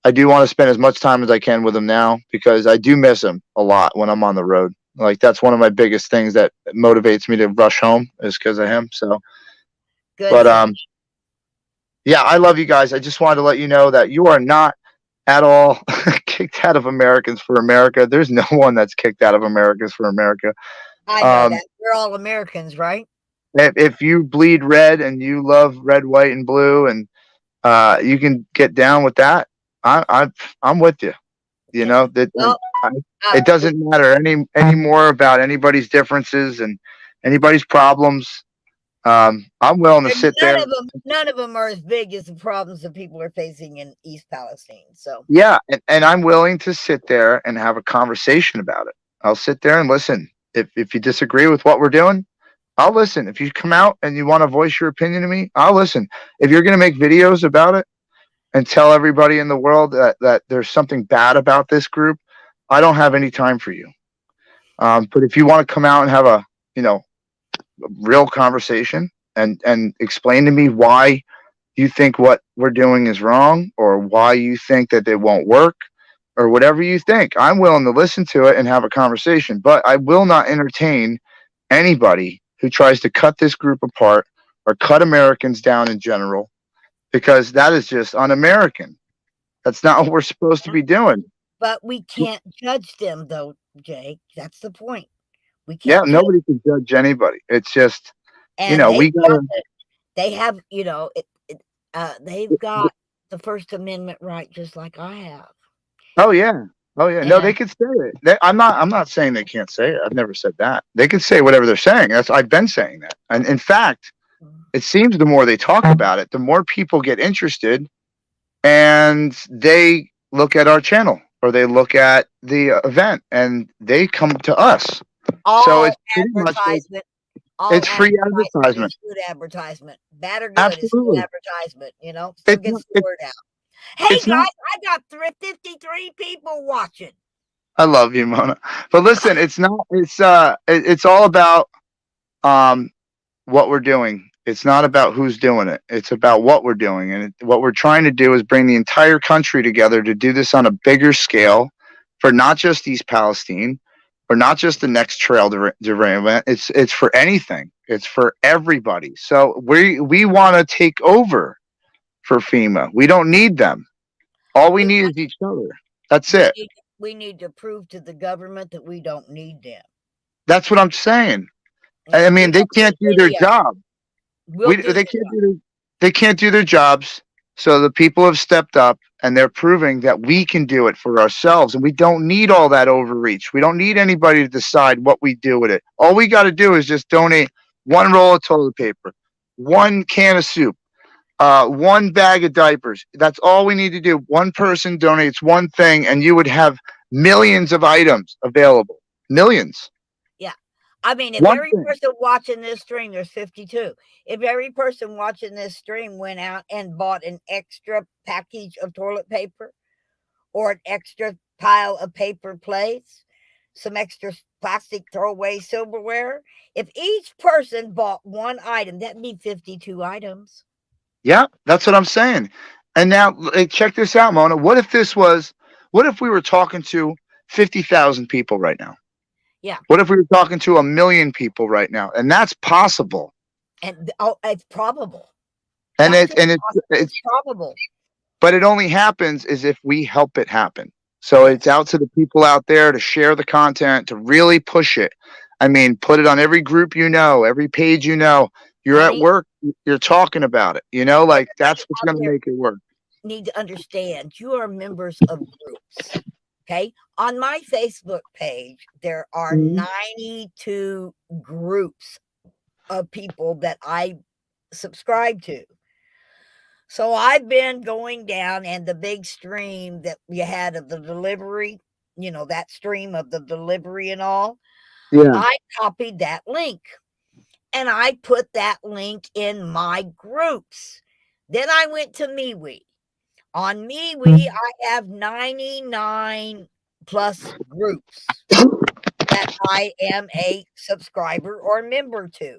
S4: I do want to spend as much time as I can with him now, because I do miss him a lot when I'm on the road. Like, that's one of my biggest things that motivates me to rush home, is because of him. So,
S1: good.
S4: But yeah, I love you guys. I just wanted to let you know that you are not at all kicked out of Americans for America. There's no one that's kicked out of Americans for America.
S1: I know that. We're all Americans, right?
S4: If you bleed red and you love red, white, and blue, and you can get down with that, I'm with you. It doesn't matter anymore about anybody's differences and anybody's problems. I'm willing to sit there.
S1: None of them are as big as the problems that people are facing in East Palestine. So
S4: yeah, and I'm willing to sit there and have a conversation about it. I'll sit there and listen. If you disagree with what we're doing, I'll listen. If you come out and you want to voice your opinion to me, I'll listen. If you're going to make videos about it and tell everybody in the world that there's something bad about this group, I don't have any time for you. But if you want to come out and have a, you know, real conversation and explain to me why you think what we're doing is wrong, or why you think that it won't work, or whatever you think, I'm willing to listen to it and have a conversation. But I will not entertain anybody who tries to cut this group apart or cut Americans down in general, because that is just un-American. That's not what we're supposed to be doing.
S1: But we can't judge them, though, Jake. That's the point. We
S4: Yeah,
S1: can't judge,
S4: nobody can judge anybody. It's just,
S1: and
S4: we gotta.
S1: they have, they've got the First Amendment right, just like I have.
S4: Oh yeah, oh yeah. No, they
S1: And
S4: can say it. I'm not saying they can't say it. I've never said that. They can say whatever they're saying. I've been saying that. And in fact, it seems the more they talk about it, the more people get interested, and they look at our channel or they look at the event and they come to us. So it's pretty much like, it's free advertisement.
S1: is good advertisement. Bad or good is good
S4: Absolutely.
S1: advertisement. Still
S4: It's
S1: gets
S4: not,
S1: the word out. Hey
S4: it's
S1: guys,
S4: not.
S1: I got 53 people watching.
S4: I love you, Mona. But listen, it's not. It's all about um what we're doing. It's not about who's doing it. It's about what we're doing, and what we're trying to do is bring the entire country together to do this on a bigger scale, for not just East Palestine, or not just the next trail derailment. It's for anything. It's for everybody. So we want to take over for FEMA. We don't need them. All we
S1: We
S4: need is each other. That's it.
S1: we need to prove to the government that we don't need them.
S4: That's what I'm saying. I
S1: And we
S4: mean, they
S1: don't
S4: can't
S1: need
S4: do their
S1: any of them.
S4: job.
S1: We'll do
S4: They
S1: the
S4: can't
S1: job.
S4: they can't do their jobs. So the people have stepped up and they're proving that we can do it for ourselves, and we don't need all that overreach. We don't need anybody to decide what we do with it. All we got to do is just donate one roll of toilet paper, one can of soup, one bag of diapers. That's all we need to do. One person donates one thing, and you would have millions of items available. Millions.
S1: Yeah. I mean, if
S4: One
S1: every
S4: thing.
S1: person watching this stream, there's 52. If every person watching this stream went out and bought an extra package of toilet paper or an extra pile of paper plates, some extra plastic throwaway silverware, if each person bought one item, that'd be 52 items.
S4: Yeah, that's what I'm saying. And now, check this out, Mona. What if we were talking to 50,000 people right now?
S1: Yeah.
S4: What if we were talking to 1 million people right now? And that's possible.
S1: And it's probable.
S4: And
S1: Not just
S4: it's
S1: possible, it's probable.
S4: but it only happens is if we help it happen. So it's out to the people out there to share the content, to really push it. I mean, put it on every group, every page, you're at
S1: Honey,
S4: work, you're talking about it, like that's what's
S1: out
S4: going to
S1: there
S4: make it work.
S1: need to understand you are members of groups. Okay. On my Facebook page, there are 92 groups of people that I subscribe to. So I've been going down, and the big stream that you had of the delivery, that stream of the delivery and all,
S4: Yeah.
S1: I copied that link and I put that link in my groups. Then I went to MeWe. On MeWe, I have 99 plus groups that I am a subscriber or member to.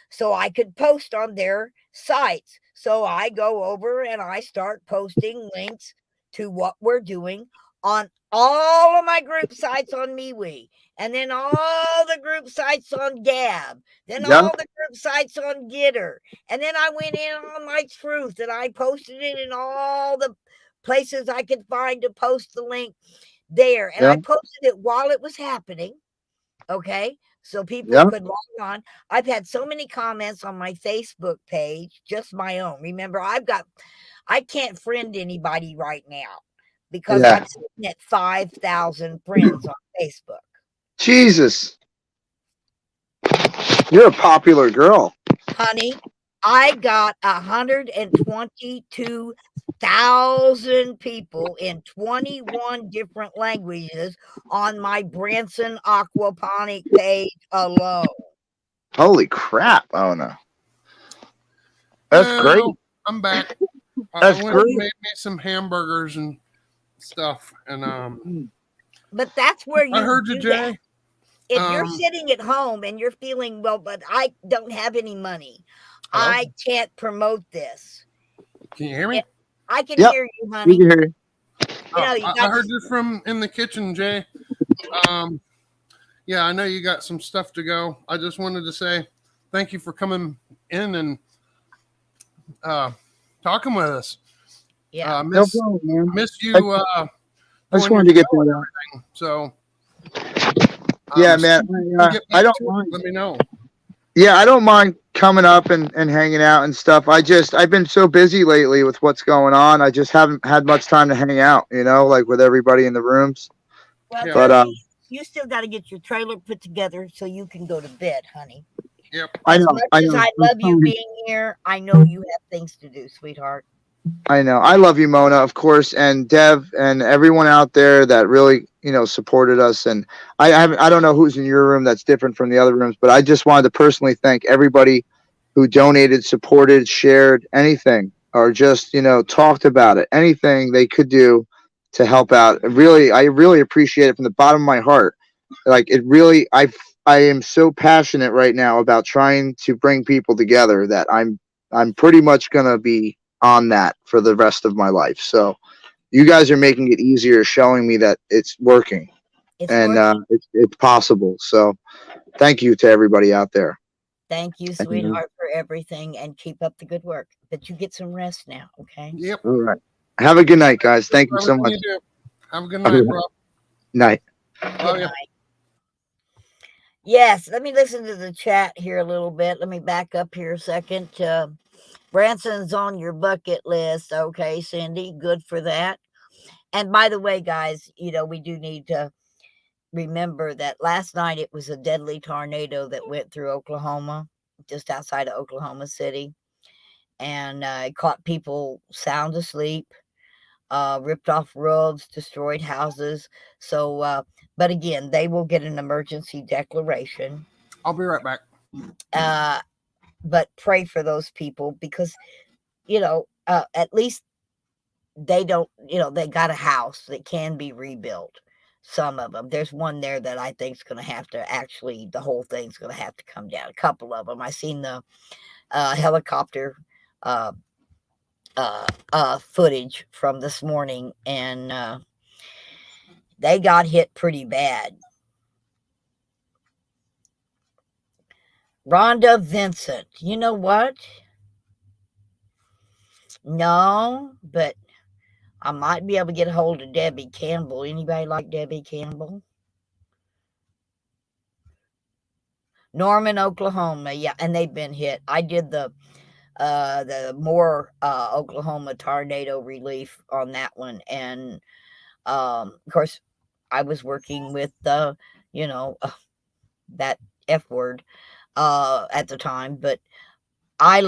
S1: So I could post on their sites. So I go over and I start posting links to what we're doing on all of my group sites on MeWe, and then all the group sites on Gab, then all the group sites on Gitter, and then I went in on my Truth and I posted it in all the places I could find to post the link there. And I posted it while it was happening. Okay. So people could log on. I've had so many comments on my Facebook page, just my own. Remember, I can't friend anybody right now because I'm sitting at 5,000 friends on Facebook.
S4: Jesus. You're a popular girl.
S1: Honey, I got 122,000 people in 21 different languages on my Branson Aquaponic page alone.
S4: Holy crap. Oh, no. That's great.
S2: I'm back.
S4: That's
S2: I went
S4: great.
S2: and made me some hamburgers and stuff. And
S1: But that's where
S2: I
S1: you
S2: heard you,
S1: do that.
S2: Jay.
S1: If you're sitting at home and you're feeling, well, but I don't have any money,
S2: Hello?
S1: I can't promote this.
S2: Can you hear me?
S1: I can
S4: Yep.
S1: hear you,
S4: We
S1: honey.
S4: can hear you.
S1: You know, you
S2: I
S1: got
S2: heard you from in the kitchen, Jay. Yeah, I know you got some stuff to go. I just wanted to say thank you for coming in and talking with us.
S1: yeah.
S4: No problem, man.
S2: Miss
S4: I,
S2: you
S4: I just
S2: doing your
S4: wanted to get
S2: show and
S4: through that.
S2: everything. So
S4: Yeah,
S2: as
S4: man.
S2: soon as you get
S4: I
S2: back
S4: don't
S2: to it,
S4: mind.
S2: let me know.
S4: Yeah, I don't mind coming up and hanging out and stuff. I've been so busy lately with what's going on. I just haven't had much time to hang out, like with everybody in the rooms.
S1: Well,
S2: Yeah.
S4: But
S1: Toby, you still got to get your trailer put together so you can go to bed, honey.
S2: Yep.
S4: I
S1: As
S4: know,
S1: much
S4: I
S1: as
S4: know.
S1: I love you being here, I know you have things to do, sweetheart.
S4: I know. I love you, Mona, of course, and Dev, and everyone out there that really, supported us. And I don't know who's in your room that's different from the other rooms, but I just wanted to personally thank everybody who donated, supported, shared anything, or just, talked about it, anything they could do to help out. I really appreciate it from the bottom of my heart. Like it really, I am so passionate right now about trying to bring people together that I'm pretty much gonna be on that for the rest of my life. So you guys are making it easier, showing me that it's working
S1: It's
S4: and
S1: working.
S4: it's possible. So thank you to everybody out there.
S1: Thank you,
S4: And,
S1: sweetheart, for everything, and keep up the good work. But you get some rest now, okay?
S2: Yep.
S4: all right. Have a good night, guys. Thank you so
S2: Everything
S4: much.
S2: you do. Have a good
S4: All
S2: night,
S4: right.
S2: bro.
S4: Night.
S2: Love
S1: Good
S2: you.
S1: night. Yes, let me listen to the chat here a little bit. Let me back up here a second. Branson's on your bucket list. Okay, Cindy, good for that. And by the way, guys, we do need to remember that last night it was a deadly tornado that went through Oklahoma, just outside of Oklahoma City. And it caught people sound asleep, ripped off roads, destroyed houses. So, but again, they will get an emergency declaration.
S2: I'll be right back.
S1: But pray for those people because, at least they don't, they got a house that can be rebuilt. Some of them. There's one there that I think is going to have to actually, the whole thing's going to have to come down. A couple of them. I seen the helicopter uh, footage from this morning, and they got hit pretty bad. Rhonda Vincent, you know what? No, but I might be able to get a hold of Debbie Campbell. Anybody like Debbie Campbell? Norman, Oklahoma. Yeah, and they've been hit. I did the Moore, Oklahoma tornado relief on that one, and of course, I was working with that F word at the time, but I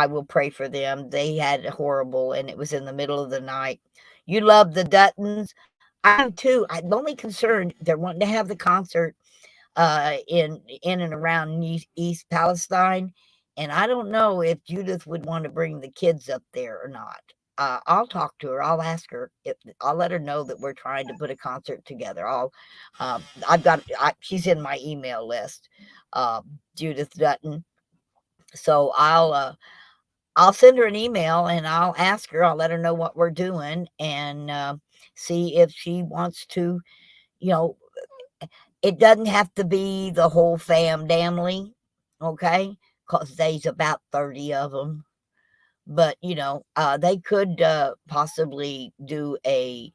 S1: will pray for them. They had horrible, and it was in the middle of the night. You love the Duttons. I do too. I'm only concerned they're wanting to have the concert in and around East Palestine, and I don't know if Judith would want to bring the kids up there or not. I'll talk to her. I'll ask her. I'll let her know that we're trying to put a concert together. She's in my email list, Judith Dutton. So I'll send her an email and I'll ask her. I'll let her know what we're doing and see if she wants to. You know, it doesn't have to be the whole family, okay? Because there's about 30 of them. But they could possibly do the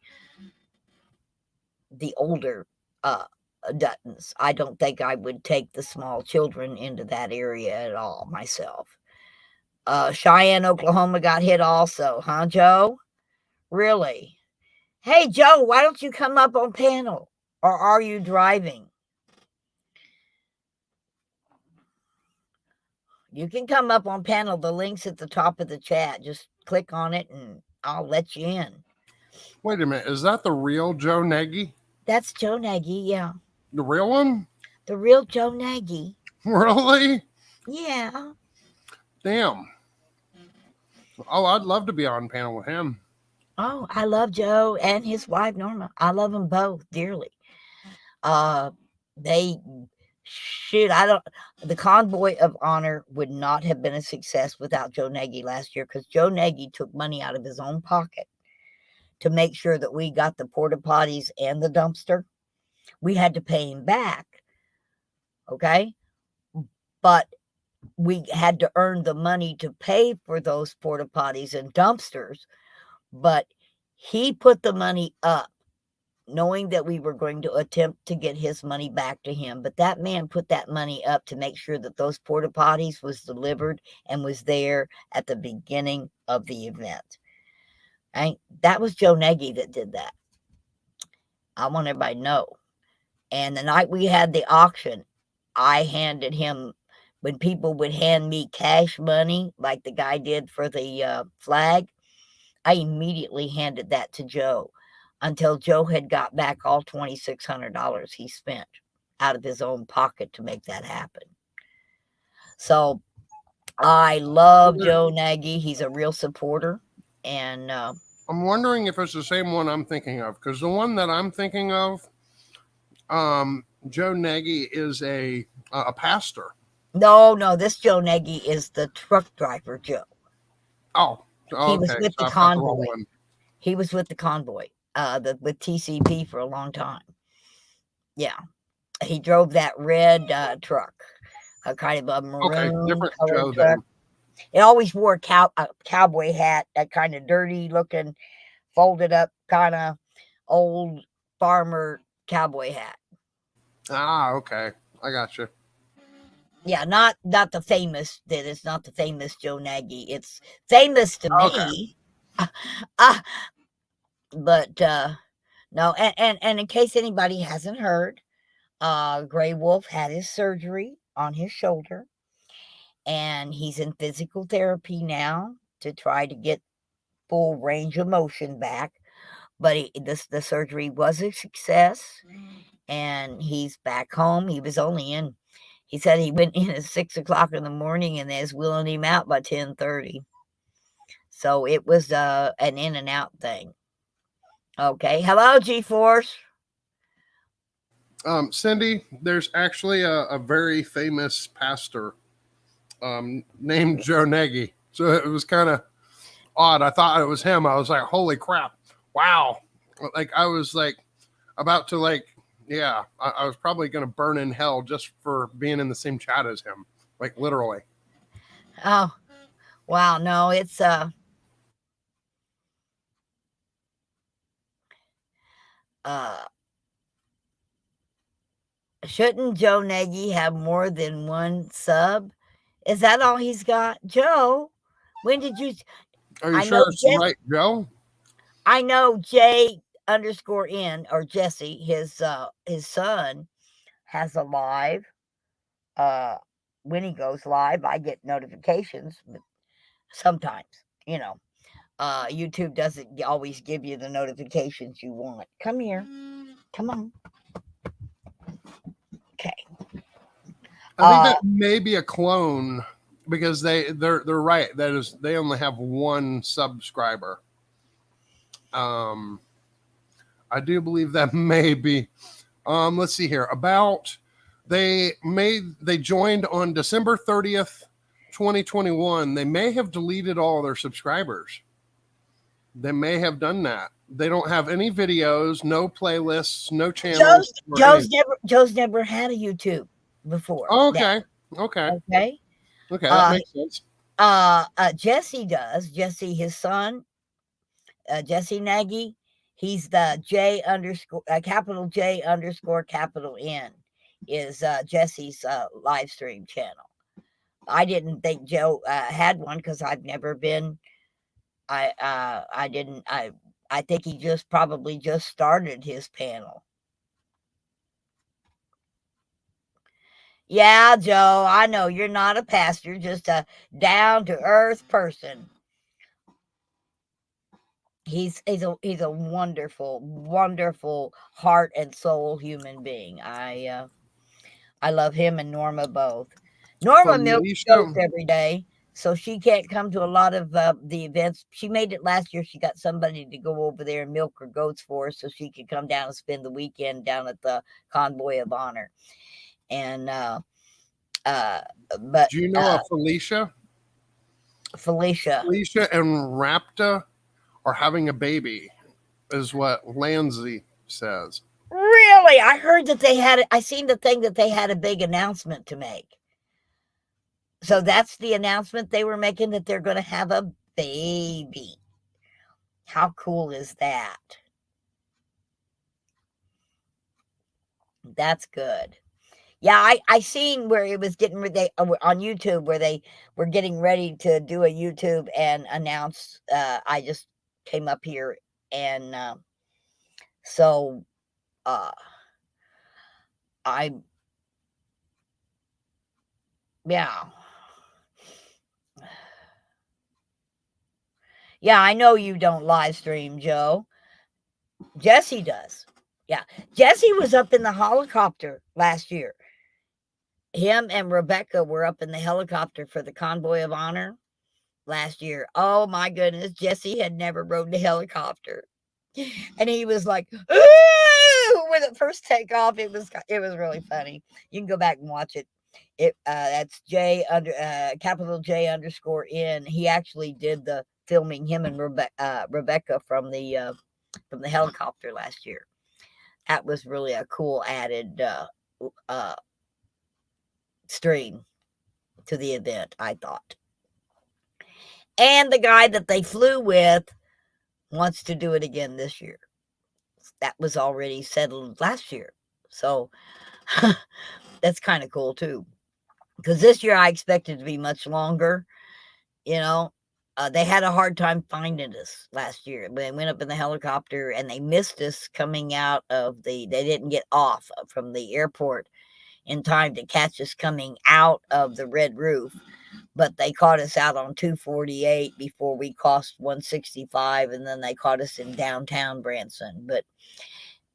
S1: older Duttons. I don't think I would take the small children into that area at all myself. Cheyenne, Oklahoma got hit also, huh, Joe? Really? Hey, Joe, why don't you come up on panel? Or are you driving? You can come up on panel. The link's at the top of the chat. Just click on it and I'll let you in.
S2: Wait a minute. Is that the real Joe Nagy?
S1: That's Joe Nagy, yeah.
S2: The real one?
S1: The real Joe Nagy.
S2: Really?
S1: Yeah.
S2: Damn. Oh, I'd love to be on panel with him.
S1: Oh, I love Joe and his wife Norma. I love them both dearly. Uh, they shoot. I don't. The Convoy of Honor would not have been a success without Joe Nagy last year because Joe Nagy took money out of his own pocket to make sure that we got the porta potties and the dumpster. We had to pay him back, okay? But we had to earn the money to pay for those porta potties and dumpsters. But he put the money up knowing that we were going to attempt to get his money back to him. But that man put that money up to make sure that those porta potties was delivered and was there at the beginning of the event. Right? That was Joe Nagy that did that. I want everybody to know. And the night we had the auction, I handed him, when people would hand me cash money, like the guy did for the flag, I immediately handed that to Joe until Joe had got back all $2,600 he spent out of his own pocket to make that happen. So I love Joe Nagy. He's a real supporter. And
S2: I'm wondering if it's the same one I'm thinking of, because the one that I'm thinking of, Joe Nagy is a pastor.
S1: no, this Joe Nagy is the truck driver, Joe.
S2: Oh, okay.
S1: He was with
S2: So
S1: the
S2: I've got the wrong
S1: convoy.
S2: one.
S1: He was with the convoy, with TCP for a long time. Yeah, he drove that red truck, a kind of a
S2: Okay,
S1: maroon
S2: different
S1: colored
S2: Joe
S1: truck.
S2: then.
S1: It always wore a cowboy hat, that kind of dirty looking, folded up, kind of old farmer cowboy hat.
S2: Ah, okay. I got you.
S1: Yeah, not the famous. That it's not the famous Joe Nagy. It's famous to
S2: Okay.
S1: me. But no, and in case anybody hasn't heard, Gray Wolf had his surgery on his shoulder, and he's in physical therapy now to try to get full range of motion back. But the surgery was a success, and he's back home. He was only in. He said he went in at 6 o'clock in the morning, and they was wheeling him out by 10:30. So it was an in and out thing. Okay, hello, G Force.
S2: Cindy, there's actually a very famous pastor named Joe Nagy. So it was kind of odd. I thought it was him. I was like, holy crap. Wow. Like I was like about to like, yeah, I was probably going to burn in hell just for being in the same chat as him. Like literally.
S1: Oh, wow. No, it's shouldn't Joe Nagy have more than one sub? Is that all he's got? Joe, when did you?
S2: Are you
S1: I
S2: sure
S1: know
S2: it's the right Joe?
S1: I know J_N or Jesse, his son, has a live. When he goes live, I get notifications, but sometimes, YouTube doesn't always give you the notifications you want. Come here. Come on. Okay.
S2: I think that may be a clone because they're right. That is, they only have one subscriber. I do believe that may be. Let's see here. They joined on December 30th, 2021. They may have deleted all their subscribers. They may have done that. They don't have any videos, no playlists, no channels.
S1: Joe's never had a YouTube before.
S2: Oh, okay. Okay. That makes sense.
S1: Jesse does. Jesse, his son, Jesse Nagy, he's the capital J_ capital N is Jesse's live stream channel. I didn't think Joe had one because I've never been. I didn't. I think he probably just started his panel. Yeah, Joe, I know you're not a pastor, just a down to earth person. He's a wonderful, wonderful heart and soul human being. I love him and Norma both. Norma milks goats every day, So she can't come to a lot of the events. She made it last year. She got somebody to go over there and milk her goats for her so she could come down and spend the weekend down at the Convoy of Honor. And but
S2: Do you know of Felicia?
S1: Felicia,
S2: Felicia and Rapta are having a baby, is what Lanzi says.
S1: really? I heard that they had. I seen the thing that they had a big announcement to make. So that's the announcement they were making, that they're going to have a baby. How cool is that? That's good. Yeah, I seen where it was getting they on YouTube where they were getting ready to do a YouTube and announce. I just came up here and so I yeah. Yeah, I know you don't live stream, Joe. Jesse does. Yeah. Jesse was up in the helicopter last year. Him and Rebecca were up in the helicopter for the Convoy of Honor last year. Oh my goodness. Jesse had never rode a helicopter. And he was like, ooh, when it first take off, it was really funny. You can go back and watch it. That's capital J underscore N. He actually did the filming, him and Rebecca from the helicopter last year. That was really a cool added stream to the event, I thought. And the guy that they flew with wants to do it again this year. That was already settled last year. So that's kind of cool too. Because this year I expected to be much longer. You know, they had a hard time finding us last year. They went up in the helicopter and they missed us coming out of they didn't get off from the airport in time to catch us coming out of the Red Roof. But they caught us out on 248 before we crossed 165, and then they caught us in downtown Branson. But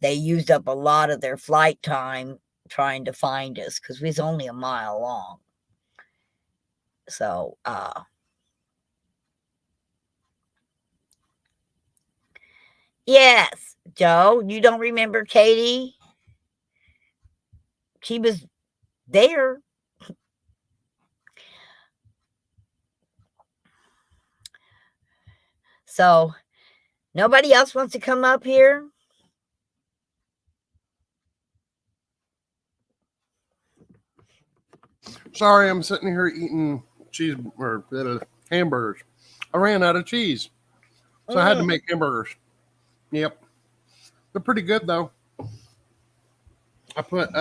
S1: they used up a lot of their flight time trying to find us because we was only a mile long. So, yes, Joe, you don't remember Katie? She was there. So, nobody else wants to come up here?
S2: Sorry, I'm sitting here eating cheese or hamburgers. I ran out of cheese, so I had to make hamburgers. Yep, they're pretty good though. I put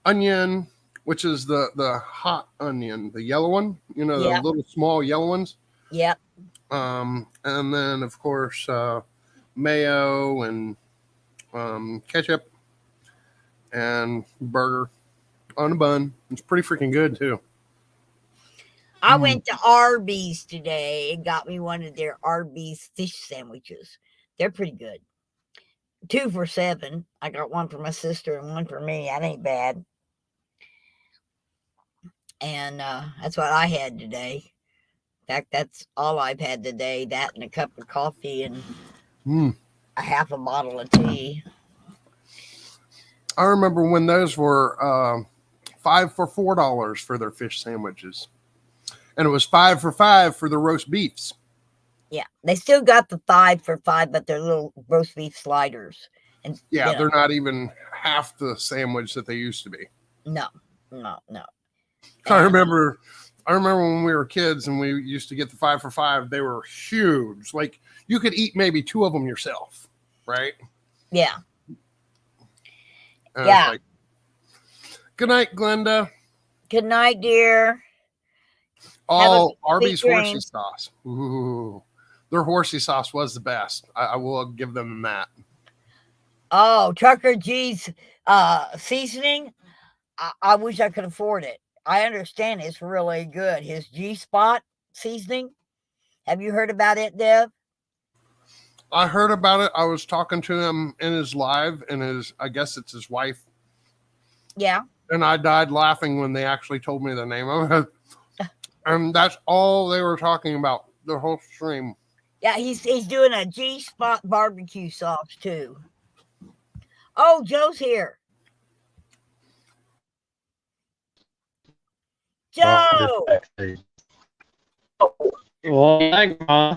S2: onion, which is the hot onion, the yellow one. You know, the little small yellow ones.
S1: Yep.
S2: And then of course mayo and ketchup and burger on a bun. It's pretty freaking good too.
S1: I went to Arby's today and got me one of their Arby's fish sandwiches. They're pretty good. 2 for $7. I got one for my sister and one for me. That ain't bad. And that's what I had today. In fact, that's all I've had today. That and a cup of coffee and a half a bottle of tea.
S2: I remember when those were $5 for $4 for their fish sandwiches. And it was 5 for $5 for the roast beefs.
S1: Yeah, they still got the 5 for $5, but they're little roast beef sliders. And
S2: yeah, they're not even half the sandwich that they used to be.
S1: No.
S2: I remember when we were kids and we used to get the 5 for $5. They were huge. Like you could eat maybe 2 of them yourself, right?
S1: Yeah.
S2: And yeah. Like, good night, Glenda.
S1: Good night, dear.
S2: Oh, Arby's horsey sauce. Ooh, their horsey sauce was the best. I will give them that.
S1: Oh, Trucker G's seasoning. I wish I could afford it. I understand it's really good. His G-Spot seasoning. Have you heard about it, Deb?
S2: I heard about it. I was talking to him in his live, and I guess it's his wife.
S1: Yeah.
S2: And I died laughing when they actually told me the name of it. And that's all they were talking about the whole stream.
S1: Yeah, he's doing a G-spot barbecue sauce too. Oh, Joe's here. Joe.
S6: Well, thanks, Ma.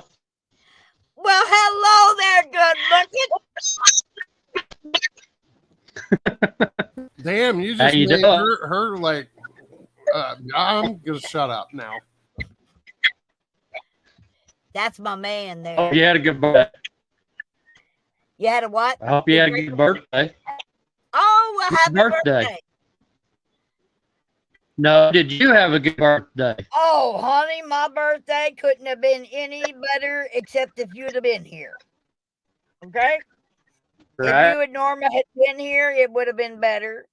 S1: Well, hello there, good looking.
S2: Damn, you
S6: How
S2: just
S6: you
S2: made
S6: doing?
S2: her like. I'm gonna shut up now.
S1: That's my man there.
S6: Hope you had a good birthday.
S1: You had a what?
S6: I hope you had a good birthday.
S1: Oh, well, happy
S6: birthday.
S1: birthday.
S6: No, did you have a good birthday?
S1: Oh, honey, my birthday couldn't have been any better except if you'd have been here. Okay? If
S6: Right?
S1: you and Norma had been here, it would have been better.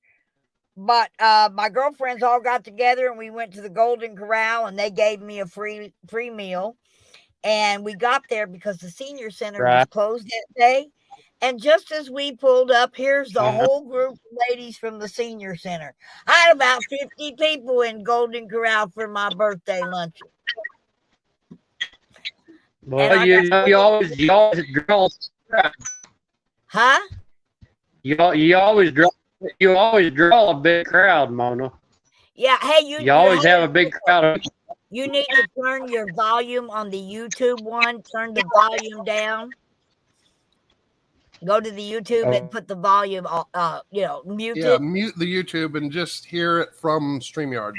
S1: But my girlfriends all got together and we went to the Golden Corral and they gave me a free meal. And we got there because the senior center was
S6: Right.
S1: closed that day. And just as we pulled up, here's the
S6: Uh-huh.
S1: whole group of ladies from the senior center. I had about 50 people in Golden Corral for my birthday luncheon.
S6: Well, you always draw.
S1: Huh?
S6: You always draw a big crowd, Mona.
S1: Yeah. Hey,
S6: You always have a big crowd.
S1: You need to turn your volume on the YouTube one. Turn the volume down. Go to the YouTube and put the volume, mute
S2: Yeah,
S1: it.
S2: mute the YouTube and just hear it from StreamYard.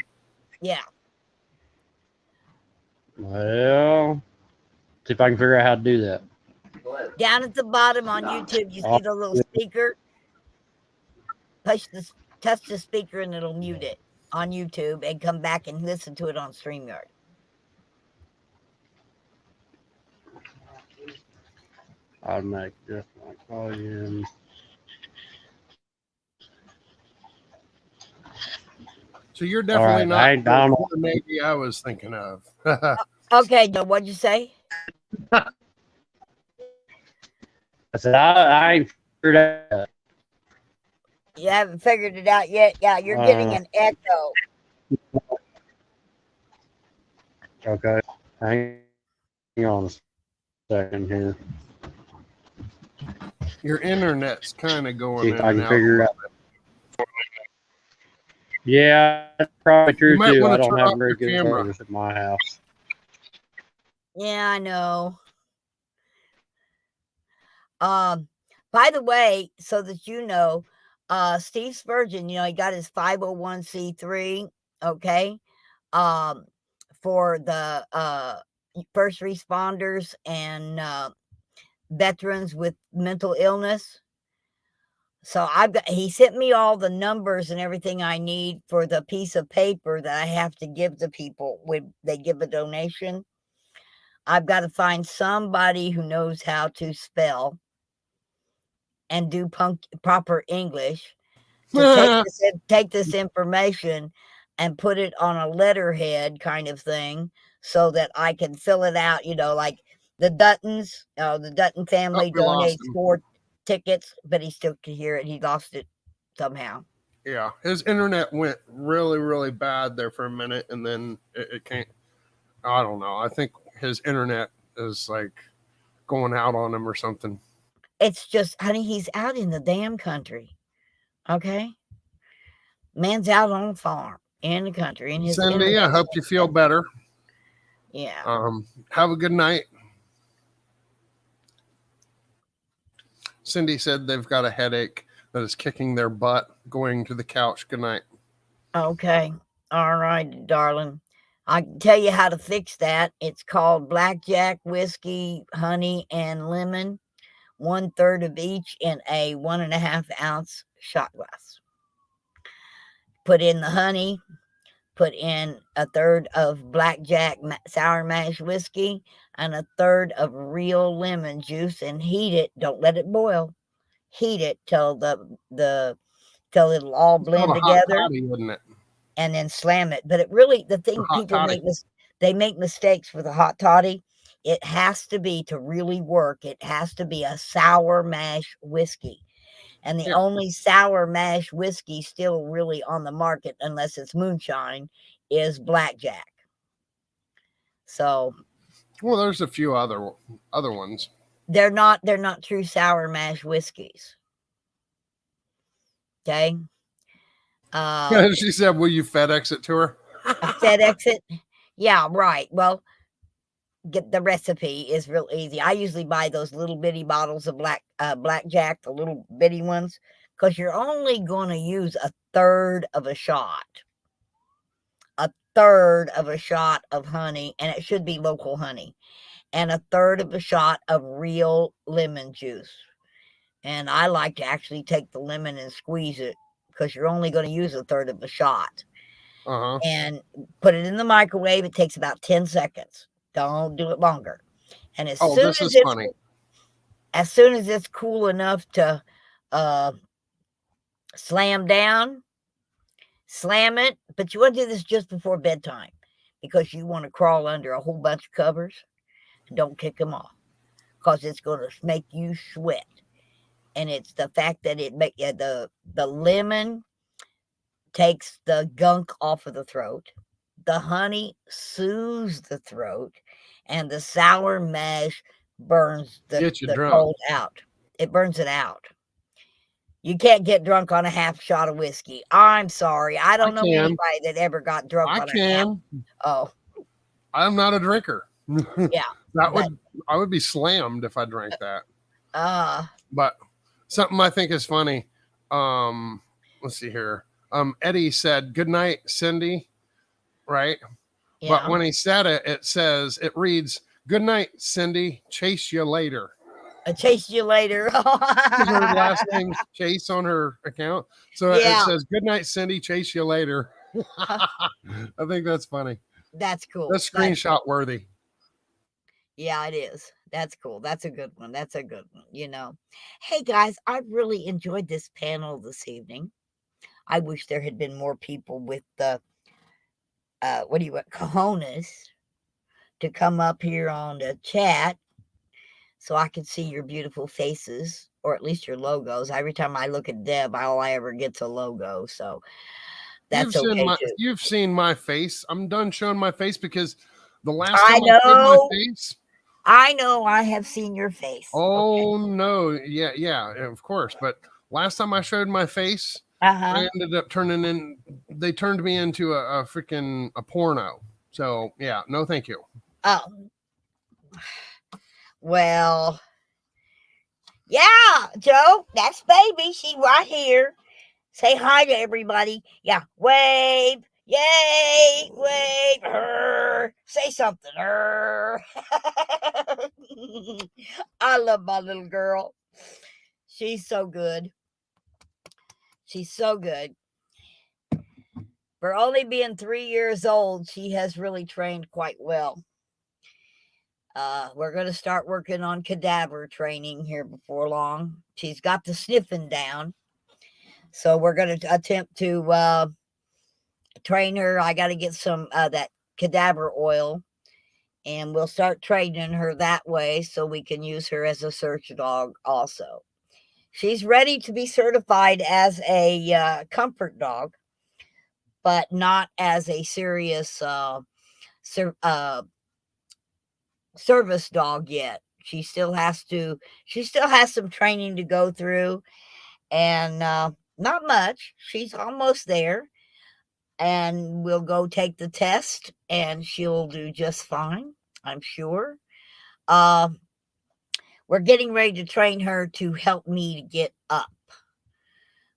S1: Yeah.
S6: Well, see if I can figure out how to do that.
S1: Down at the bottom on YouTube, you see the little speaker. Touch the speaker and it'll mute it on YouTube and come back and listen to it on StreamYard.
S6: I'll make this my volume.
S2: So you're definitely
S6: right,
S2: not the maybe I was thinking of.
S1: Okay, Joe, what'd you say?
S6: I said I ain't figured it out.
S1: You haven't figured it out yet? Yeah, you're getting an echo.
S6: Okay, hang on a second here.
S2: Your internet's kind of going
S6: See
S2: in
S6: if I
S2: and
S6: can
S2: out.
S6: figure it out. Yeah, that's probably true
S2: might
S6: too.
S2: wanna
S6: I don't
S2: turn
S6: have
S2: off
S6: very
S2: your
S6: good
S2: camera.
S6: service at my house.
S1: Yeah, I know. By the way, so that you know, Steve Spurgeon, he got his 501c3, okay, for the first responders and veterans with mental illness. So he sent me all the numbers and everything I need for the piece of paper that I have to give to people when they give a donation. I've got to find somebody who knows how to spell and do proper English to take this information and put it on a letterhead kind of thing so that I can fill it out, like the Duttons, the Dutton family
S2: we lost
S1: donates
S2: him.
S1: 4 tickets, but he still could hear it. He lost it somehow.
S2: Yeah, his internet went really, really bad there for a minute, and then it can't. I don't know. I think his internet is like going out on him or something.
S1: It's just, honey, he's out in the damn country. Okay? Man's out on a farm in the country. In his
S2: Cindy, I hope you feel better.
S1: Yeah.
S2: Have a good night. Cindy said they've got a headache that is kicking their butt going to the couch. Good night.
S1: Okay. All right, darling. I can tell you how to fix that. It's called blackjack, whiskey, honey, and lemon. 1/3 of each in a 1.5 ounce shot glass. Put in the honey. Put in 1/3 of blackjack sour mash whiskey and 1/3 of real lemon juice and heat it. Don't let it boil. Heat it till till it'll all blend together.
S2: Hot toddy, isn't it?
S1: And then slam it. But it really, the thing people make mistakes with a hot toddy. It has to be, to really work, it has to be a sour mash whiskey. And the only sour mash whiskey still really on the market, unless it's moonshine, is blackjack. So
S2: Well, there's a few other ones.
S1: they're not true sour mash whiskeys. Okay.
S2: She said, "Will you FedEx it to her?"
S1: FedEx it. Yeah, right. Well, get the recipe is real easy. I usually buy those little bitty bottles of blackjack, the little bitty ones, because you're only going to use a third of a shot of honey, and it should be local honey, and a third of a shot of real lemon juice. And I like to actually take the lemon and squeeze it because you're only going to use a third of a shot. And put it in the microwave. It takes about 10 seconds. Don't do it longer. And as soon as it's cool enough to slam down, slam it. But you want to do this just before bedtime because you want to crawl under a whole bunch of covers. Don't kick them off because it's going to make you sweat. And it's the fact that it make the lemon takes the gunk off of the throat. The honey soothes the throat, and the sour mash burns the cold out. It burns it out. You can't get drunk on a half shot of whiskey. I'm sorry. I don't know anybody that ever got drunk on a half. Oh.
S2: I'm not a drinker.
S1: Yeah.
S2: I would be slammed if I drank that. But something I think is funny. Let's see here. Eddie said, "Good night, Cindy." Right? Yeah. But when he said it, it reads, "Good night, Cindy. Chase you later."
S1: Chase you later.
S2: Her last name's Chase on her account. So it says, "Good night, Cindy. Chase you later." I think that's funny.
S1: That's cool.
S2: That's screenshot worthy.
S1: Yeah, it is. That's cool. That's a good one. Hey, guys, I really enjoyed this panel this evening. I wish there had been more people with the cojones to come up here on the chat so I could see your beautiful faces, or at least your logos. Every time I look at Deb, all I ever get's a logo. So that's
S2: you've seen my face. I'm done showing my face because the last time
S1: I
S2: showed my face.
S1: I know I have seen your face.
S2: Oh, okay. No. Yeah, of course. But last time I showed my face, I ended up they turned me into a freaking porno. So yeah, no, thank you.
S1: Oh, well, yeah, Joe, that's baby. She right here. Say hi to everybody. Yeah, wave, yay, wave, her. Say something, her. I love my little girl. She's so good. She's so good. For only being 3 years old, she has really trained quite well. We're going to start working on cadaver training here before long. She's got the sniffing down. So we're going to attempt to train her. I got to get some that cadaver oil, and we'll start training her that way so we can use her as a search dog also. She's ready to be certified as a comfort dog, but not as a serious service dog yet. She still has some training to go through, and not much. She's almost there, and we'll go take the test, and she'll do just fine, I'm sure. We're getting ready to train her to help me to get up.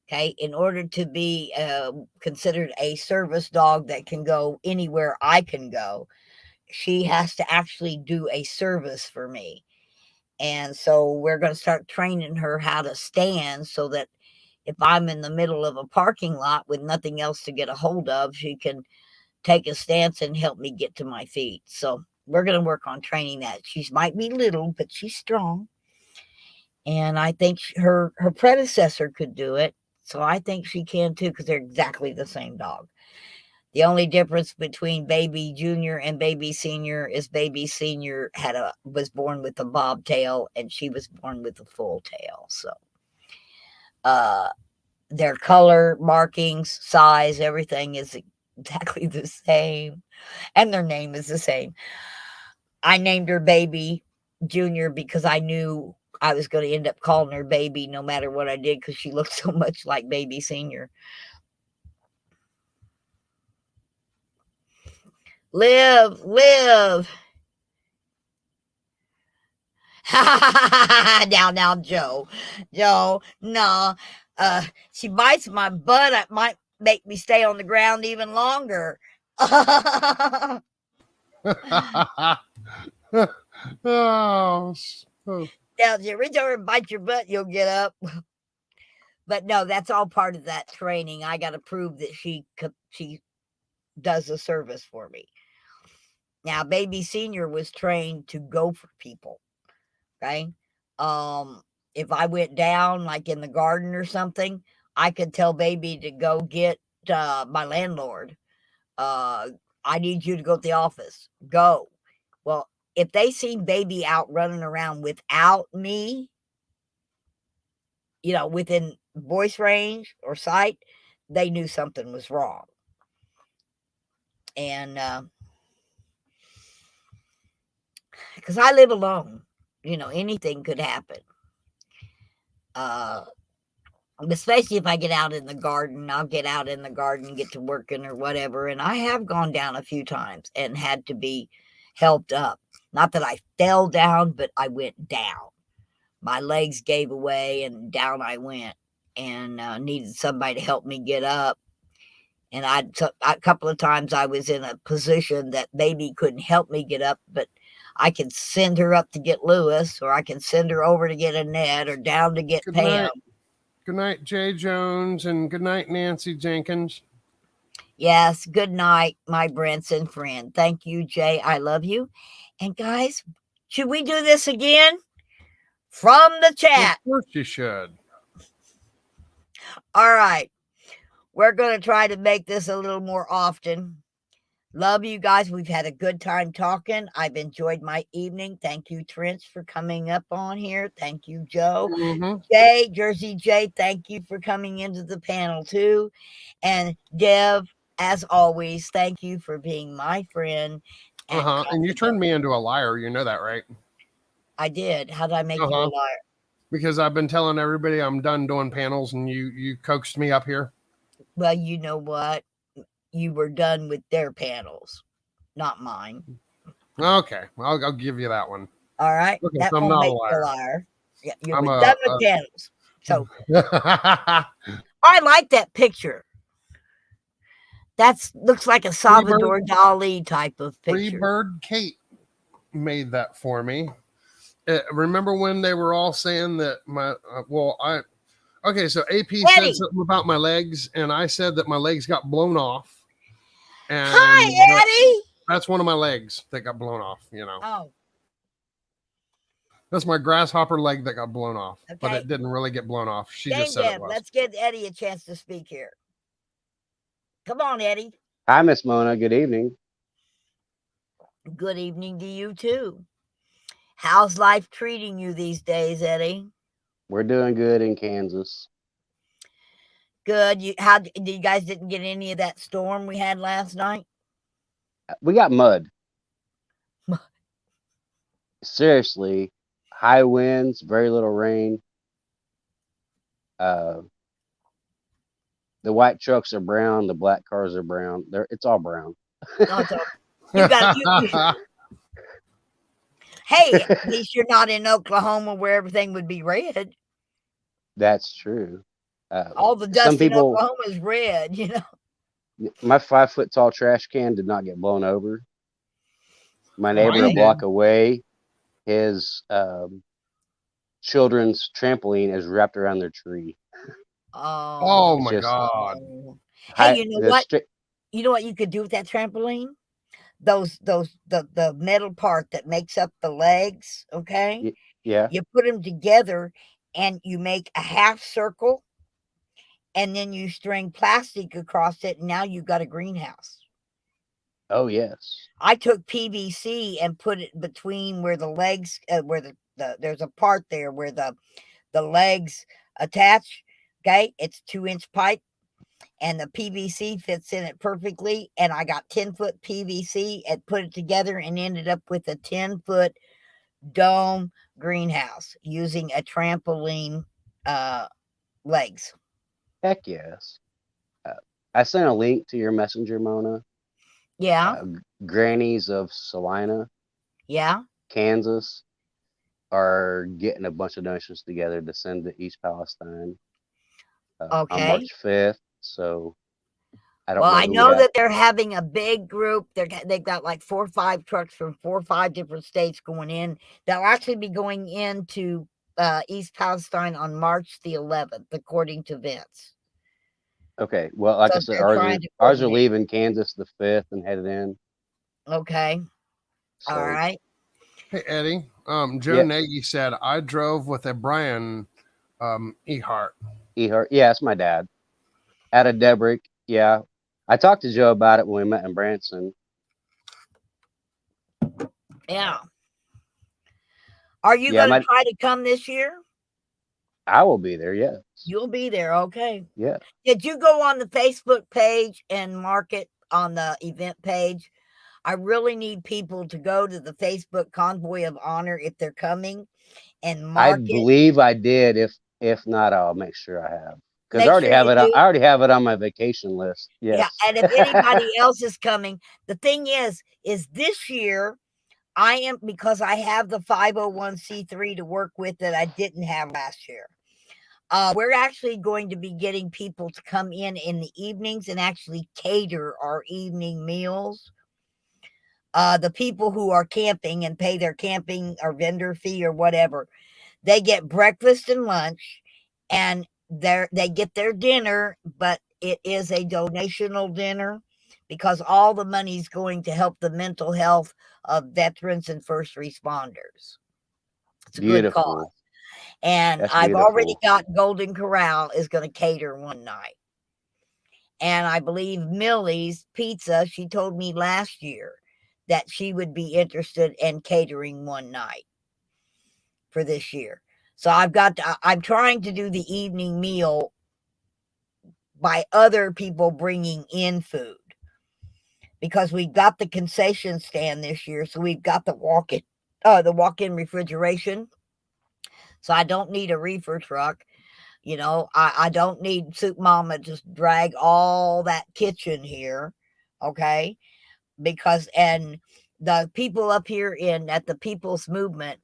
S1: Okay, in order to be considered a service dog that can go anywhere I can go, she has to actually do a service for me. And so we're going to start training her how to stand so that if I'm in the middle of a parking lot with nothing else to get a hold of, she can take a stance and help me get to my feet. So we're going to work on training that. She might be little, but she's strong. And I think her predecessor could do it. So I think she can too, because they're exactly the same dog. The only difference between baby junior and baby senior is baby senior was born with a bobtail and she was born with a full tail. So their color, markings, size, everything is exactly the same. And their name is the same. I named her Baby Junior because I knew I was going to end up calling her Baby no matter what I did because she looked so much like Baby Senior. Live, live. Now, Joe, no, she bites my butt. It might make me stay on the ground even longer.
S2: Oh,
S1: Now, if you reach over and bite your butt, you'll get up. But no, that's all part of that training. I got to prove that she does the service for me. Now, Baby Senior was trained to go for people. Okay. If I went down like in the garden or something, I could tell Baby to go get my landlord. I need you to go to the office. Go. Well, if they see Baby out running around without me, within voice range or sight, they knew something was wrong. And because I live alone, anything could happen. Especially if I get out in the garden, I'll get out in the garden, get to working or whatever. And I have gone down a few times and had to be helped up. Not that I fell down, but I went down. My legs gave away and down I went and needed somebody to help me get up. And a couple of times I was in a position that Baby couldn't help me get up, but I can send her up to get Lewis, or I can send her over to get Annette, or down to get
S2: good
S1: Pam.
S2: night. Good night, Jay Jones, and good night, Nancy Jenkins.
S1: Yes, good night, my Branson friend. Thank you, Jay. I love you. And guys, should we do this again? From the chat.
S2: Of course you should.
S1: All right. We're going to try to make this a little more often. Love you guys. We've had a good time talking. I've enjoyed my evening. Thank you, Trench, for coming up on here. Thank you, Joe.
S2: Mm-hmm.
S1: Jay, Jersey Jay, thank you for coming into the panel too. And Dev, as always, thank you for being my friend.
S2: And you turned me into a liar. You know that, right?
S1: I did. How did I make you a liar?
S2: Because I've been telling everybody I'm done doing panels, and you coaxed me up here.
S1: Well, you know what? You were done with their panels, not mine.
S2: Okay, I'll give you that one.
S1: All right,
S2: Okay,
S1: that
S2: so I'm
S1: won't
S2: not
S1: make
S2: a
S1: you
S2: liar.
S1: a liar. Yeah, you
S2: I'm
S1: were done with panels. So I like that picture. That looks like a Salvador Dali type of picture.
S2: Freebird Kate made that for me. Remember when they were all saying that okay, so AP said something about my legs, and I said that my legs got blown off. And
S1: hi, Eddie.
S2: That's one of my legs that got blown off,
S1: Oh.
S2: That's my grasshopper leg that got blown off,
S1: okay.
S2: But it didn't really get blown off. She just said it was.
S1: Let's give Eddie a chance to speak here. Come on, Eddie.
S7: Hi, Miss Mona. Good evening.
S1: Good evening to you, too. How's life treating you these days, Eddie?
S7: We're doing good in Kansas.
S1: Good. You guys didn't get any of that storm we had last night?
S7: We got mud. Seriously, high winds, very little rain. The white trucks are brown. The black cars are brown. It's all brown.
S1: Hey, at least you're not in Oklahoma where everything would be red.
S7: That's true.
S1: All the dust in Oklahoma is red,
S7: My 5-foot tall trash can did not get blown over. My neighbor a block away, his children's trampoline is wrapped around their tree.
S2: Oh my God.
S1: Hey, you know what? You know what you could do with that trampoline? The metal part that makes up the legs, okay?
S7: Yeah.
S1: You put them together and you make a half circle, and then you string plastic across it, and now you've got a greenhouse.
S7: Oh, yes.
S1: I took PVC and put it between where the legs, where there's a part there where the legs attach. Okay, it's 2-inch pipe. and the PVC fits in it perfectly. And I got 10-foot PVC and put it together and ended up with a 10-foot dome greenhouse using a trampoline legs.
S7: Heck yes. I sent a link to your messenger, Mona.
S1: Yeah.
S7: Grannies of Salina,
S1: Yeah.
S7: Kansas, are getting a bunch of donations together to send to East Palestine on
S1: Okay.
S7: March 5th. So I don't
S1: Well,
S7: know
S1: I
S7: who we
S1: know
S7: have.
S1: that they're having a big group. They've got like 4 or 5 trucks from 4 or 5 different states going in. They'll actually be going into East Palestine on March the 11th, according to Vince.
S7: Okay. Well, like I
S1: So
S7: said,
S1: they're trying to
S7: ours are
S1: coordinate.
S7: leaving Kansas the 5th and headed in.
S1: Okay.
S7: So,
S1: All right.
S2: Hey Eddie, Joe
S7: Yeah.
S2: Nagy said I drove with a Brian Ehart.
S7: Ehart. Yeah, it's my dad. Out of Debrick. Yeah. I talked to Joe about it when we met in Branson.
S1: Yeah. Are you
S7: Yeah,
S1: going to try to come this year?
S7: I will be there. Yes.
S1: You'll be there. Okay.
S7: Yeah.
S1: Did you go on the Facebook page and mark it on the event page? I really need people to go to the Facebook Convoy of Honor if they're coming and
S7: I
S1: mark it.
S7: believe I did. If not, I'll make sure I have. Because
S1: Make
S7: I already
S1: sure
S7: have
S1: you
S7: it.
S1: do.
S7: I already have it on my vacation list.
S1: Yeah,
S7: Yes.
S1: and if anybody else is coming, the thing is this year I am, because I have the 501c3 to work with that I didn't have last year. We're actually going to be getting people to come in the evenings and actually cater our evening meals. The people who are camping and pay their camping or vendor fee or whatever, they get breakfast and lunch, and they get their dinner, but it is a donational dinner because all the money's going to help the mental health of veterans and first responders. It's a good cause.
S7: Beautiful.
S1: And
S7: That's
S1: I've already
S7: beautiful.
S1: got Golden Corral is going to cater one night. And I believe Millie's Pizza, she told me last year that she would be interested in catering one night for this year. So I'm trying to do the evening meal by other people bringing in food because we've got the concession stand this year. So we've got the walk-in refrigeration. So I don't need a reefer truck. You know, I don't need Soup Mama to drag all that kitchen here. Okay. And the people up here at the People's Movement,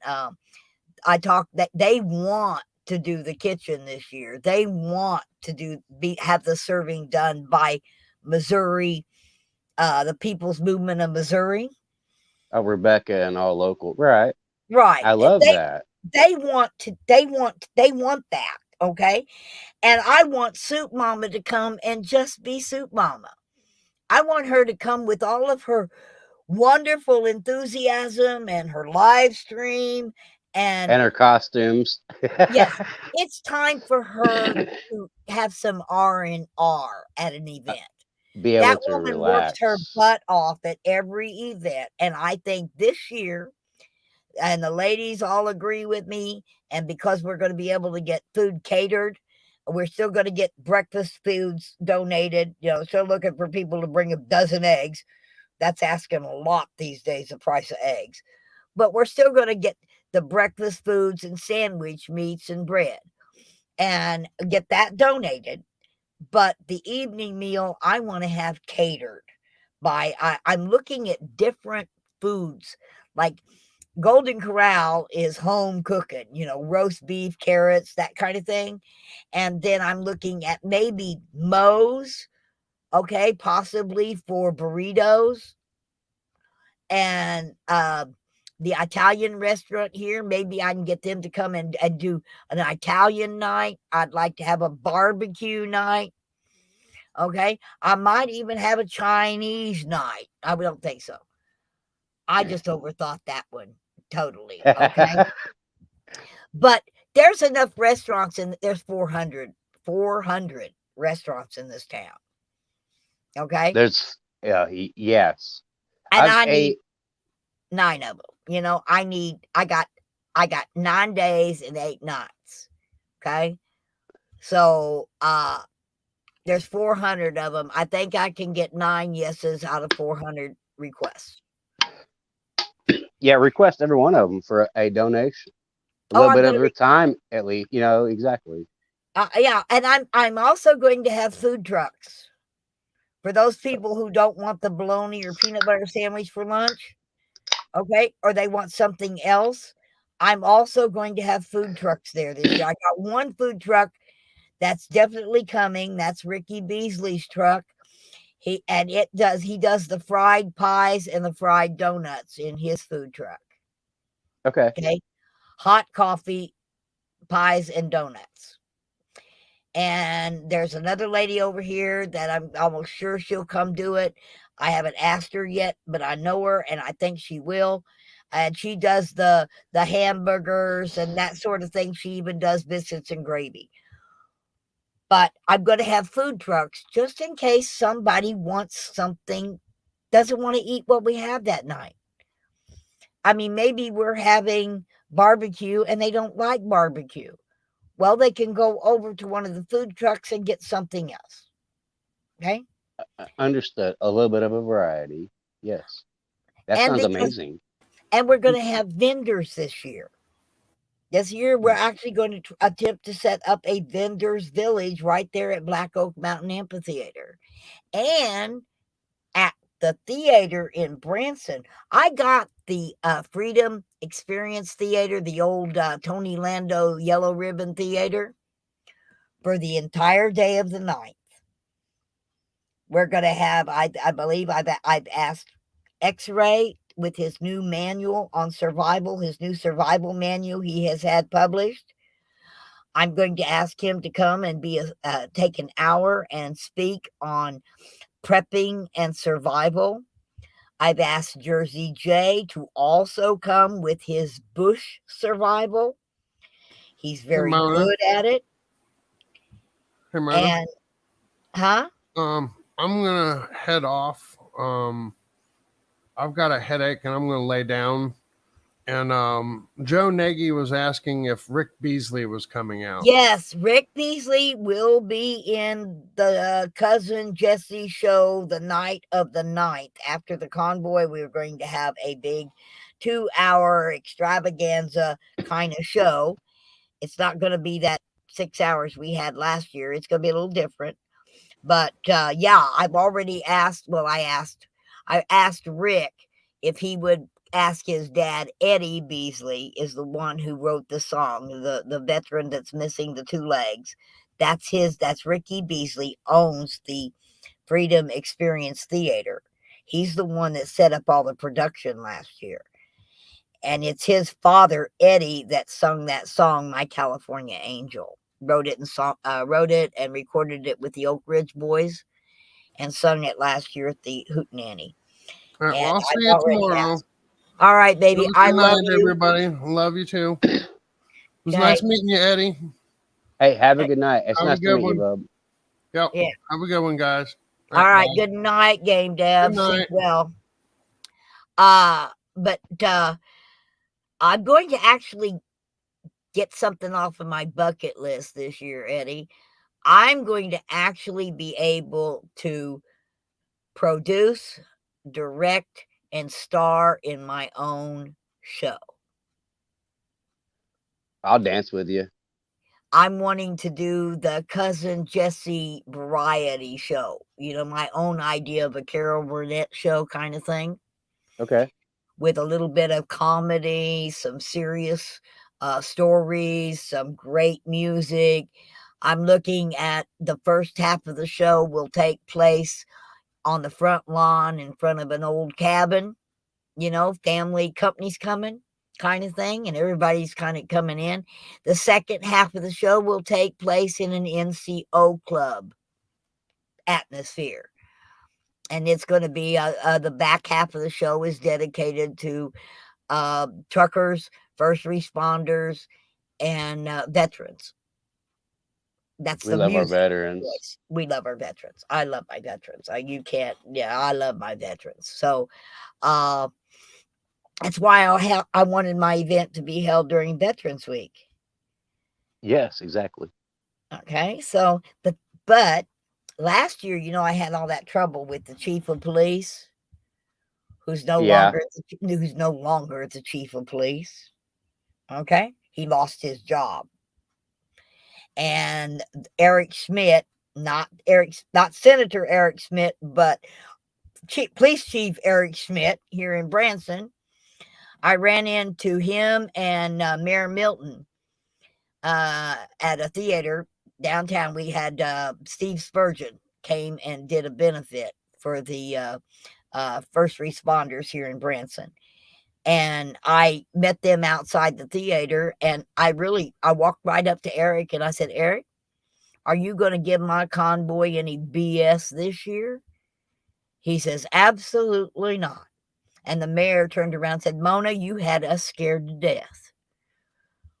S1: I talked that they want to do the kitchen this year. They want to have the serving done by Missouri, the People's Movement of Missouri.
S7: Oh, Rebecca and all local. Right.
S1: Right.
S7: I love that.
S1: They want that. Okay. And I want Soup Mama to come and just be Soup Mama. I want her to come with all of her wonderful enthusiasm and her live stream and
S7: her costumes.
S1: yes, it's time for her to have some R&R at an event.
S7: Be able
S1: That
S7: to
S1: woman works her
S7: relax.
S1: butt off at every event, and I think this year, and the ladies all agree with me, and because we're going to be able to get food catered, we're still going to get breakfast foods donated. You know, still looking for people to bring a dozen eggs. That's asking a lot these days, the price of eggs. But we're still going to get the breakfast foods and sandwich meats and bread and get that donated. But the evening meal, I want to have catered I'm looking at different foods. Like Golden Corral is home cooking, you know, roast beef, carrots, that kind of thing. And then I'm looking at maybe Moe's, okay, possibly for burritos. And the Italian restaurant here, maybe I can get them to come and do an Italian night. I'd like to have a barbecue night. Okay. I might even have a Chinese night. I don't think so. I just overthought that one totally. Okay. But there's enough restaurants there's 400 restaurants in this town. Okay.
S7: There's yes.
S1: And
S7: I've
S1: I need
S7: ate
S1: 9 of them. You know, I got 9 days and 8 nights. Okay. So There's 400 of them. I think I can get 9 yeses out of 400 requests.
S7: Yeah, request every one of them for a donation. A
S1: Oh,
S7: little
S1: I'm
S7: bit
S1: going
S7: of
S1: to
S7: their time, at least. Exactly.
S1: yeah, and I'm also going to have food trucks for those people who don't want the bologna or peanut butter sandwich for lunch, okay, or they want something else. I'm also going to have food trucks there this year. I got one food truck that's definitely coming. That's Ricky Beasley's truck. He does the fried pies and the fried donuts in his food truck.
S7: Okay.
S1: Okay, hot coffee, pies, and donuts. And there's another lady over here that I'm almost sure she'll come do it. I haven't asked her yet, but I know her and I think she will. And she does the hamburgers and that sort of thing. She even does biscuits and gravy. But I'm going to have food trucks just in case somebody wants something, doesn't want to eat what we have that night. I mean, maybe we're having barbecue and they don't like barbecue. Well, they can go over to one of the food trucks and get something else. Okay.
S7: Understood. A little bit of a variety. Yes. That
S1: And
S7: sounds
S1: because
S7: amazing.
S1: and we're going to have vendors this year. This year, we're actually going to attempt to set up a vendors village right there at Black Oak Mountain Amphitheater. And at the theater in Branson, I got the Freedom Experience Theater, the old Tony Lando Yellow Ribbon Theater, for the entire day of the 9th. We're going to have, I believe I've asked X-Ray with his new manual on survival, his new survival manual he has had published. I'm going to ask him to come and take an hour and speak on prepping and survival. I've asked Jersey J to also come with his bush survival. He's very good at it.
S2: Hey, Mona.
S1: And, huh?
S2: I'm gonna head off. I've got a headache and I'm gonna lay down. And Joe Nagy was asking if Rick Beasley was coming out.
S1: Yes, Rick Beasley will be in the Cousin Jesse show the night of the 9th. After the convoy, we were going to have a big 2-hour extravaganza kind of show. It's not going to be that 6 hours we had last year. It's going to be a little different. But yeah, I've already asked. Well, I asked Rick if he would ask his dad. Eddie Beasley is the one who wrote the song, the veteran that's missing the 2 legs. That's Ricky Beasley, owns the Freedom Experience Theater. He's the one that set up all the production last year. And it's his father, Eddie, that sung that song, My California Angel. Wrote it and recorded it with the Oak Ridge Boys and sung it last year at the Hootenanny.
S2: All right,
S1: And
S2: well, I'll see
S1: I've
S2: you
S1: already
S2: tomorrow.
S1: asked. All right, baby.
S2: Good
S1: I
S2: night,
S1: love you.
S2: everybody. Love you too. It was
S1: Okay.
S2: nice meeting you, Eddie.
S7: Hey, have a good night. It's
S2: Have a
S7: nice to
S2: good
S7: meet you,
S2: one.
S7: Bub.
S2: Yep.
S1: Yeah.
S2: Have a good one, guys.
S1: All right.
S2: Bye.
S1: Good night, Game Dev.
S2: Good night.
S1: Sleep well. But I'm going to actually get something off of my bucket list this year, Eddie. I'm going to actually be able to produce, direct, and star in my own show.
S7: I'll dance with you.
S1: I'm wanting to do the Cousin Jesse variety show. My own idea of a Carol Burnett show kind of thing.
S7: Okay.
S1: With a little bit of comedy, some serious stories, some great music. I'm looking at the first half of the show will take place on the front lawn in front of an old cabin, family company's coming kind of thing, and everybody's kind of coming in. The second half of the show will take place in an NCO club atmosphere. And it's going to be the back half of the show is dedicated to truckers, first responders, and veterans. That's
S7: We
S1: the
S7: love our
S1: music
S7: veterans.
S1: choice. We love our veterans. I love my veterans. I love my veterans. So that's why I wanted my event to be held during Veterans Week.
S7: Yes, exactly.
S1: Okay, so but last year, I had all that trouble with the chief of police, who's no
S7: Yeah.
S1: longer the chief of police. Okay, he lost his job, and Eric Schmidt, not Senator Eric Schmidt, but Police Chief Eric Schmidt here in Branson. I ran into him and Mayor Milton at a theater downtown. We had Steve Spurgeon came and did a benefit for the first responders here in Branson. And I met them outside the theater, and I walked right up to Eric and I said, Eric, are you going to give my convoy any BS this year? He says, absolutely not. And the mayor turned around and said, Mona, you had us scared to death.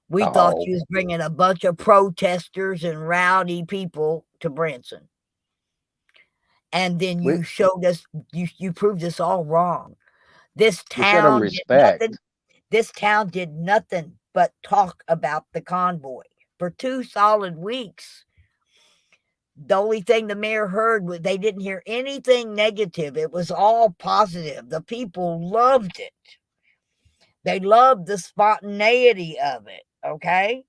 S1: We thought you was bringing a bunch of protesters and rowdy people to Branson. And then you showed us, you proved us all wrong. This town did nothing but talk about the convoy for 2 solid weeks. The only thing the mayor heard was they didn't hear anything negative. It was all positive. The people loved it. They loved the spontaneity of it. Okay.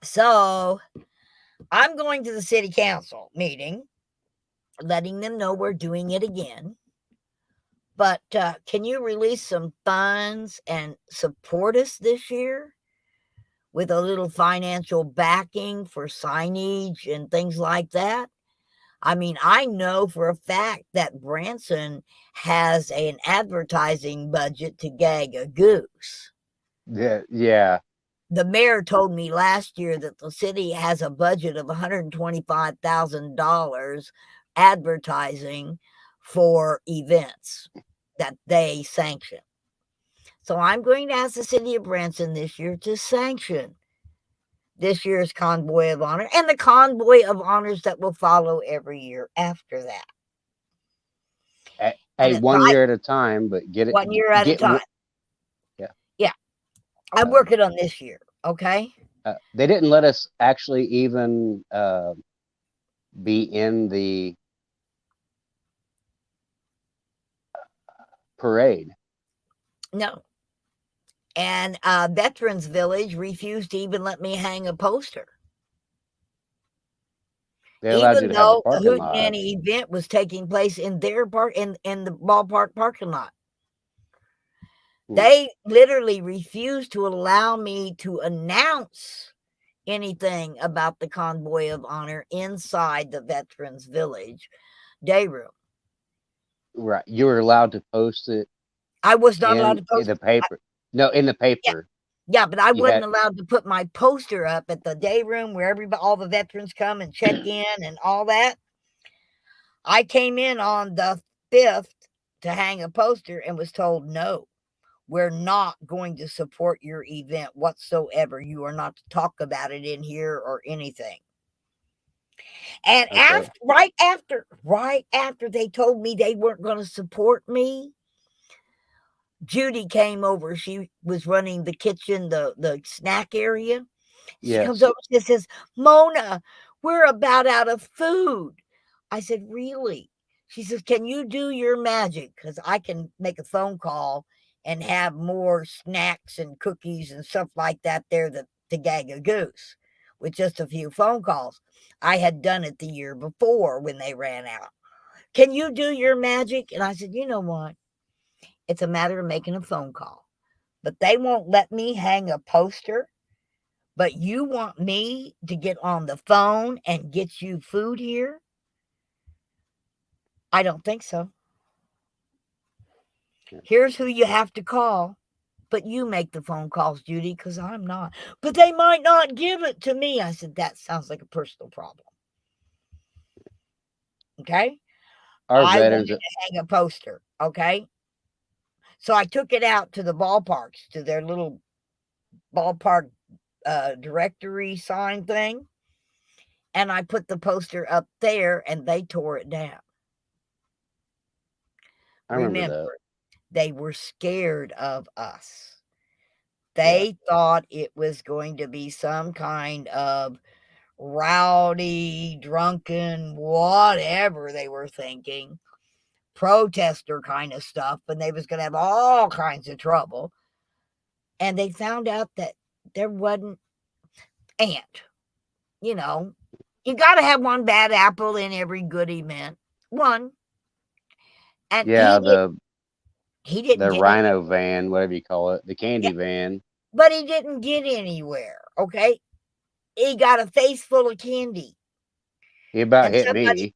S1: So I'm going to the city council meeting, letting them know we're doing it again. But can you release some funds and support us this year with a little financial backing for signage and things like that? I mean, I know for a fact that Branson has an advertising budget to gag a goose.
S7: Yeah.
S1: The mayor told me last year that the city has a budget of $125,000 advertising for events that they sanction. So I'm going to ask the city of Branson this year to sanction this year's Convoy of Honor and the Convoy of Honors that will follow every year after that.
S7: Hey, 1 year at a time, but get it
S1: 1 year at a time. Yeah. I'm working on this year. Okay.
S7: They didn't let us actually even be in the parade.
S1: No. And Veterans Village refused to even let me hang a poster.
S7: They allowed you to have the parking
S1: the
S7: lot.
S1: Hootenanny event was taking place in their in the ballpark parking lot. They literally refused to allow me to announce anything about the Convoy of Honor inside the Veterans Village day room.
S7: Right. You were allowed to post it.
S1: I was not allowed to post
S7: in the paper. In the paper.
S1: Yeah, but I wasn't allowed to put my poster up at the day room where all the veterans come and check in and all that. I came in on the 5th to hang a poster and was told, no, we're not going to support your event whatsoever. You are not to talk about it in here or anything. And right after they told me they weren't going to support me, Judy came over. She was running the kitchen, the snack area. She comes over, she says, Mona, we're about out of food. I said, really? She says, can you do your magic? Because I can make a phone call and have more snacks and cookies and stuff like that there to gag a goose with just a few phone calls. I had done it the year before when they ran out. Can you do your magic? And I said, you know what? It's a matter of making a phone call. But they won't let me hang a poster. But you want me to get on the phone and get you food here? I don't think so. Here's who you have to call. But you make the phone calls, Judy, because I'm not. But they might not give it to me. I said, that sounds like a personal problem. Okay? I wanted to hang a poster. Okay? So I took it out to the ballparks, to their little ballpark directory sign thing. And I put the poster up there and they tore it down.
S7: I remember that.
S1: They were scared of us. They thought it was going to be some kind of rowdy, drunken, whatever they were thinking, protester kind of stuff, and they was going to have all kinds of trouble. And they found out that there wasn't ant. You know, you got to have one bad apple in every good event. One. And
S7: Yeah,
S1: he didn't
S7: the
S1: get any,
S7: rhino van, whatever you call it, the candy
S1: yeah,
S7: van.
S1: but he didn't get anywhere. Okay, he got a face full of candy,
S7: He about
S1: and
S7: hit me.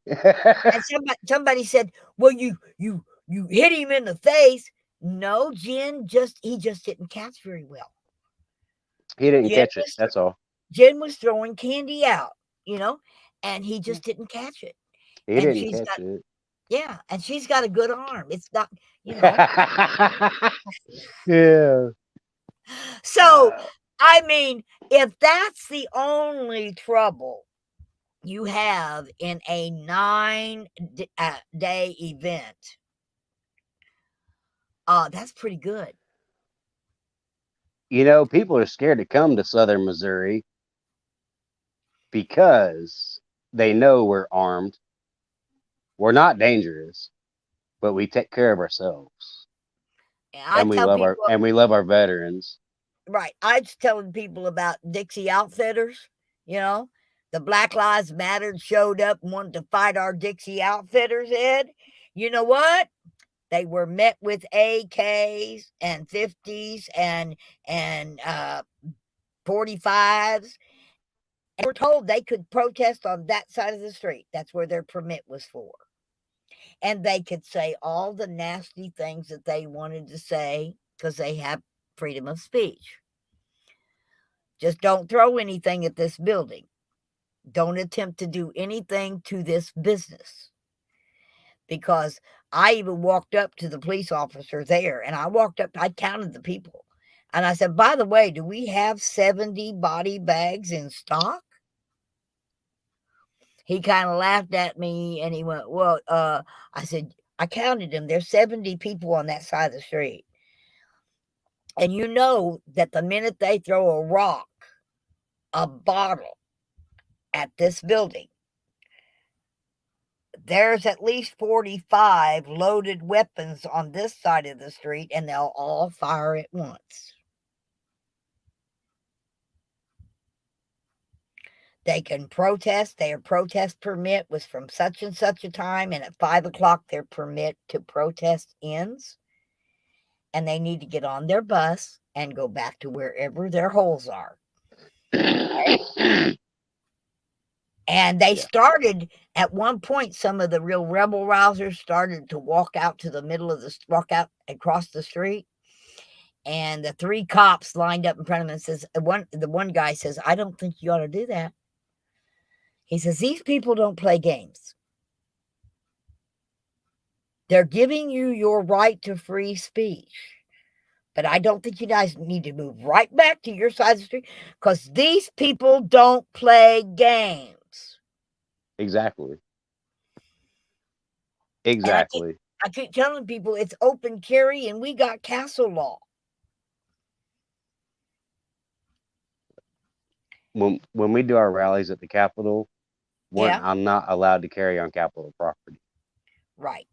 S1: somebody said, "Well, you hit him in the face." No, he just didn't catch very well.
S7: He didn't
S1: Jen
S7: catch it.
S1: was
S7: That's all.
S1: Jen was throwing candy out, and he just didn't catch it.
S7: He
S1: And
S7: didn't
S1: she's
S7: catch
S1: got
S7: it.
S1: yeah, and she's got a good arm. It's not, you know.
S7: Yeah.
S1: So, I mean, if that's the only trouble you have in a 9-day event, that's pretty good.
S7: You know, people are scared to come to Southern Missouri because they know we're armed. We're not dangerous, but we take care of ourselves,
S1: And I tell people,
S7: and we love our veterans.
S1: right? I was telling people about Dixie Outfitters. The Black Lives Matter showed up and wanted to fight our Dixie Outfitters, Ed. You know what? They were met with AKs and 50s and 45s, and were told they could protest on that side of the street. That's where their permit was for. And they could say all the nasty things that they wanted to say because they have freedom of speech. Just don't throw anything at this building. Don't attempt to do anything to this business. Because I even walked up to the police officer there, and I counted the people. And I said, by the way, do we have 70 body bags in stock? He kind of laughed at me and he went, well, I said, I counted them. There's 70 people on that side of the street. And you know that the minute they throw a rock, a bottle at this building, there's at least 45 loaded weapons on this side of the street, and they'll all fire at once. They can protest. Their protest permit was from such and such a time, and at 5 o'clock their permit to protest ends, and they need to get on their bus and go back to wherever their holes are. Right? And they started at one point, some of the real rebel rousers started to walk out across the street. And the 3 cops lined up in front of him and says, the one guy says, I don't think you ought to do that. He says, these people don't play games. They're giving you your right to free speech. But I don't think you guys need to move right back to your side of the street because these people don't play games.
S7: Exactly.
S1: And I keep telling people it's open carry and we got castle law.
S7: When we do our rallies at the Capitol, I'm not allowed to carry on Capitol property.
S1: Right.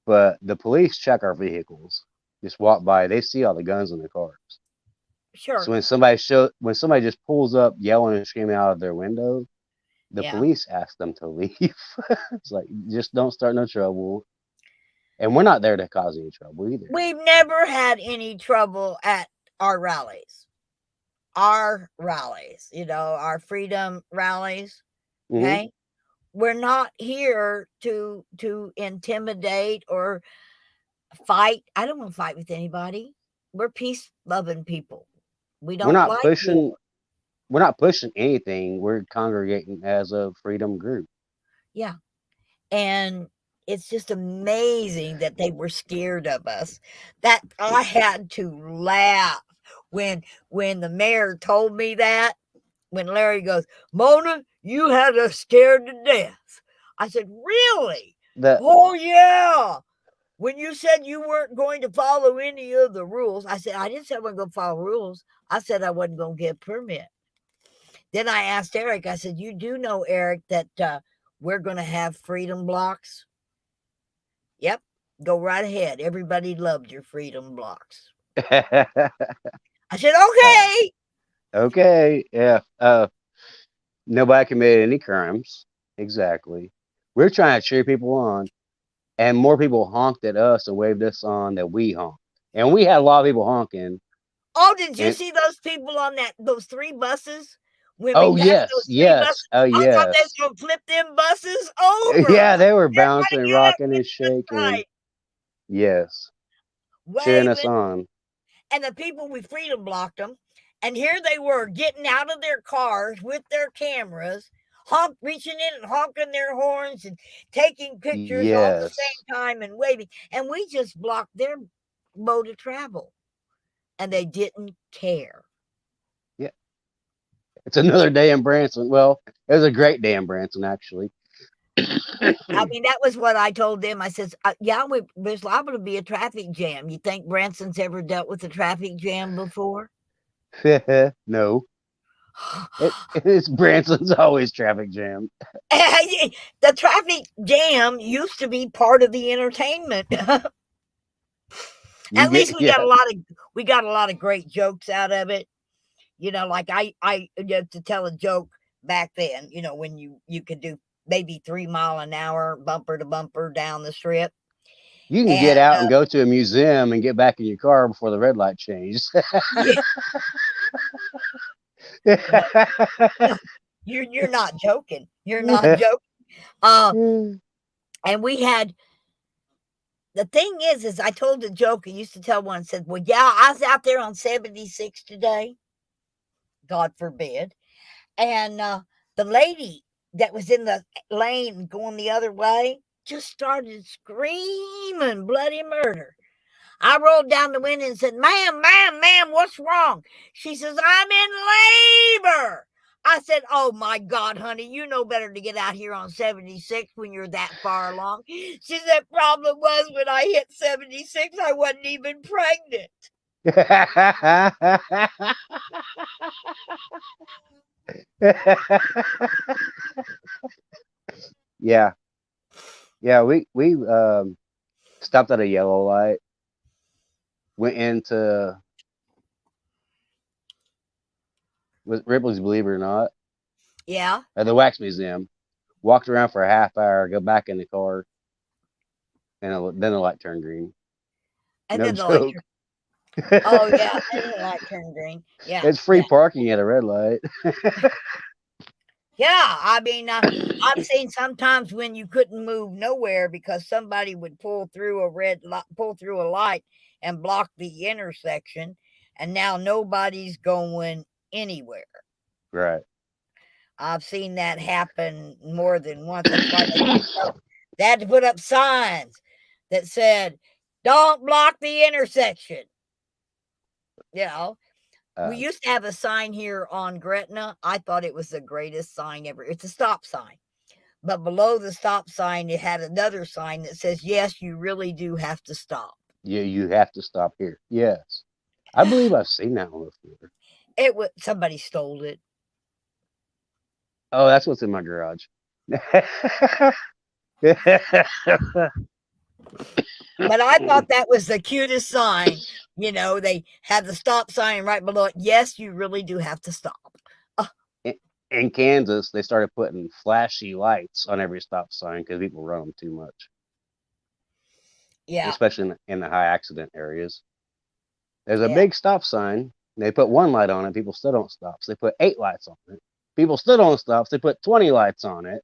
S7: But the police check our vehicles. Just walk by, they see all the guns in the cars.
S1: Sure.
S7: So when somebody just pulls up yelling and screaming out of their window, the police ask them to leave. It's like, just don't start no trouble. And we're not there to cause any trouble either.
S1: We've never had any trouble at our rallies. Our freedom rallies. Okay. Mm-hmm. We're not here to intimidate or fight. I don't want to fight with anybody. We're peace-loving people. We're not
S7: pushing anything. We're congregating as a freedom group.
S1: Yeah. And it's just amazing that they were scared of us. That I had to laugh when the mayor told me that. When Larry goes, Mona, you had us scared to death. I said, really? Oh, yeah. When you said you weren't going to follow any of the rules, I said, I didn't say I wasn't going to follow rules. I said I wasn't going to get a permit. Then I asked Eric, I said, you do know, Eric, that we're going to have freedom blocks? Yep. Go right ahead. Everybody loved your freedom blocks. I said, okay.
S7: Okay, yeah. Nobody committed any crimes. Exactly. We're trying to cheer people on, and more people honked at us and waved us on than we honked. And we had a lot of people honking.
S1: Oh, did you
S7: And
S1: see those people on those 3 buses? When we
S7: oh
S1: passed
S7: yes,
S1: those 3 buses,
S7: yes, oh
S1: I thought they was
S7: yes.
S1: gonna flip them buses over.
S7: Yeah, they were bouncing
S1: Everybody
S7: and
S1: get up,
S7: rocking
S1: get
S7: and
S1: to the
S7: shaking.
S1: side,
S7: Yes, cheering us
S1: waving,
S7: on.
S1: and the people we freedom blocked them. And here they were getting out of their cars with their cameras, reaching in and honking their horns and taking pictures all at the
S7: Yes.
S1: same time and waving. And we just blocked their mode of travel, and they didn't care.
S7: Yeah. It's another day in Branson. Well, it was a great day in Branson, actually.
S1: I mean, that was what I told them. I says, yeah, there's liable to be a traffic jam. You think Branson's ever dealt with a traffic jam before?
S7: No. It's Branson's always traffic jam.
S1: The traffic jam used to be part of the entertainment. At least we got a lot of great jokes out of it. You know, like I to tell a joke back then, you know, when you could do maybe 3 mile an hour bumper to bumper down the strip.
S7: You can
S1: And
S7: get out and go to a museum and get back in your car before the red light changes.
S1: yeah, no, you're not joking. You're not joking. And we had, the thing is I told a joke. I used to tell one, said, well, yeah, I was out there on 76 today. God forbid. And the lady that was in the lane going the other way just started screaming bloody murder. I rolled down the window and said, ma'am, what's wrong? She says, I'm in labor. I said, oh my God, honey, you know better to get out here on 76 when you're that far along. She said, the problem was when I hit 76, I wasn't even pregnant.
S7: Yeah. Yeah, we stopped at a yellow light, went into with Ripley's Believe It or Not,
S1: Yeah.
S7: at the Wax Museum, walked around for a half hour, go back in the car, and then the light turned green.
S1: And
S7: No
S1: then the light
S7: joke.
S1: oh, yeah. And then the light turned green. Yeah.
S7: It's free
S1: Yeah.
S7: parking at a red light.
S1: Yeah, I mean, I've seen sometimes when you couldn't move nowhere because somebody would pull through a light and block the intersection, and now nobody's going anywhere.
S7: Right.
S1: I've seen that happen more than once. That's why they had to put up signs that said, "Don't block the intersection." You know, we used to have a sign here on Gretna. I thought it was the greatest sign ever. It's a stop sign. But below the stop sign, it had another sign that says, yes, you really do have to stop.
S7: Yeah, you have to stop here. Yes. I believe I've seen that one before.
S1: Somebody stole it.
S7: Oh, that's what's in my garage.
S1: But I thought that was the cutest sign. You know, they had the stop sign right below it. Yes, you really do have to stop.
S7: In Kansas, they started putting flashy lights on every stop sign because people run them too much.
S1: Yeah.
S7: Especially in the high accident areas. There's a big stop sign. They put one light on it. People still don't stop. So they put 8 lights on it. People still don't stop. So they put 20 lights on it.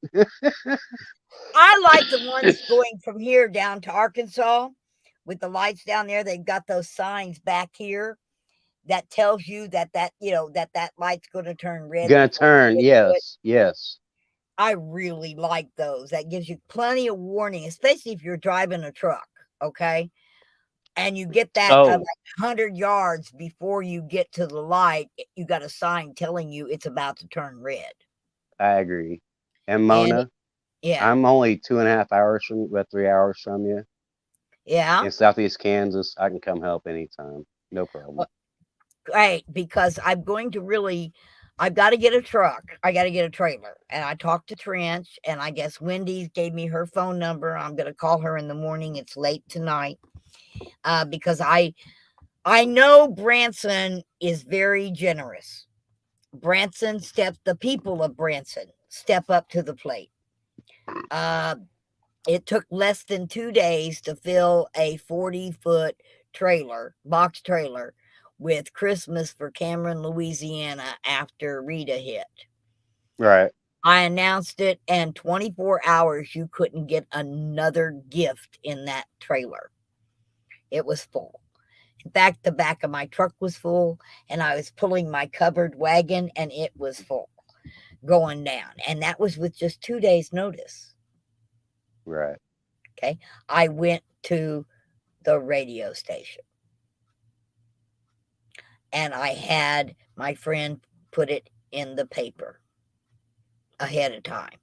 S1: I like the ones going from here down to Arkansas with the lights down there. They've got those signs back here that tells you that light's going to turn red.
S7: Gonna turn. Yes. Yes.
S1: I really like those. That gives you plenty of warning, especially if you're driving a truck. Okay. And you get that like 100 yards before you get to the light, you got a sign telling you it's about to turn red.
S7: I agree. And Mona, I'm only 2.5 hours from, about 3 hours from you.
S1: Yeah.
S7: In Southeast Kansas, I can come help anytime. No problem.
S1: Great, because I'm going to really I've got to get a truck. I got to get a trailer. And I talked to Trench, and I guess Wendy gave me her phone number. I'm going to call her in the morning. It's late tonight because I know Branson is very generous. The people of Branson step up to the plate. It took less than 2 days to fill a 40-foot box trailer, with Christmas for Cameron, Louisiana after Rita hit.
S7: Right.
S1: I announced it, and 24 hours, you couldn't get another gift in that trailer. It was full. In fact, the back of my truck was full, and I was pulling my covered wagon, and it was full going down. And that was with just 2 days' notice.
S7: Right.
S1: Okay. I went to the radio station, and I had my friend put it in the paper ahead of time.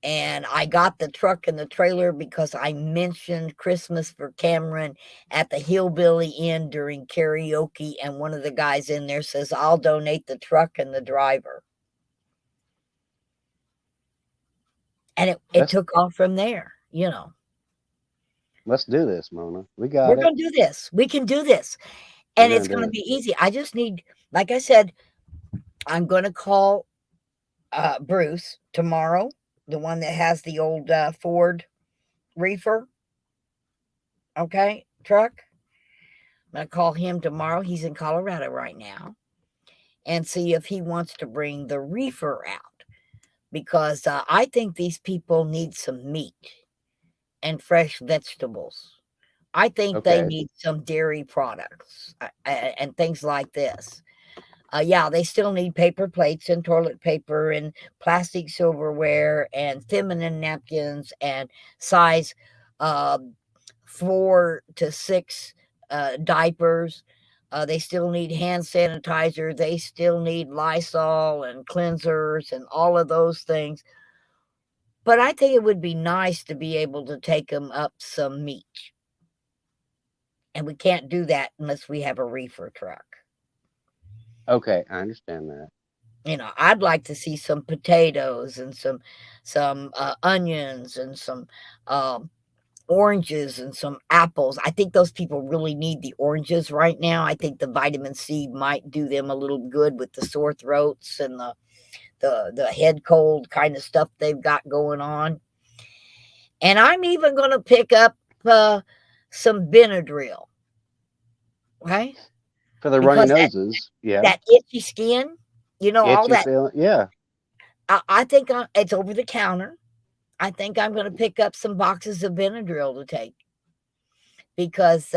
S1: And I got the truck and the trailer because I mentioned Christmas for Cameron at the Hillbilly Inn during karaoke, and one of the guys in there says, I'll donate the truck and the driver. And it took off from there, you know.
S7: Let's do this, Mona. We're
S1: going to do this. We can do this. And it's going to be easy. I just need, like I said, I'm going to call Bruce tomorrow, the one that has the old Ford reefer, truck. I'm going to call him tomorrow. He's in Colorado right now, and see if he wants to bring the reefer out, because I think these people need some meat and fresh vegetables. I think they need some dairy products and things like this. They still need paper plates and toilet paper and plastic silverware and feminine napkins and size 4 to 6 diapers. They still need hand sanitizer. They still need Lysol and cleansers and all of those things. But I think it would be nice to be able to take them up some meat. And we can't do that unless we have a reefer truck.
S7: Okay, I understand that.
S1: You know, I'd like to see some potatoes and some onions and some oranges and some apples. I think those people really need the oranges right now. I think the vitamin C might do them a little good with the sore throats and the head cold kind of stuff they've got going on. And I'm even going to pick up some Benadryl. Okay?
S7: For the runny noses,
S1: that itchy skin, you know, all that.
S7: Yeah.
S1: I think it's over the counter. I think I'm going to pick up some boxes of Benadryl to take, because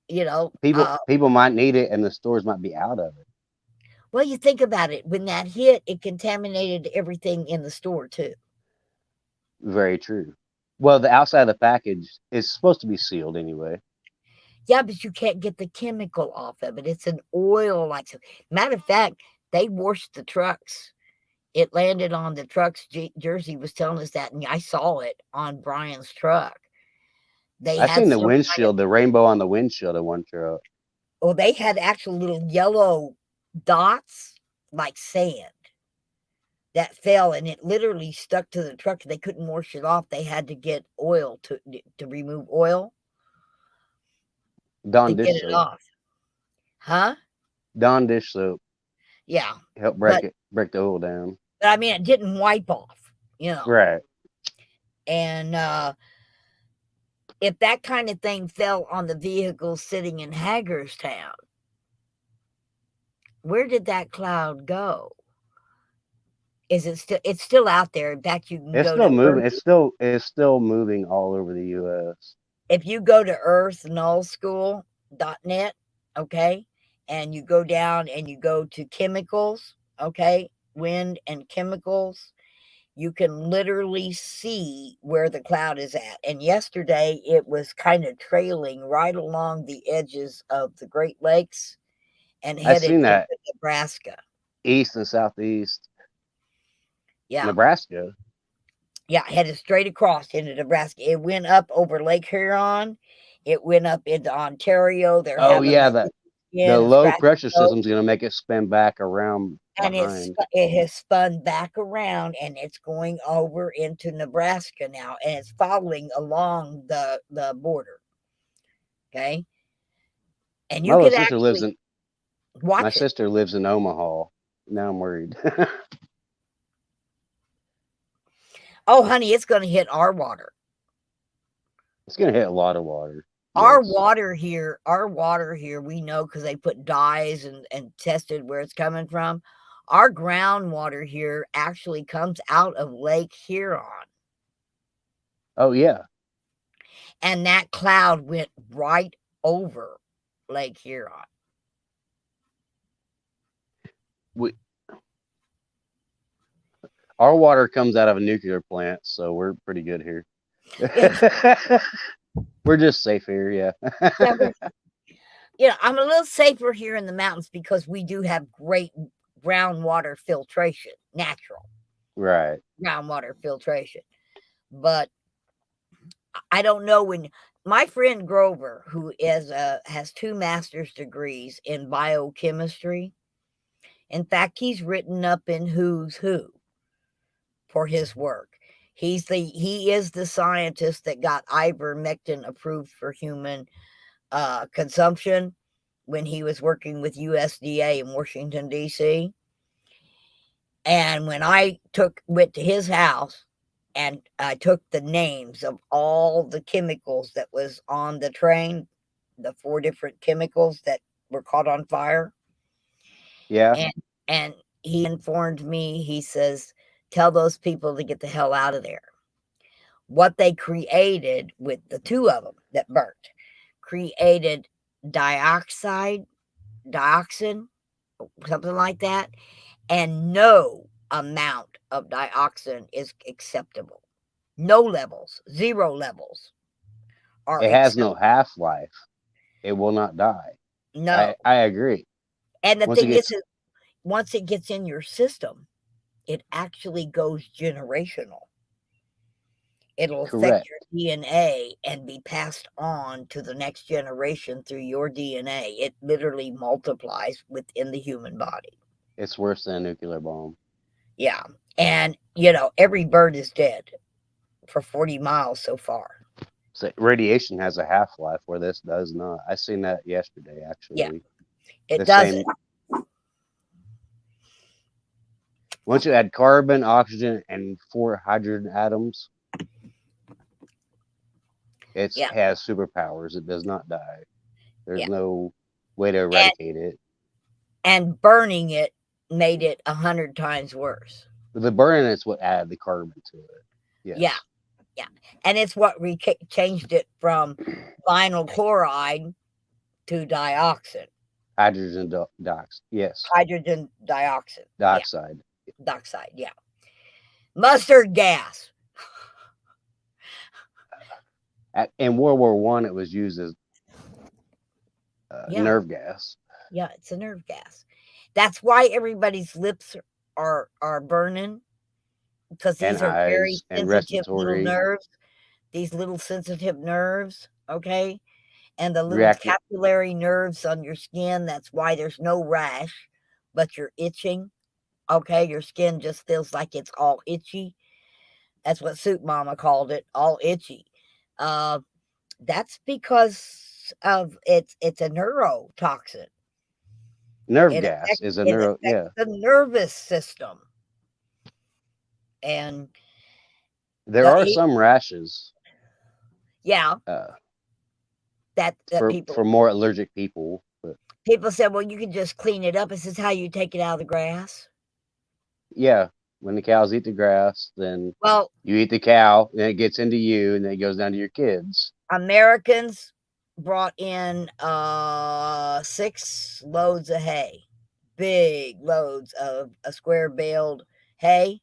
S1: you know,
S7: people might need it, and the stores might be out of it.
S1: Well, you think about it. When that hit, it contaminated everything in the store too.
S7: Very true. Well, the outside of the package is supposed to be sealed anyway.
S1: Yeah, but you can't get the chemical off of it. It's an oil. Matter of fact, they washed the trucks. It landed on the trucks. Jersey was telling us that, and I saw it on Brian's truck.
S7: I seen the windshield, the rainbow on the windshield of one truck.
S1: Well, they had actual little yellow dots like sand that fell, and it literally stuck to the truck. They couldn't wash it off. They had to get oil to remove oil.
S7: Dawn dish
S1: get
S7: soap.
S1: It off. Huh?
S7: Dawn dish soap.
S1: Yeah.
S7: Help break the oil down.
S1: But I mean, it didn't wipe off, you know.
S7: Right.
S1: And if that kind of thing fell on the vehicle sitting in Hagerstown, where did that cloud go? Is it still? It's still out there. In fact, you can
S7: it's
S1: go
S7: still
S1: to
S7: moving.
S1: Earth.
S7: It's still moving all over the U.S.
S1: If you go to earthnullschool.net, okay, and you go down and you go to chemicals, okay, wind and chemicals, you can literally see where the cloud is at. And yesterday it was kind of trailing right along the edges of the Great Lakes and headed into Nebraska.
S7: East and southeast.
S1: Yeah.
S7: Nebraska.
S1: Yeah, headed straight across into Nebraska. It went up over Lake Huron. It went up into Ontario.
S7: They're The
S1: and
S7: low
S1: scratch
S7: pressure
S1: the boat,
S7: system's going to make it spin back around
S1: and
S7: behind.
S1: it has spun back around, and it's going over into Nebraska now, and it's following along the border. Okay, and you
S7: My little
S1: could
S7: sister lives
S1: actually
S7: in my
S1: watch it.
S7: sister lives in Omaha. Now I'm worried.
S1: Oh, honey, it's going to hit our water.
S7: It's going to hit a lot of water.
S1: Our
S7: Yes.
S1: water here, we know because they put dyes and tested where it's coming from. Our groundwater here actually comes out of Lake Huron.
S7: Oh yeah.
S1: And that cloud went right over Lake Huron.
S7: Our water comes out of a nuclear plant, so we're pretty good here. We're just safe here, yeah.
S1: Yeah, I'm a little safer here in the mountains because we do have great groundwater filtration, natural
S7: Right.
S1: groundwater filtration. But I don't know when my friend Grover, who has 2 master's degrees in biochemistry. In fact, he's written up in Who's Who for his work. He is the scientist that got ivermectin approved for human consumption when he was working with USDA in Washington, D.C. And when I went to his house and I took the names of all the chemicals that was on the train, the 4 different chemicals that were caught on fire.
S7: Yeah.
S1: And he informed me, he says, tell those people to get the hell out of there. What they created with the 2 of them that burnt created dioxin, something like that. And no amount of dioxin is acceptable. No levels, 0 levels are
S7: It has no
S1: acceptable.
S7: half-life. It will not die.
S1: No.
S7: I agree.
S1: And the
S7: Once it
S1: thing
S7: gets
S1: is, once it gets in your system, it actually goes generational. It'll affect
S7: correct.
S1: your DNA and be passed on to the next generation through your DNA. It literally multiplies within the human body.
S7: It's worse than a nuclear bomb.
S1: Yeah. And, every bird is dead for 40 miles so far.
S7: So radiation has a half-life where this does not. I seen that yesterday, actually.
S1: Yeah. It
S7: The
S1: doesn't.
S7: Once you add carbon, oxygen, and 4 hydrogen atoms, it has superpowers. It does not die. There's no way to eradicate it.
S1: And burning it made it 100 times worse.
S7: The burning is what added the carbon to it. Yes.
S1: Yeah. And it's what changed it from vinyl chloride to dioxin.
S7: Hydrogen dioxide. Yes.
S1: Hydrogen dioxide.
S7: Dioxide.
S1: Dioxide, yeah. Mustard gas.
S7: In World War One, it was used as nerve gas.
S1: Yeah, it's a nerve gas. That's why everybody's lips are burning, because these are very sensitive little nerves. These little sensitive nerves, okay? And the little capillary nerves on your skin, that's why there's no rash, but you're itching. Okay, your skin just feels like it's all itchy. That's what Soup Mama called it, all itchy. That's because of it's a neurotoxin.
S7: Nerve gas is a neuro, yeah.
S1: The nervous system. And
S7: there are some rashes.
S1: Yeah. That people
S7: for more allergic people. But
S1: people said, well, you can just clean it up. This is how you take it out of the grass.
S7: Yeah. When the cows eat the grass, then you eat the cow, then it gets into you, and then it goes down to your kids.
S1: Americans brought in 6 loads of hay, big loads of a square baled hay.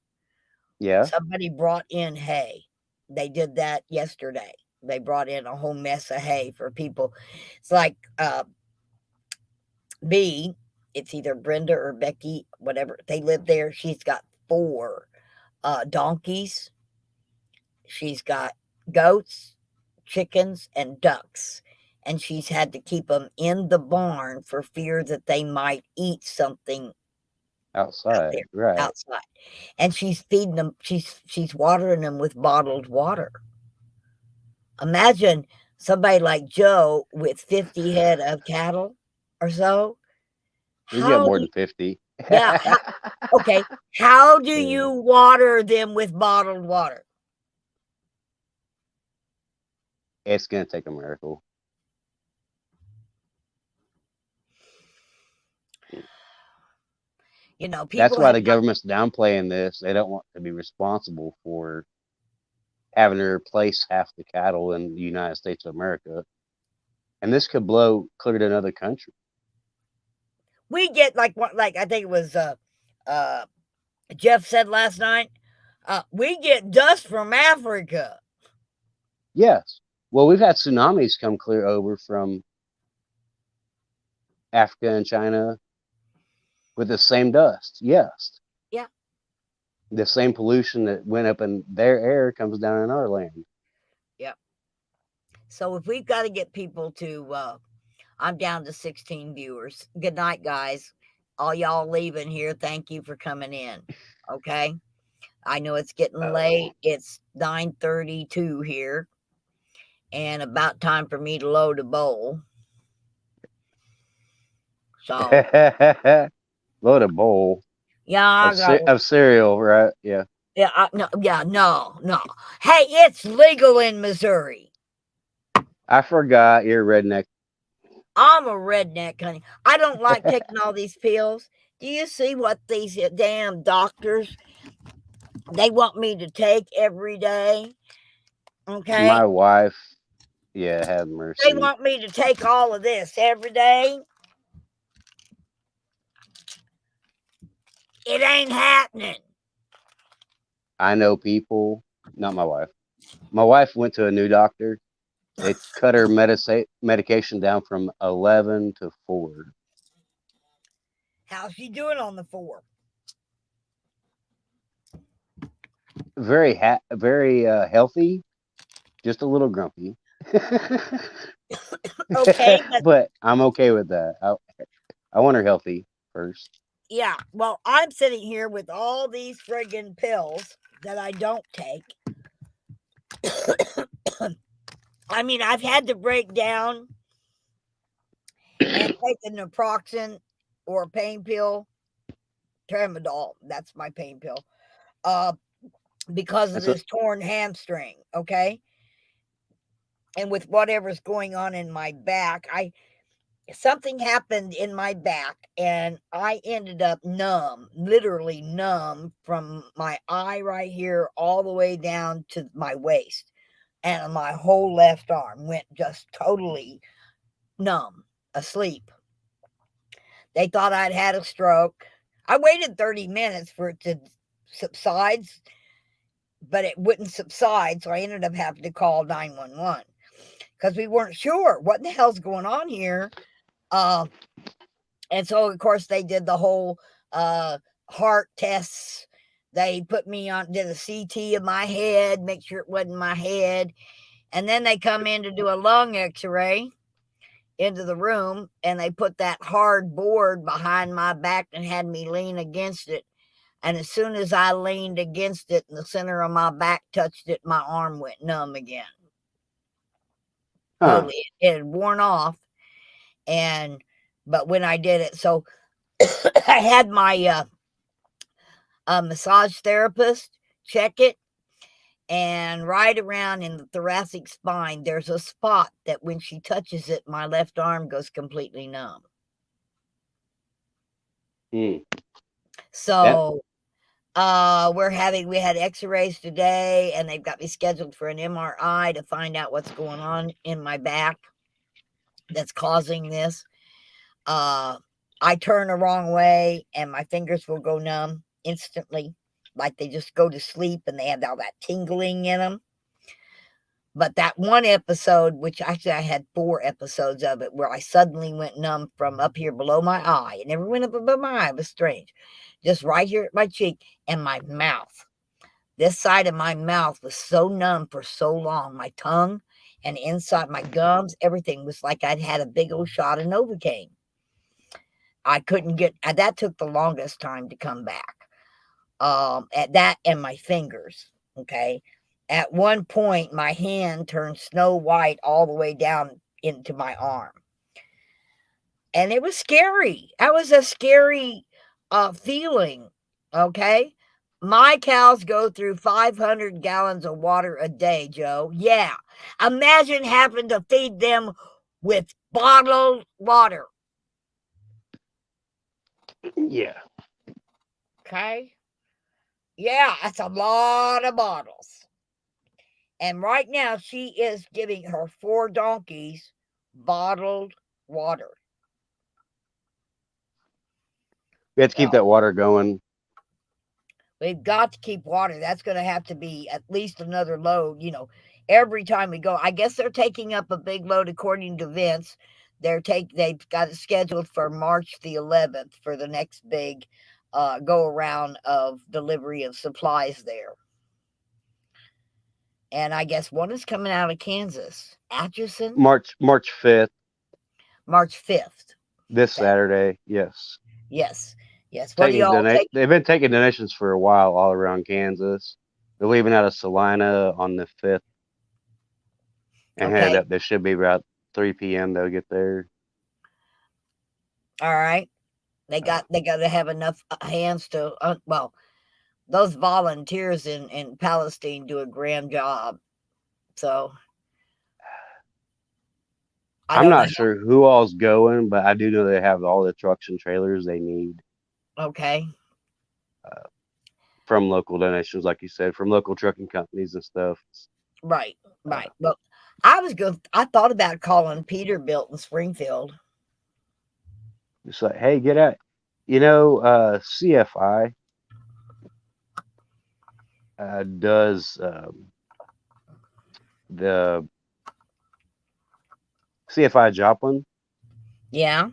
S7: Yeah.
S1: Somebody brought in hay. They did that yesterday. They brought in a whole mess of hay for people. It's like B, it's either Brenda or Becky, whatever. They live there. She's got 4 donkeys. She's got goats, chickens, and ducks. and she's had to keep them in the barn for fear that they might eat something out
S7: Outside,
S1: there,
S7: right?
S1: outside. And she's feeding them, she's watering them with bottled water. Imagine somebody like Joe with 50 head of cattle or so.
S7: We've got
S1: How
S7: more
S1: do
S7: than 50.
S1: yeah, okay. How do
S7: Yeah.
S1: you water them with bottled water?
S7: It's gonna take a miracle.
S1: You know,
S7: That's
S1: people
S7: why
S1: have
S7: the
S1: not,
S7: government's downplaying this. They don't want to be responsible for having to replace half the cattle in the United States of America. And this could blow clear to another country.
S1: we get like I think it was Jeff said last night, we get dust from Africa.
S7: Yes. Well, we've had tsunamis come clear over from Africa and China with the same dust. Yes.
S1: Yeah.
S7: The same pollution that went up in their air comes down in our land.
S1: Yep. So if we've got to get people to, I'm down to 16 viewers. Good night, guys. All y'all leaving here. Thank you for coming in. Okay. I know it's getting late. It's 9:32 here, and about time for me to load a bowl. So
S7: Load a bowl
S1: yeah, I got
S7: of cereal, right? Yeah.
S1: yeah, no. Hey, it's legal in Missouri.
S7: I forgot you're a redneck.
S1: I'm a redneck, honey. I don't like taking all these pills. Do you see what these damn doctors they want me to take every day? Okay.
S7: My wife, yeah, have
S1: They
S7: mercy.
S1: want me to take all of this every day. It ain't happening.
S7: I know people, not my wife. My wife went to a new doctor. They cut her medication down from 11 to 4.
S1: How's she doing on the 4?
S7: Very healthy, just a little grumpy.
S1: Okay,
S7: but I'm okay with that. I want her healthy first.
S1: Yeah, well, I'm sitting here with all these friggin' pills that I don't take. I mean, I've had to break down and take a naproxen or a pain pill, tramadol. That's my pain pill. Because of this torn hamstring. Okay, and with whatever's going on in my back, something happened in my back and I ended up numb, literally numb from my eye right here all the way down to my waist. And my whole left arm went just totally numb, asleep. They thought I'd had a stroke. I waited 30 minutes for it to subside, but it wouldn't subside. So I ended up having to call 911 because we weren't sure what the hell's going on here. And so, of course, they did the whole heart tests. They put me on, did a CT of my head, make sure it wasn't my head. And then they come in to do a lung x-ray into the room, and they put that hard board behind my back and had me lean against it. And as soon as I leaned against it and the center of my back touched it, my arm went numb again. Totally. It had worn off. But when I did it, so I had my massage therapist check it, and right around in the thoracic spine, there's a spot that when she touches it, my left arm goes completely numb. So we had x-rays today, and they've got me scheduled for an MRI to find out what's going on in my back that's causing this. I turn the wrong way and my fingers will go numb instantly, like they just go to sleep and they have all that tingling in them. But that one episode, which actually I had 4 episodes of it, where I suddenly went numb from up here below my eye. It never went up above my eye. It was strange. Just right here at my cheek and my mouth. This side of my mouth was so numb for so long. My tongue and inside my gums, everything was like I'd had a big old shot of Novocaine. I couldn't get that. Took the longest time to come back. At that and my fingers. Okay. At one point, my hand turned snow white all the way down into my arm. And it was scary. That was a scary feeling. Okay. My cows go through 500 gallons of water a day, Joe. Yeah. Imagine having to feed them with bottled water.
S7: Yeah.
S1: Okay. Yeah, that's a lot of bottles. And right now, she is giving her 4 donkeys bottled water.
S7: We have to keep
S1: So
S7: that water going.
S1: we've got to keep water. That's going to have to be at least another load, every time we go. I guess they're taking up a big load according to Vince. They've got it scheduled for March the 11th for the next big go around of delivery of supplies there. And I guess one is coming out of Kansas. Atchison?
S7: March 5th.
S1: March 5th.
S7: This Saturday, yes.
S1: Yes. What do y'all take?
S7: They've been taking donations for a while all around Kansas. They're leaving out of Salina on the 5th. And headed up. They should be about 3 p.m. They'll get there.
S1: All right. They got to have enough hands to, those volunteers in Palestine do a grand job. So
S7: I'm not sure who all's going, but I do know they have all the trucks and trailers they need.
S1: Okay.
S7: From local donations, like you said, from local trucking companies and stuff.
S1: Right. Well, I thought about calling Peterbilt in Springfield.
S7: It's like, hey, get out. CFI does the CFI Joplin.
S1: Yeah.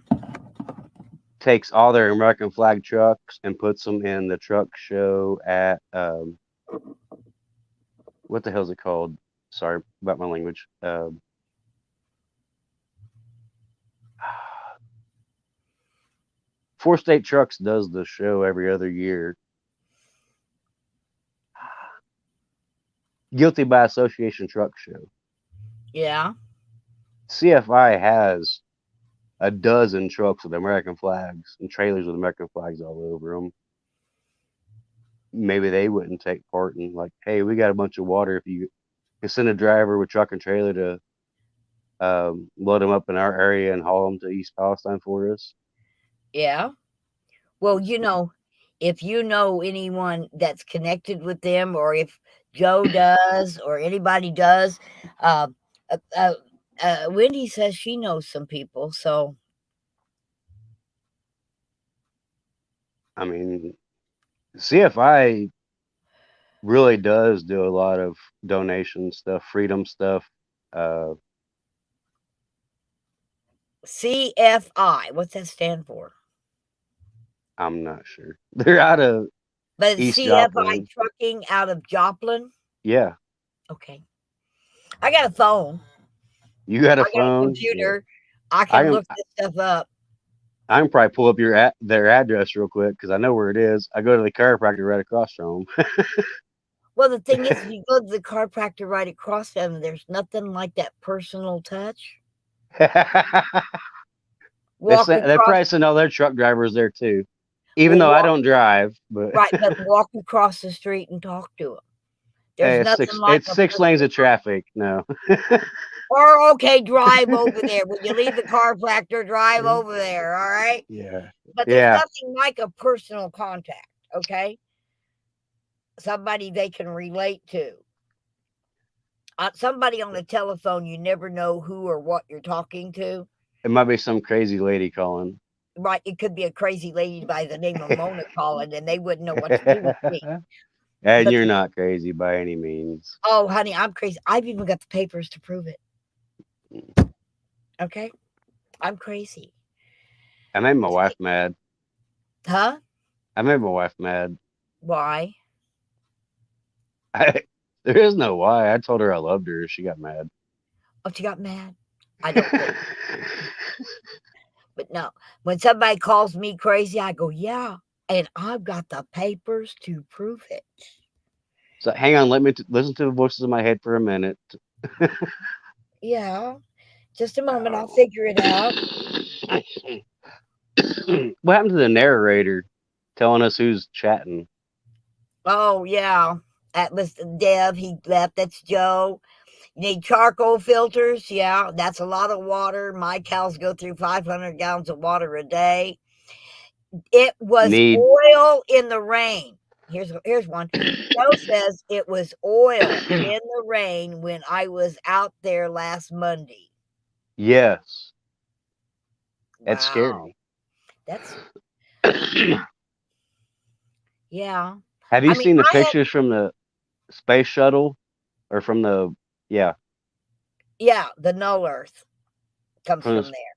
S7: Takes all their American flag trucks and puts them in the truck show at what the hell is it called? Sorry about my language. Four State Trucks does the show every other year. Guilty by Association Truck Show.
S1: Yeah.
S7: CFI has a dozen trucks with American flags and trailers with American flags all over them. Maybe they wouldn't take part in, like, hey, we got a bunch of water. If you can send a driver with truck and trailer to load them up in our area and haul them to East Palestine for us.
S1: Yeah. Well, if you know anyone that's connected with them, or if Joe does, or anybody does, Wendy says she knows some people. So,
S7: I mean, CFI really does do a lot of donation stuff, freedom stuff.
S1: CFI, what's that stand for?
S7: I'm not sure. They're out of East
S1: CFI
S7: Joplin.
S1: Trucking out of Joplin?
S7: Yeah.
S1: Okay. I got a phone.
S7: You got a
S1: phone?
S7: I got a
S1: computer. Yeah. I can look this stuff up.
S7: I can probably pull up their address real quick because I know where it is. I go to the chiropractor right across from them.
S1: Well, the thing is, if you go to the chiropractor right across from them, there's nothing like that personal touch.
S7: They probably send all their truck drivers there too, even though I don't drive. But
S1: right, but walk across the street and talk to them. There's nothing
S7: it's 6 lanes of traffic. No.
S1: Or drive over there. When you leave the chiropractor, drive over there. All right.
S7: Yeah.
S1: But there's nothing like a personal contact. Okay. Somebody they can relate to. Somebody on the telephone, you never know who or what you're talking to.
S7: It might be some crazy lady calling.
S1: Right. It could be a crazy lady by the name of Mona calling, and they wouldn't know what to do with me.
S7: And you're not crazy by any means.
S1: Oh, honey, I'm crazy. I've even got the papers to prove it. Okay? I'm crazy.
S7: I made my wife mad.
S1: Huh?
S7: I made my wife mad.
S1: Why?
S7: There is no why. I told her I loved her. She got mad.
S1: Oh, she got mad? I don't think. But no, when somebody calls me crazy, I go, yeah, and I've got the papers to prove it.
S7: So hang on, let me listen to the voices in my head for a minute.
S1: Yeah, just a moment, I'll figure it out.
S7: What happened to the narrator telling us who's chatting?
S1: Oh, yeah, that was Deb. He left. That's Joe. You need charcoal filters. Yeah, that's a lot of water. My cows go through 500 gallons of water a day. It was
S7: Need
S1: oil in the rain. Here's one. Joe says it was oil in the rain when I was out there last Monday.
S7: yes. That's
S1: Wow.
S7: scary.
S1: That's yeah.
S7: Have
S1: I
S7: you
S1: mean,
S7: seen the
S1: I had
S7: pictures from the space shuttle or from the yeah
S1: yeah, the null earth comes
S7: from
S1: from
S7: the
S1: there.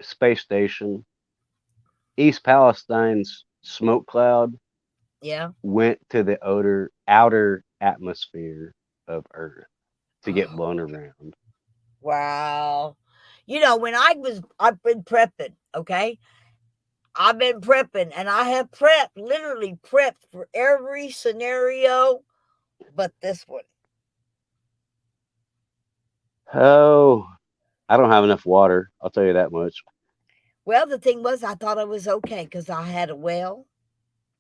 S7: space station? East Palestine's smoke cloud
S1: Yeah.
S7: went to the outer atmosphere of Earth to get
S1: Oh,
S7: blown around.
S1: wow. When I've been prepping, okay? I've been prepping and I have literally prepped for every scenario but this one.
S7: Oh, I don't have enough water. I'll tell you that much.
S1: Well, the thing was, I thought I was okay because I had a well,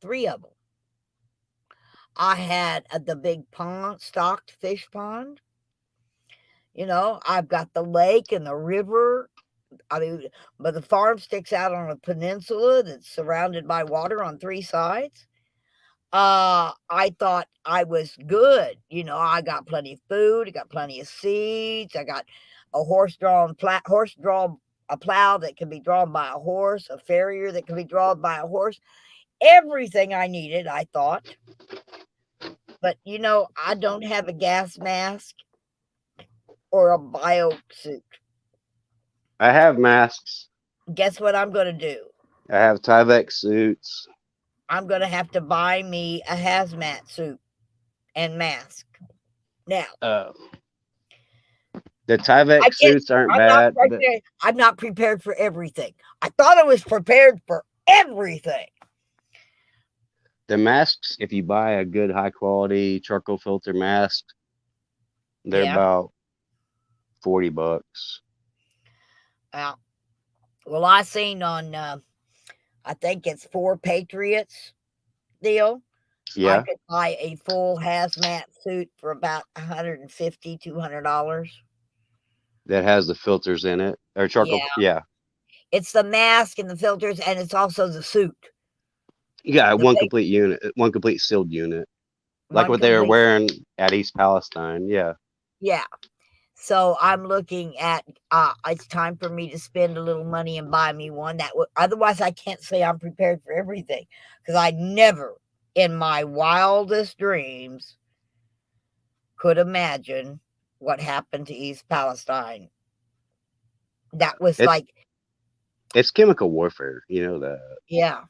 S1: 3 of them. I had the big pond, stocked fish pond. I've got the lake and the river. I mean, but the farm sticks out on a peninsula that's surrounded by water on 3 sides. I thought I was good. I got plenty of food, I got plenty of seeds, I got a a plow that can be drawn by a horse, a farrier that can be drawn by a horse. Everything I needed, I thought. But I don't have a gas mask or a bio suit.
S7: I have masks.
S1: Guess what I'm gonna do?
S7: I have Tyvek suits.
S1: I'm gonna have to buy me a hazmat suit and mask. Now,
S7: Uh, the
S1: I
S7: Tyvek
S1: can't.
S7: suits aren't
S1: I'm not
S7: bad.
S1: prepared. I'm not prepared for everything. I thought I was prepared for everything.
S7: The masks, if you buy a good high quality charcoal filter mask, they're
S1: Yeah.
S7: about $40.
S1: Well, I seen on. I think it's 4 Patriots deal. I
S7: Yeah,
S1: could buy a full hazmat suit for about $150, $200.
S7: that has the filters in it or charcoal.
S1: Yeah,
S7: Yeah,
S1: it's the mask and the filters, and it's also the suit.
S7: yeah,
S1: The
S7: one
S1: big
S7: complete unit, one complete sealed unit, like
S1: one
S7: what they were
S1: complete.
S7: wearing at East Palestine. Yeah,
S1: Yeah. So I'm looking at. It's time for me to spend a little money and buy me one. Otherwise, I can't say I'm prepared for everything because I never, in my wildest dreams, could imagine what happened to East Palestine. That was
S7: it's
S1: like,
S7: it's chemical warfare. You know that,
S1: yeah,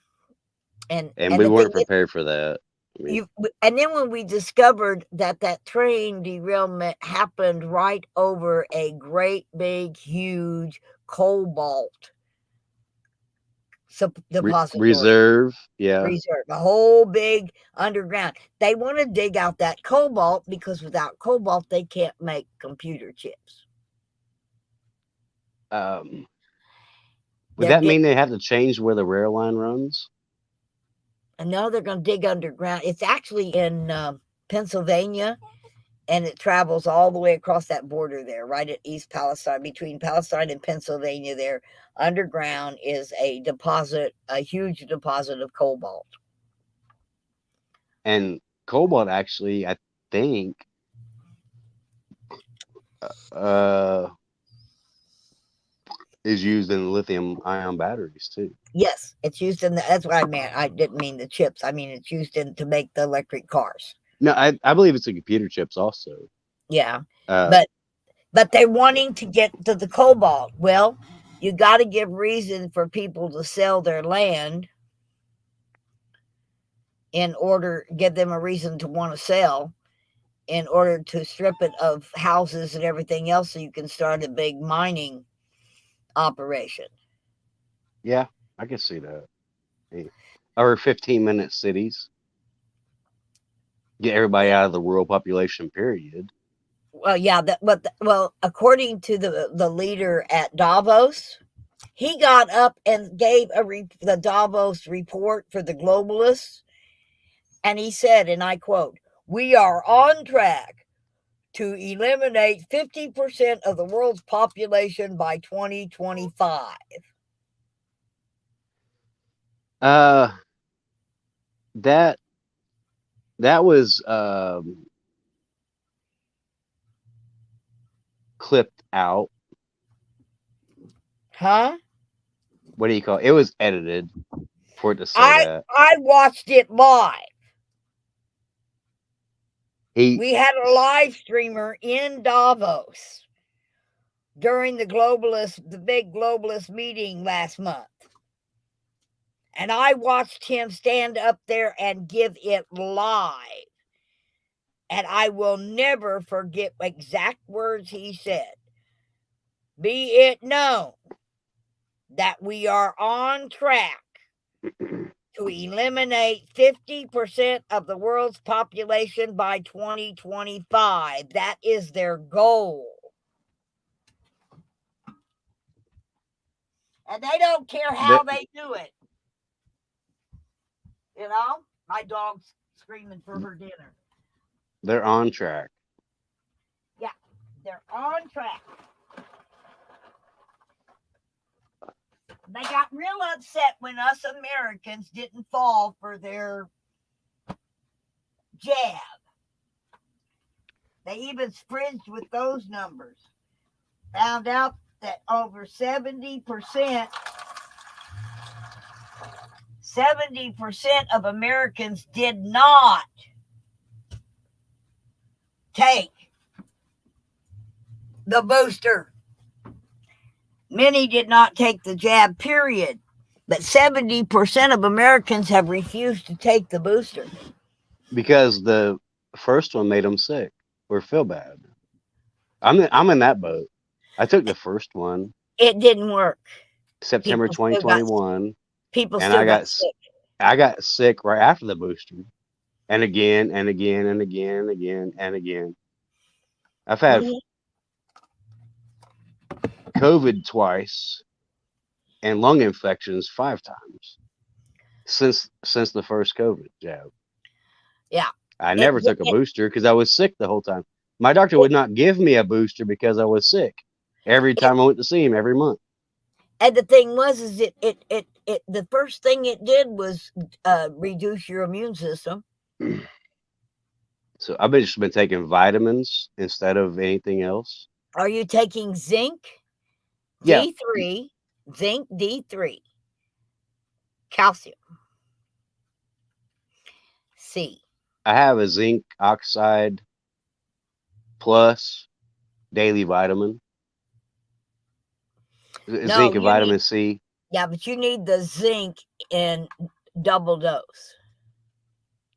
S1: and
S7: and
S1: and
S7: we
S1: the thing
S7: weren't prepared for that. I mean,
S1: and then when we discovered that train derailment happened right over a great big huge cobalt depository
S7: reserve. Yeah,
S1: reserve, a whole big underground. They want to dig out that cobalt because without cobalt they can't make computer chips.
S7: would
S1: They're
S7: that mean
S1: getting
S7: they have to change where the rail line runs?
S1: and now they're going to dig underground. It's actually in Pennsylvania, and it travels all the way across that border there, right at East Palestine, between Palestine and Pennsylvania. There, underground is a huge deposit of cobalt.
S7: And cobalt actually, I think, uh, is used in lithium ion batteries too.
S1: Yes, it's used in that's what I meant. I didn't mean the chips. I mean it's used to make the electric cars.
S7: No, I believe it's in computer chips also.
S1: Yeah,
S7: Uh,
S1: but they're wanting to get to the cobalt. Well, you got to give reason for people to sell their land in order give them a reason to want to sell. in order to strip it of houses and everything else so you can start a big mining operation.
S7: Yeah, I can see that. Hey, or 15-minute cities. Get everybody out of the rural population, period.
S1: Well, yeah, well, according to the leader at Davos, he got up and gave the Davos report for the globalists, and he said, and I quote, "We are on track to eliminate 50% of the world's population by 2025."
S7: That was clipped out.
S1: Huh?
S7: What do you call it? It was edited for it to say that.
S1: I watched it live.
S7: He
S1: We had a live streamer in Davos during the big globalist meeting last month. And I watched him stand up there and give it live. And I will never forget exact words he said. "Be it known that we are on track to eliminate 50% of the world's population by 2025. That is their goal. And they don't care how they do it. You know, my dog's screaming for her dinner.
S7: They're on track.
S1: Yeah, they're on track. They got real upset when us Americans didn't fall for their jab. They even springed with those numbers. Found out that over 70% of Americans did not take the booster. Many did not take the jab, period. But 70% of Americans have refused to take the booster.
S7: Because the first one made them sick or feel bad. I'm in that boat. I took the first one.
S1: It didn't work.
S7: September 2021.
S1: People
S7: and
S1: still got sick.
S7: I got sick right after the booster. And again and again and again and again and again. I've had COVID twice and lung infections 5 times since the first COVID jab.
S1: Yeah.
S7: I never took a booster because I was sick the whole time. My doctor would not give me a booster because I was sick every time I went to see him every month.
S1: And the thing was, is the first thing it did was reduce your immune system.
S7: So I've just been taking vitamins instead of anything else.
S1: Are you taking zinc?
S7: Yeah.
S1: D3, zinc D3, calcium, C.
S7: I have a zinc oxide plus daily vitamin. Zinc and vitamin C.
S1: Yeah, but you need the zinc in double dose.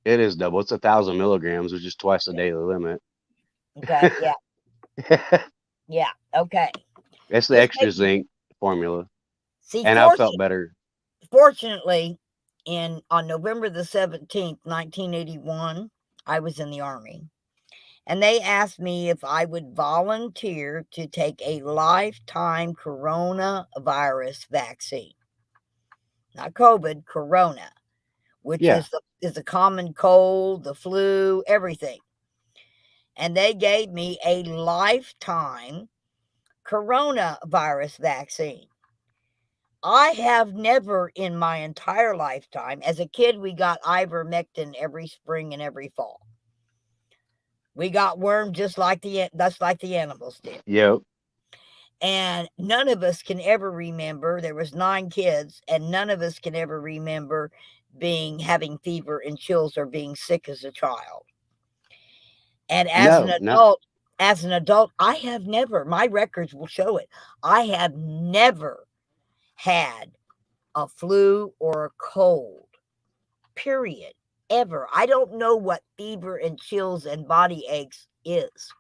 S7: It is double. It's 1,000 milligrams, which is twice the daily limit.
S1: Okay. Yeah. Yeah. Okay.
S7: It's the extra zinc formula.
S1: See,
S7: and I felt better.
S1: Fortunately, on November the 17th, 1981, I was in the Army. And they asked me if I would volunteer to take a lifetime coronavirus vaccine. Not COVID, corona, which is a common cold, the flu, everything. And they gave me a lifetime coronavirus vaccine. I have never in my entire lifetime, as a kid, we got ivermectin every spring and every fall. We got worm just like the animals did.
S7: Yep.
S1: And none of us can ever remember, there was 9 kids, and none of us can ever remember having fever and chills or being sick as a child. And as an adult, I have never, my records will show it, I have never had a flu or a cold, period. ever. I don't know what fever and chills and body aches is.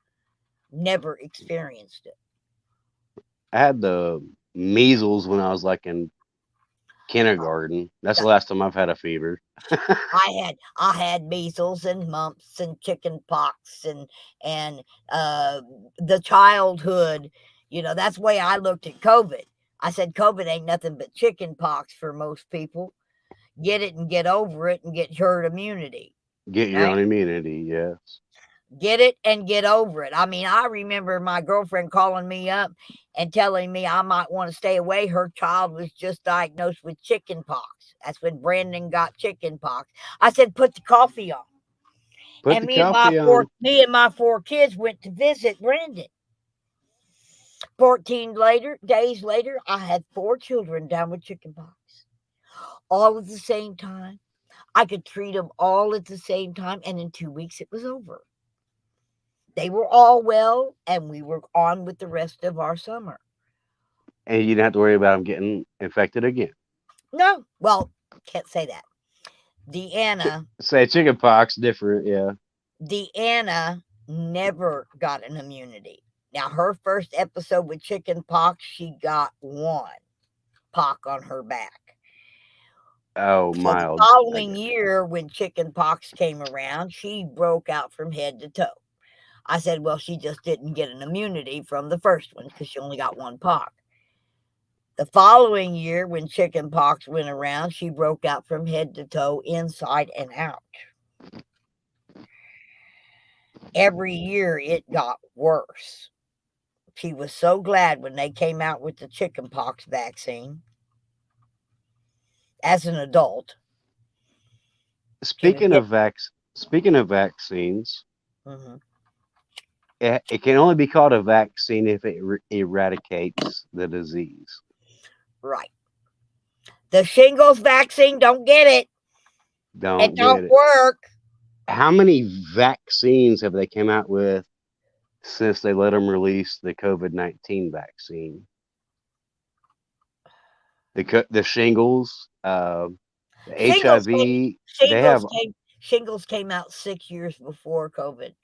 S1: Never experienced it.
S7: I had the measles when I was like in kindergarten. That's the last time I've had a fever.
S1: I had measles and mumps and chicken pox and the childhood. That's the way I looked at COVID. I said COVID ain't nothing but chicken pox for most people. Get it and get over it and get herd immunity.
S7: Get your
S1: Right?
S7: own immunity, yes.
S1: Get it and get over it. I mean, I remember my girlfriend calling me up and telling me I might want to stay away. Her child was just diagnosed with chicken pox. That's when Brandon got chicken pox. I said, put the coffee on.
S7: Put
S1: And
S7: the coffee on.
S1: me and my 4 kids went to visit Brandon. days later, I had 4 children down with chicken pox. All at the same time. I could treat them all at the same time. And in 2 weeks, it was over. They were all well, and we were on with the rest of our summer.
S7: And you didn't have to worry about them getting infected again.
S1: No, well, can't say that. Deanna
S7: Say chicken pox, different, yeah.
S1: Deanna never got an immunity. Now, her first episode with chicken pox, she got 1 pock on her back.
S7: Oh,
S1: So the
S7: mild.
S1: following year, when chicken pox came around, she broke out from head to toe. I said, well, she just didn't get an immunity from the first one because she only got 1 pock. The following year, when chicken pox went around, she broke out from head to toe, inside and out. Every year, it got worse. She was so glad when they came out with the chicken pox vaccine as an adult.
S7: Speaking of vaccines,
S1: Mhm.
S7: it can only be called a vaccine if it eradicates the disease.
S1: Right. The shingles vaccine, don't get it.
S7: Don't
S1: It
S7: get
S1: don't
S7: it.
S1: work.
S7: How many vaccines have they come out with since they let them release the COVID-19 vaccine? The shingles, the
S1: Shingles
S7: HIV,
S1: came,
S7: they have.
S1: shingles came out 6 years before COVID.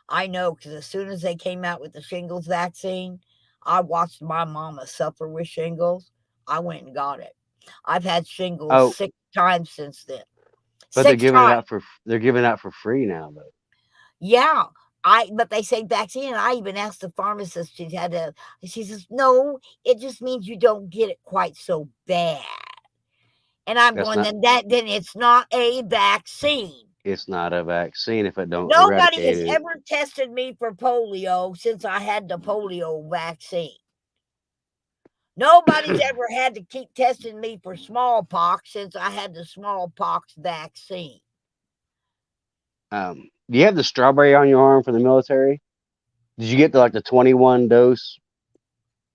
S1: I know, because as soon as they came out with the shingles vaccine, I watched my mama suffer with shingles. I went and got it. I've had shingles
S7: Oh,
S1: 6 times since then.
S7: but they're
S1: 6
S7: giving it
S1: times.
S7: out they're giving it out for free now though.
S1: Yeah. But they say vaccine. And I even asked the pharmacist, she says, no, it just means you don't get it quite so bad. And I'm
S7: That's
S1: going,
S7: not.
S1: then it's not a vaccine.
S7: It's not a vaccine if it don't
S1: Nobody
S7: eradicate
S1: has
S7: it.
S1: ever tested me for polio since I had the polio vaccine. Nobody's ever had to keep testing me for smallpox since I had the smallpox vaccine.
S7: Do you have the strawberry on your arm from the military? Did you get the 21 dose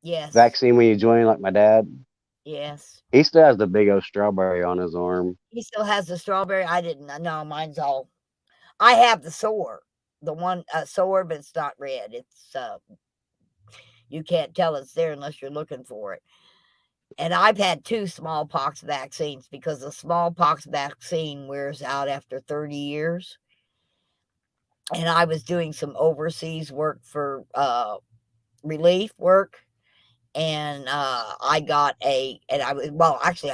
S1: Yes.
S7: vaccine when you joined, like my dad?
S1: Yes.
S7: He still has the big old strawberry on his arm.
S1: He still has the strawberry. I didn't. No, mine's all. I have the sore, the one sore, but it's not red. It's you can't tell it's there unless you're looking for it. And I've had 2 smallpox vaccines because the smallpox vaccine wears out after 30 years. And I was doing some overseas work for relief work. And I got I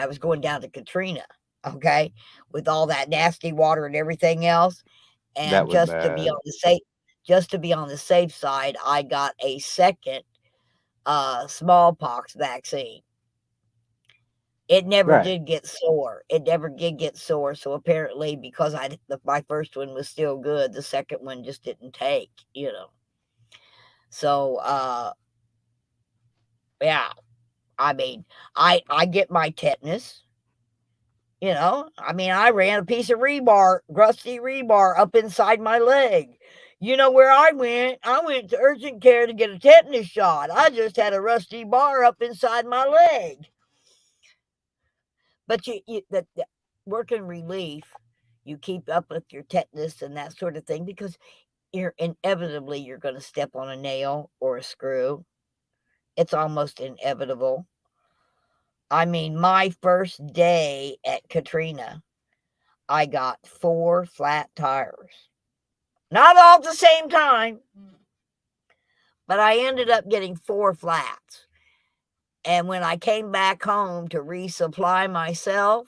S1: was going down to Katrina, okay, with all that nasty water and everything else.
S7: That
S1: And
S7: was bad.
S1: just to be on the safe side, I got a second smallpox vaccine. It never
S7: Right.
S1: did get sore. It never did get sore. So apparently, because my first one was still good, the second one just didn't take. So yeah, I mean, I get my tetanus. I ran a piece of rusty rebar up inside my leg. You know where I went? I went to urgent care to get a tetanus shot. I just had a rusty bar up inside my leg. But the work in relief, you keep up with your tetanus and that sort of thing because you're going to step on a nail or a screw. It's almost inevitable. I mean, my first day at Katrina, I got 4 flat tires. Not all at the same time, but I ended up getting 4 flats. And when I came back home to resupply myself,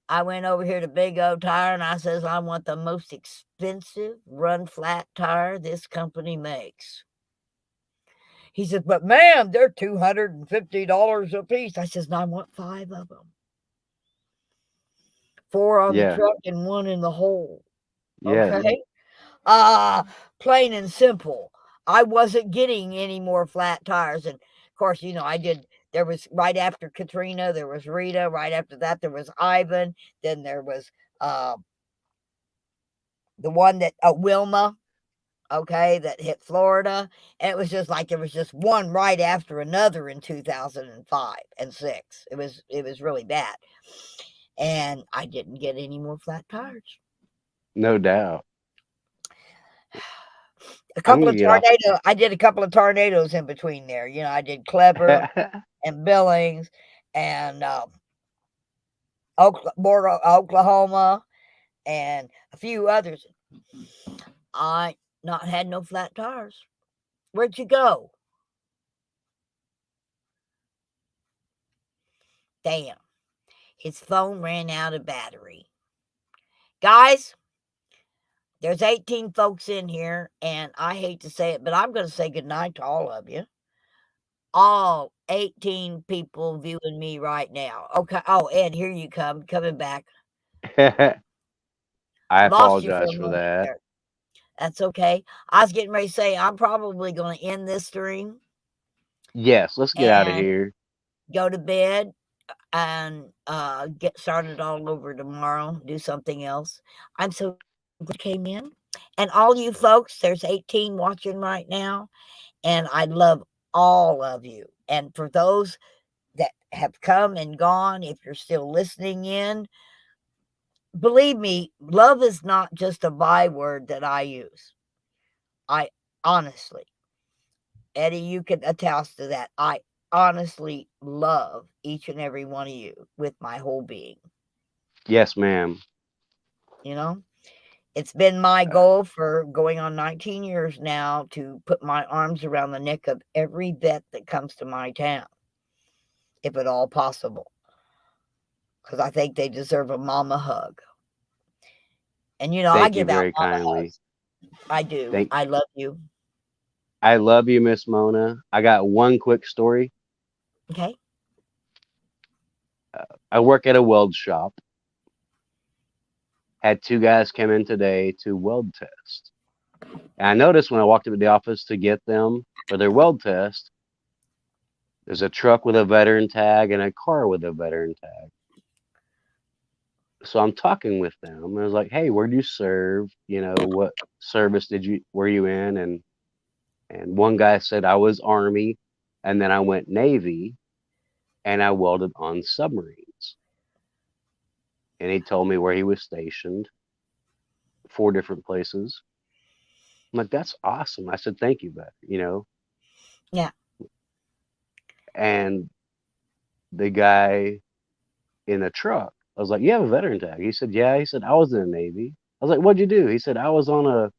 S1: I went over here to Big O Tire and I says, I want the most expensive run flat tire this company makes. He says, but ma'am, they're $250 a piece. I says, no, I want 5 of them. 4 on the
S7: Yeah.
S1: truck and 1 in the hole.
S7: Yeah.
S1: Okay? Plain and simple. I wasn't getting any more flat tires. And of course, there was right after Katrina, there was Rita. Right after that, there was Ivan. Then there was the one that Wilma, okay, that hit Florida. And it was just like there was just one right after another in 2005 and 6. It was really bad. And I didn't get any more flat tires.
S7: No doubt.
S1: A couple of tornadoes. I did a couple of tornadoes in between there. I did Clever and Billings and Oklahoma and a few others. I not had no flat tires. Where'd you go? Damn. His phone ran out of battery. Guys, there's 18 folks in here, and I hate to say it, but I'm going to say goodnight to all of you. All 18 people viewing me right now. Okay. Oh, Ed, here you come. Coming back.
S7: I
S1: Lost you for
S7: apologize
S1: a
S7: for
S1: moment
S7: that.
S1: there. That's okay. I was getting ready to say I'm probably going to end this stream.
S7: Yes, let's get out of here.
S1: Go to bed and get started all over tomorrow. Do something else. I'm so glad you came in. And all you folks, there's 18 watching right now. And I love all of you. And for those that have come and gone, if you're still listening in, believe me, love is not just a byword that I use. I honestly, Eddie, you can attest to that. I honestly love each and every one of you with my whole being.
S7: Yes, ma'am.
S1: It's been my goal for going on 19 years now to put my arms around the neck of every vet that comes to my town, if at all possible, because I think they deserve a mama hug. And I give out mama hugs. I do. I love you.
S7: I love you, Miss Mona. I got one quick story.
S1: Okay.
S7: I work at a weld shop. Had 2 guys come in today to weld test. And I noticed when I walked into the office to get them for their weld test, there's a truck with a veteran tag and a car with a veteran tag. So I'm talking with them. And I was like, hey, where'd you serve? What service were you in? And one guy said I was Army, and then I went Navy, and I welded on submarines. And he told me where he was stationed, 4 different places. I'm like, that's awesome. I said, thank you, but
S1: Yeah.
S7: And the guy in the truck, I was like, you have a veteran tag? He said, yeah. He said, I was in the Navy. I was like, what'd you do? He said, I was on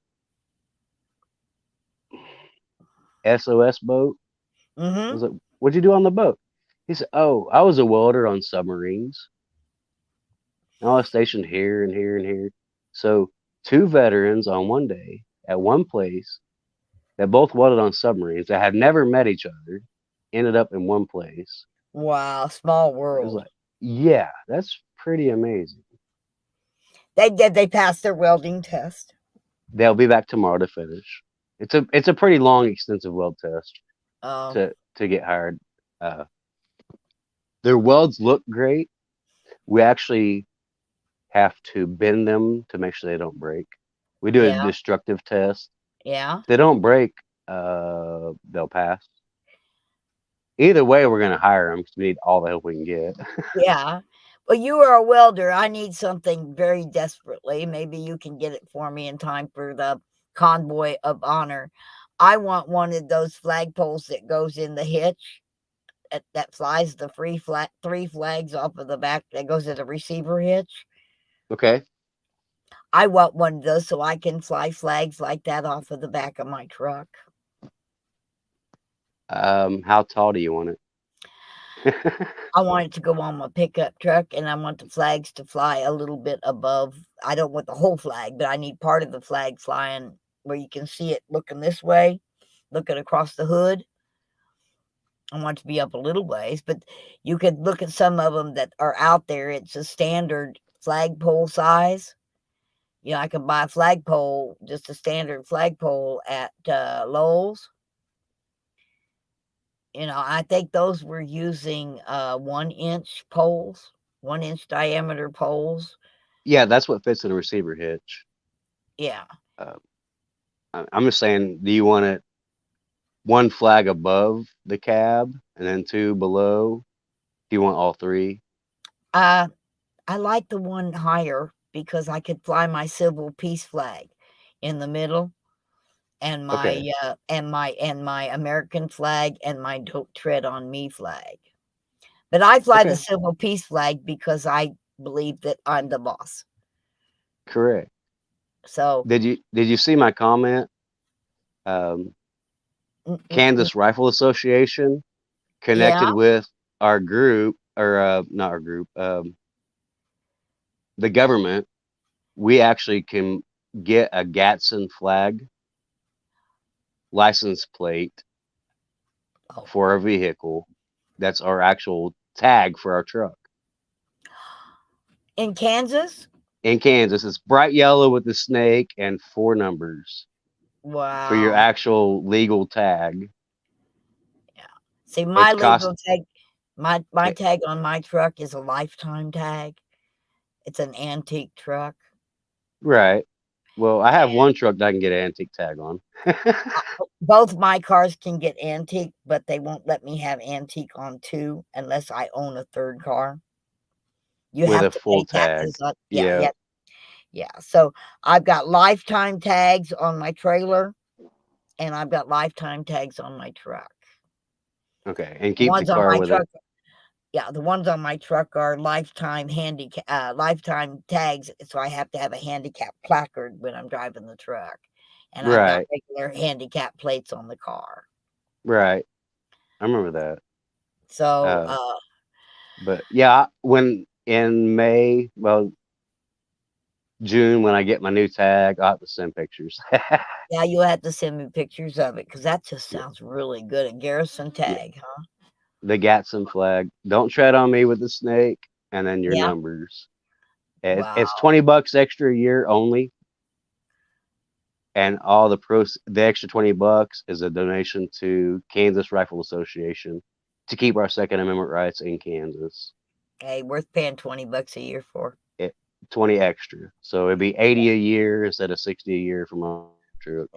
S7: a SOS boat. I was like, what'd you do on the boat? He said, oh, I was a welder on submarines. And I was stationed here and here and here. So 2 veterans on one day at one place that both welded on submarines that had never met each other ended up in one place.
S1: Wow, small world.
S7: It was like, yeah, that's pretty amazing.
S1: They passed their welding test.
S7: They'll be back tomorrow to finish. It's a pretty long, extensive weld test to get hired. Their welds look great. We actually have to bend them to make sure they don't break. We do a destructive test.
S1: Yeah.
S7: If they don't break, they'll pass. Either way, we're going to hire them because we need all the help we can get.
S1: Yeah. Well, you are a welder. I need something very desperately. Maybe you can get it for me in time for the convoy of honor. I want one of those flagpoles that goes in the hitch that flies the 3 flags off of the back that goes to the receiver hitch.
S7: Okay.
S1: I want one of those so I can fly flags like that off of the back of my truck.
S7: How tall do you want it?
S1: I want it to go on my pickup truck, and I want the flags to fly a little bit above. I don't want the whole flag, but I need part of the flag flying where you can see it looking this way, looking across the hood. I want it to be up a little ways, but you could look at some of them that are out there. It's a standard flagpole size. You know, I can buy a flagpole, just a standard flagpole at Lowe's. You know, I think those were using 1-inch poles, 1-inch diameter poles.
S7: Yeah, that's what fits in a receiver hitch.
S1: Yeah.
S7: I'm just saying, do you want it one flag above the cab and then two below? Do you want all three?
S1: I like the one higher because I could fly my civil peace flag in the middle, and my
S7: Okay.
S1: and my American flag and my Don't Tread on Me flag. But I fly the
S7: Okay.
S1: civil peace flag because I believe that I'm the boss.
S7: Correct.
S1: So
S7: Did you see my comment? Kansas Rifle Association connected
S1: yeah.
S7: with our group, or not our group, the government. We actually can get a Gadsden flag license plate
S1: Oh.
S7: for our vehicle. That's our actual tag for our truck.
S1: In Kansas?
S7: In Kansas, it's bright yellow with the snake and 4 numbers for your
S1: Wow.
S7: actual legal tag.
S1: Yeah. See, my
S7: It's cost
S1: legal tag, my
S7: it,
S1: tag on my truck is a lifetime tag. It's an antique truck.
S7: right. Well, I have one truck that I can get an antique tag on.
S1: Both my cars can get antique, but they won't let me have antique on 2 unless I own a 3rd car. You
S7: With
S1: have
S7: a
S1: to
S7: full
S1: pay taxes
S7: tag.
S1: on, yeah,
S7: Yeah.
S1: yeah, yeah. So I've got lifetime tags on my trailer, and I've got lifetime tags on my truck.
S7: Okay. And
S1: The
S7: keep the
S1: ones on
S7: car
S1: my
S7: with
S1: truck,
S7: it.
S1: yeah, the ones on my truck are lifetime lifetime tags, so I have to have a handicap placard when I'm driving the truck, and I've got
S7: Right.
S1: regular handicap plates on the car.
S7: Right. I remember that.
S1: So,
S7: But yeah, when in May, well, June, when I get my new tag, I'll have to send pictures.
S1: yeah, you'll have to send me pictures of it because that just
S7: Yeah.
S1: sounds really good. A Garrison
S7: Yeah.
S1: tag, huh?
S7: The Gadsden flag. Don't tread on me with the snake, and then your
S1: Yeah.
S7: numbers.
S1: Wow.
S7: It's $20 extra a year only, and all the extra $20 is a donation to Kansas Rifle Association to keep our Second Amendment rights in Kansas.
S1: Hey, worth paying $20 a year for.
S7: 20 extra, so it'd be 80 a year instead of 60 a year for my truck.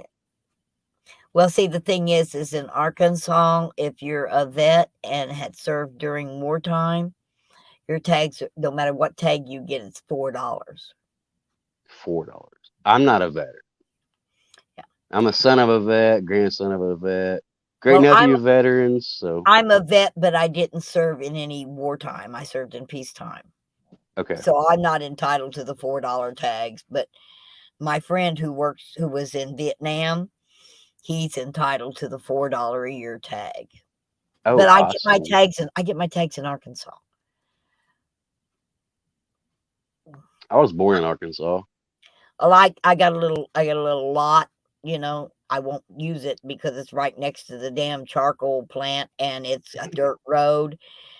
S1: Well, see, the thing is in Arkansas, if you're a vet and had served during wartime, your tags, no matter what tag you get, it's $4.
S7: $4. I'm not a veteran.
S1: Yeah.
S7: I'm a son of a vet, grandson of a vet, great
S1: Well,
S7: nephew of veterans. So
S1: I'm a vet, but I didn't serve in any wartime. I served in peacetime.
S7: okay,
S1: So I'm not entitled to the $4 tags, but my friend who was in Vietnam, he's entitled to the $4 a year tag.
S7: oh
S1: But I
S7: awesome,
S1: get my tags in Arkansas.
S7: I was born in Arkansas.
S1: Like I got a little lot, you know. I won't use it because it's right next to the damn charcoal plant and it's a dirt road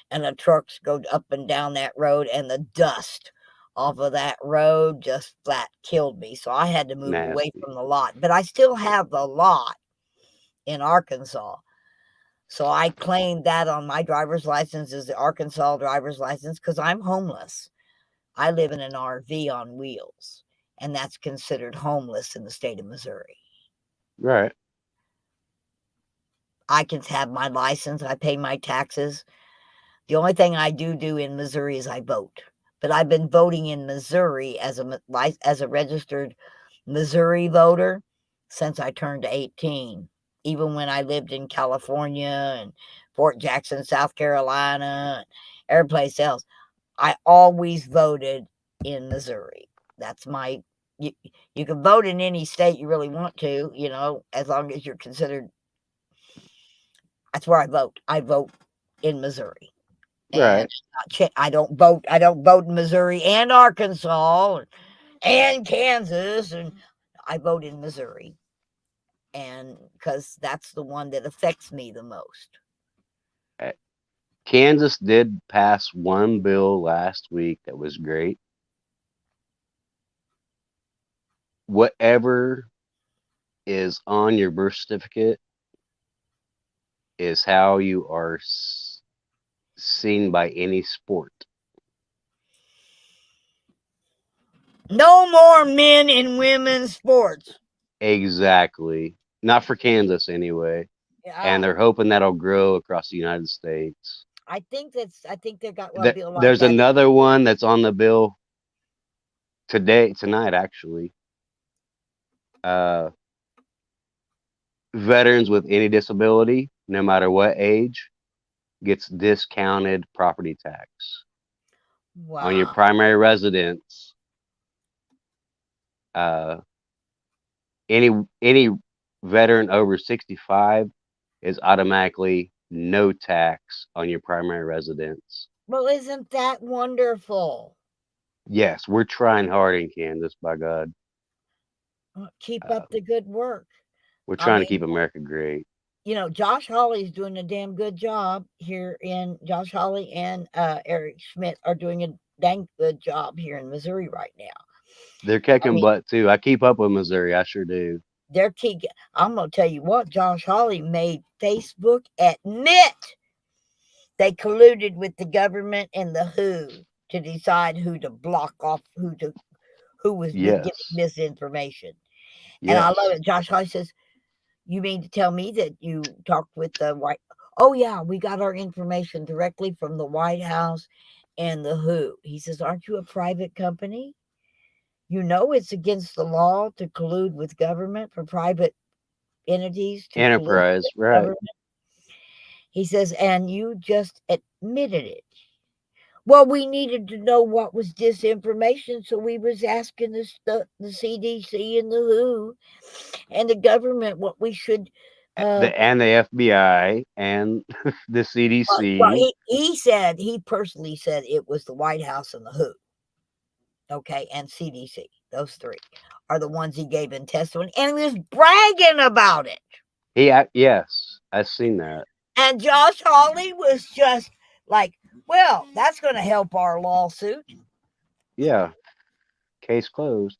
S1: and the trucks go up and down that road and the dust off of that road just flat killed me. So I had to move away
S7: Nasty.
S1: from the lot. But I still have the lot in Arkansas. So I claimed that on my driver's license as the Arkansas driver's license because I'm homeless. I live in an RV on wheels, and that's considered homeless in the state of Missouri.
S7: Right.
S1: I can have my license. I pay my taxes. The only thing I do in Missouri is I vote. But I've been voting in Missouri as a registered Missouri voter since I turned 18. Even when I lived in California and Fort Jackson, South Carolina, and every place else, I always voted in Missouri. That's my. You can vote in any state you really want to, as long as you're considered. That's where I vote. I vote in Missouri, and
S7: Right.
S1: I don't vote. I don't vote in Missouri and Arkansas and Kansas, and I vote in Missouri, and because that's the one that affects me the most.
S7: Kansas did pass one bill last week that was great. Whatever is on your birth certificate is how you are seen by any sport.
S1: No more men in women's sports.
S7: Exactly. Not for Kansas anyway. And they're hoping that'll grow across the United States.
S1: I think they got a bill like
S7: There's
S1: that.
S7: another one that's on the bill tonight actually. Veterans with any disability, no matter what age, gets discounted property tax on your
S1: Wow.
S7: primary residence. Any veteran over 65 is automatically no tax on your primary residence.
S1: Well, isn't that wonderful?
S7: Yes, we're trying hard in Kansas, by God.
S1: Keep up the good work.
S7: We're trying to keep America great.
S1: Josh Hawley's doing a damn good job here Josh Hawley and Eric Schmidt are doing a dang good job here in Missouri right now.
S7: They're kicking butt too. I keep up with Missouri. I sure do.
S1: I'm going to tell you what, Josh Hawley made Facebook admit they colluded with the government and the WHO to decide who to block off, who was giving misinformation. And I love it. Josh Hawley says, "You mean to tell me that you talked with the White? Oh yeah, we got our information directly from the White House and the WHO." He says, "Aren't you a private company? You know it's against the law to collude with government for private entities to
S7: enterprise, right?" Government.
S1: He says, "And you just admitted it." Well, we needed to know what was disinformation, so we was asking the CDC and the WHO and the government what we should.
S7: And the FBI and the CDC.
S1: Well, he personally said it was the White House and the WHO. Okay, and CDC. Those three are the ones he gave in testimony, and he was bragging about it.
S7: Yes, I've seen that.
S1: And Josh Hawley was just like, well, that's going to help our lawsuit.
S7: Yeah. Case closed.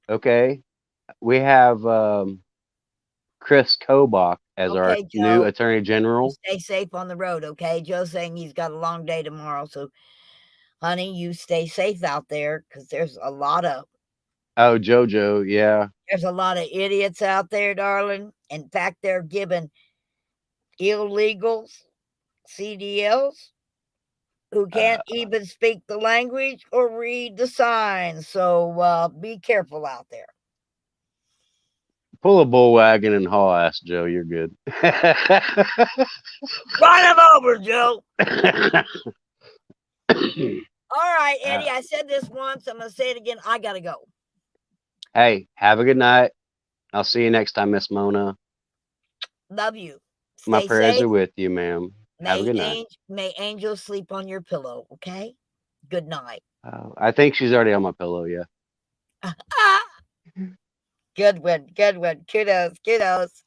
S7: Okay. We have Chris Kobach as our new Attorney General.
S1: Stay safe on the road, okay? Joe's saying he's got a long day tomorrow. So, honey, you stay safe out there because there's a lot of...
S7: Oh, JoJo, yeah.
S1: There's a lot of idiots out there, darling. In fact, they're giving illegals CDLs who can't even speak the language or read the signs. So be careful out there.
S7: Pull a bull wagon and haul ass, Joe. You're good.
S1: Run him over, Joe. All right, Eddie, I said this once. I'm going to say it again. I got to go.
S7: Hey, have a good night. I'll see you next time, Miss Mona.
S1: Love you.
S7: Stay My prayers safe. Are with you, ma'am. Have a good night.
S1: May angels sleep on your pillow, okay? Good night.
S7: I think she's already on my pillow, yeah.
S1: Good one. Good one. Kudos. Kudos.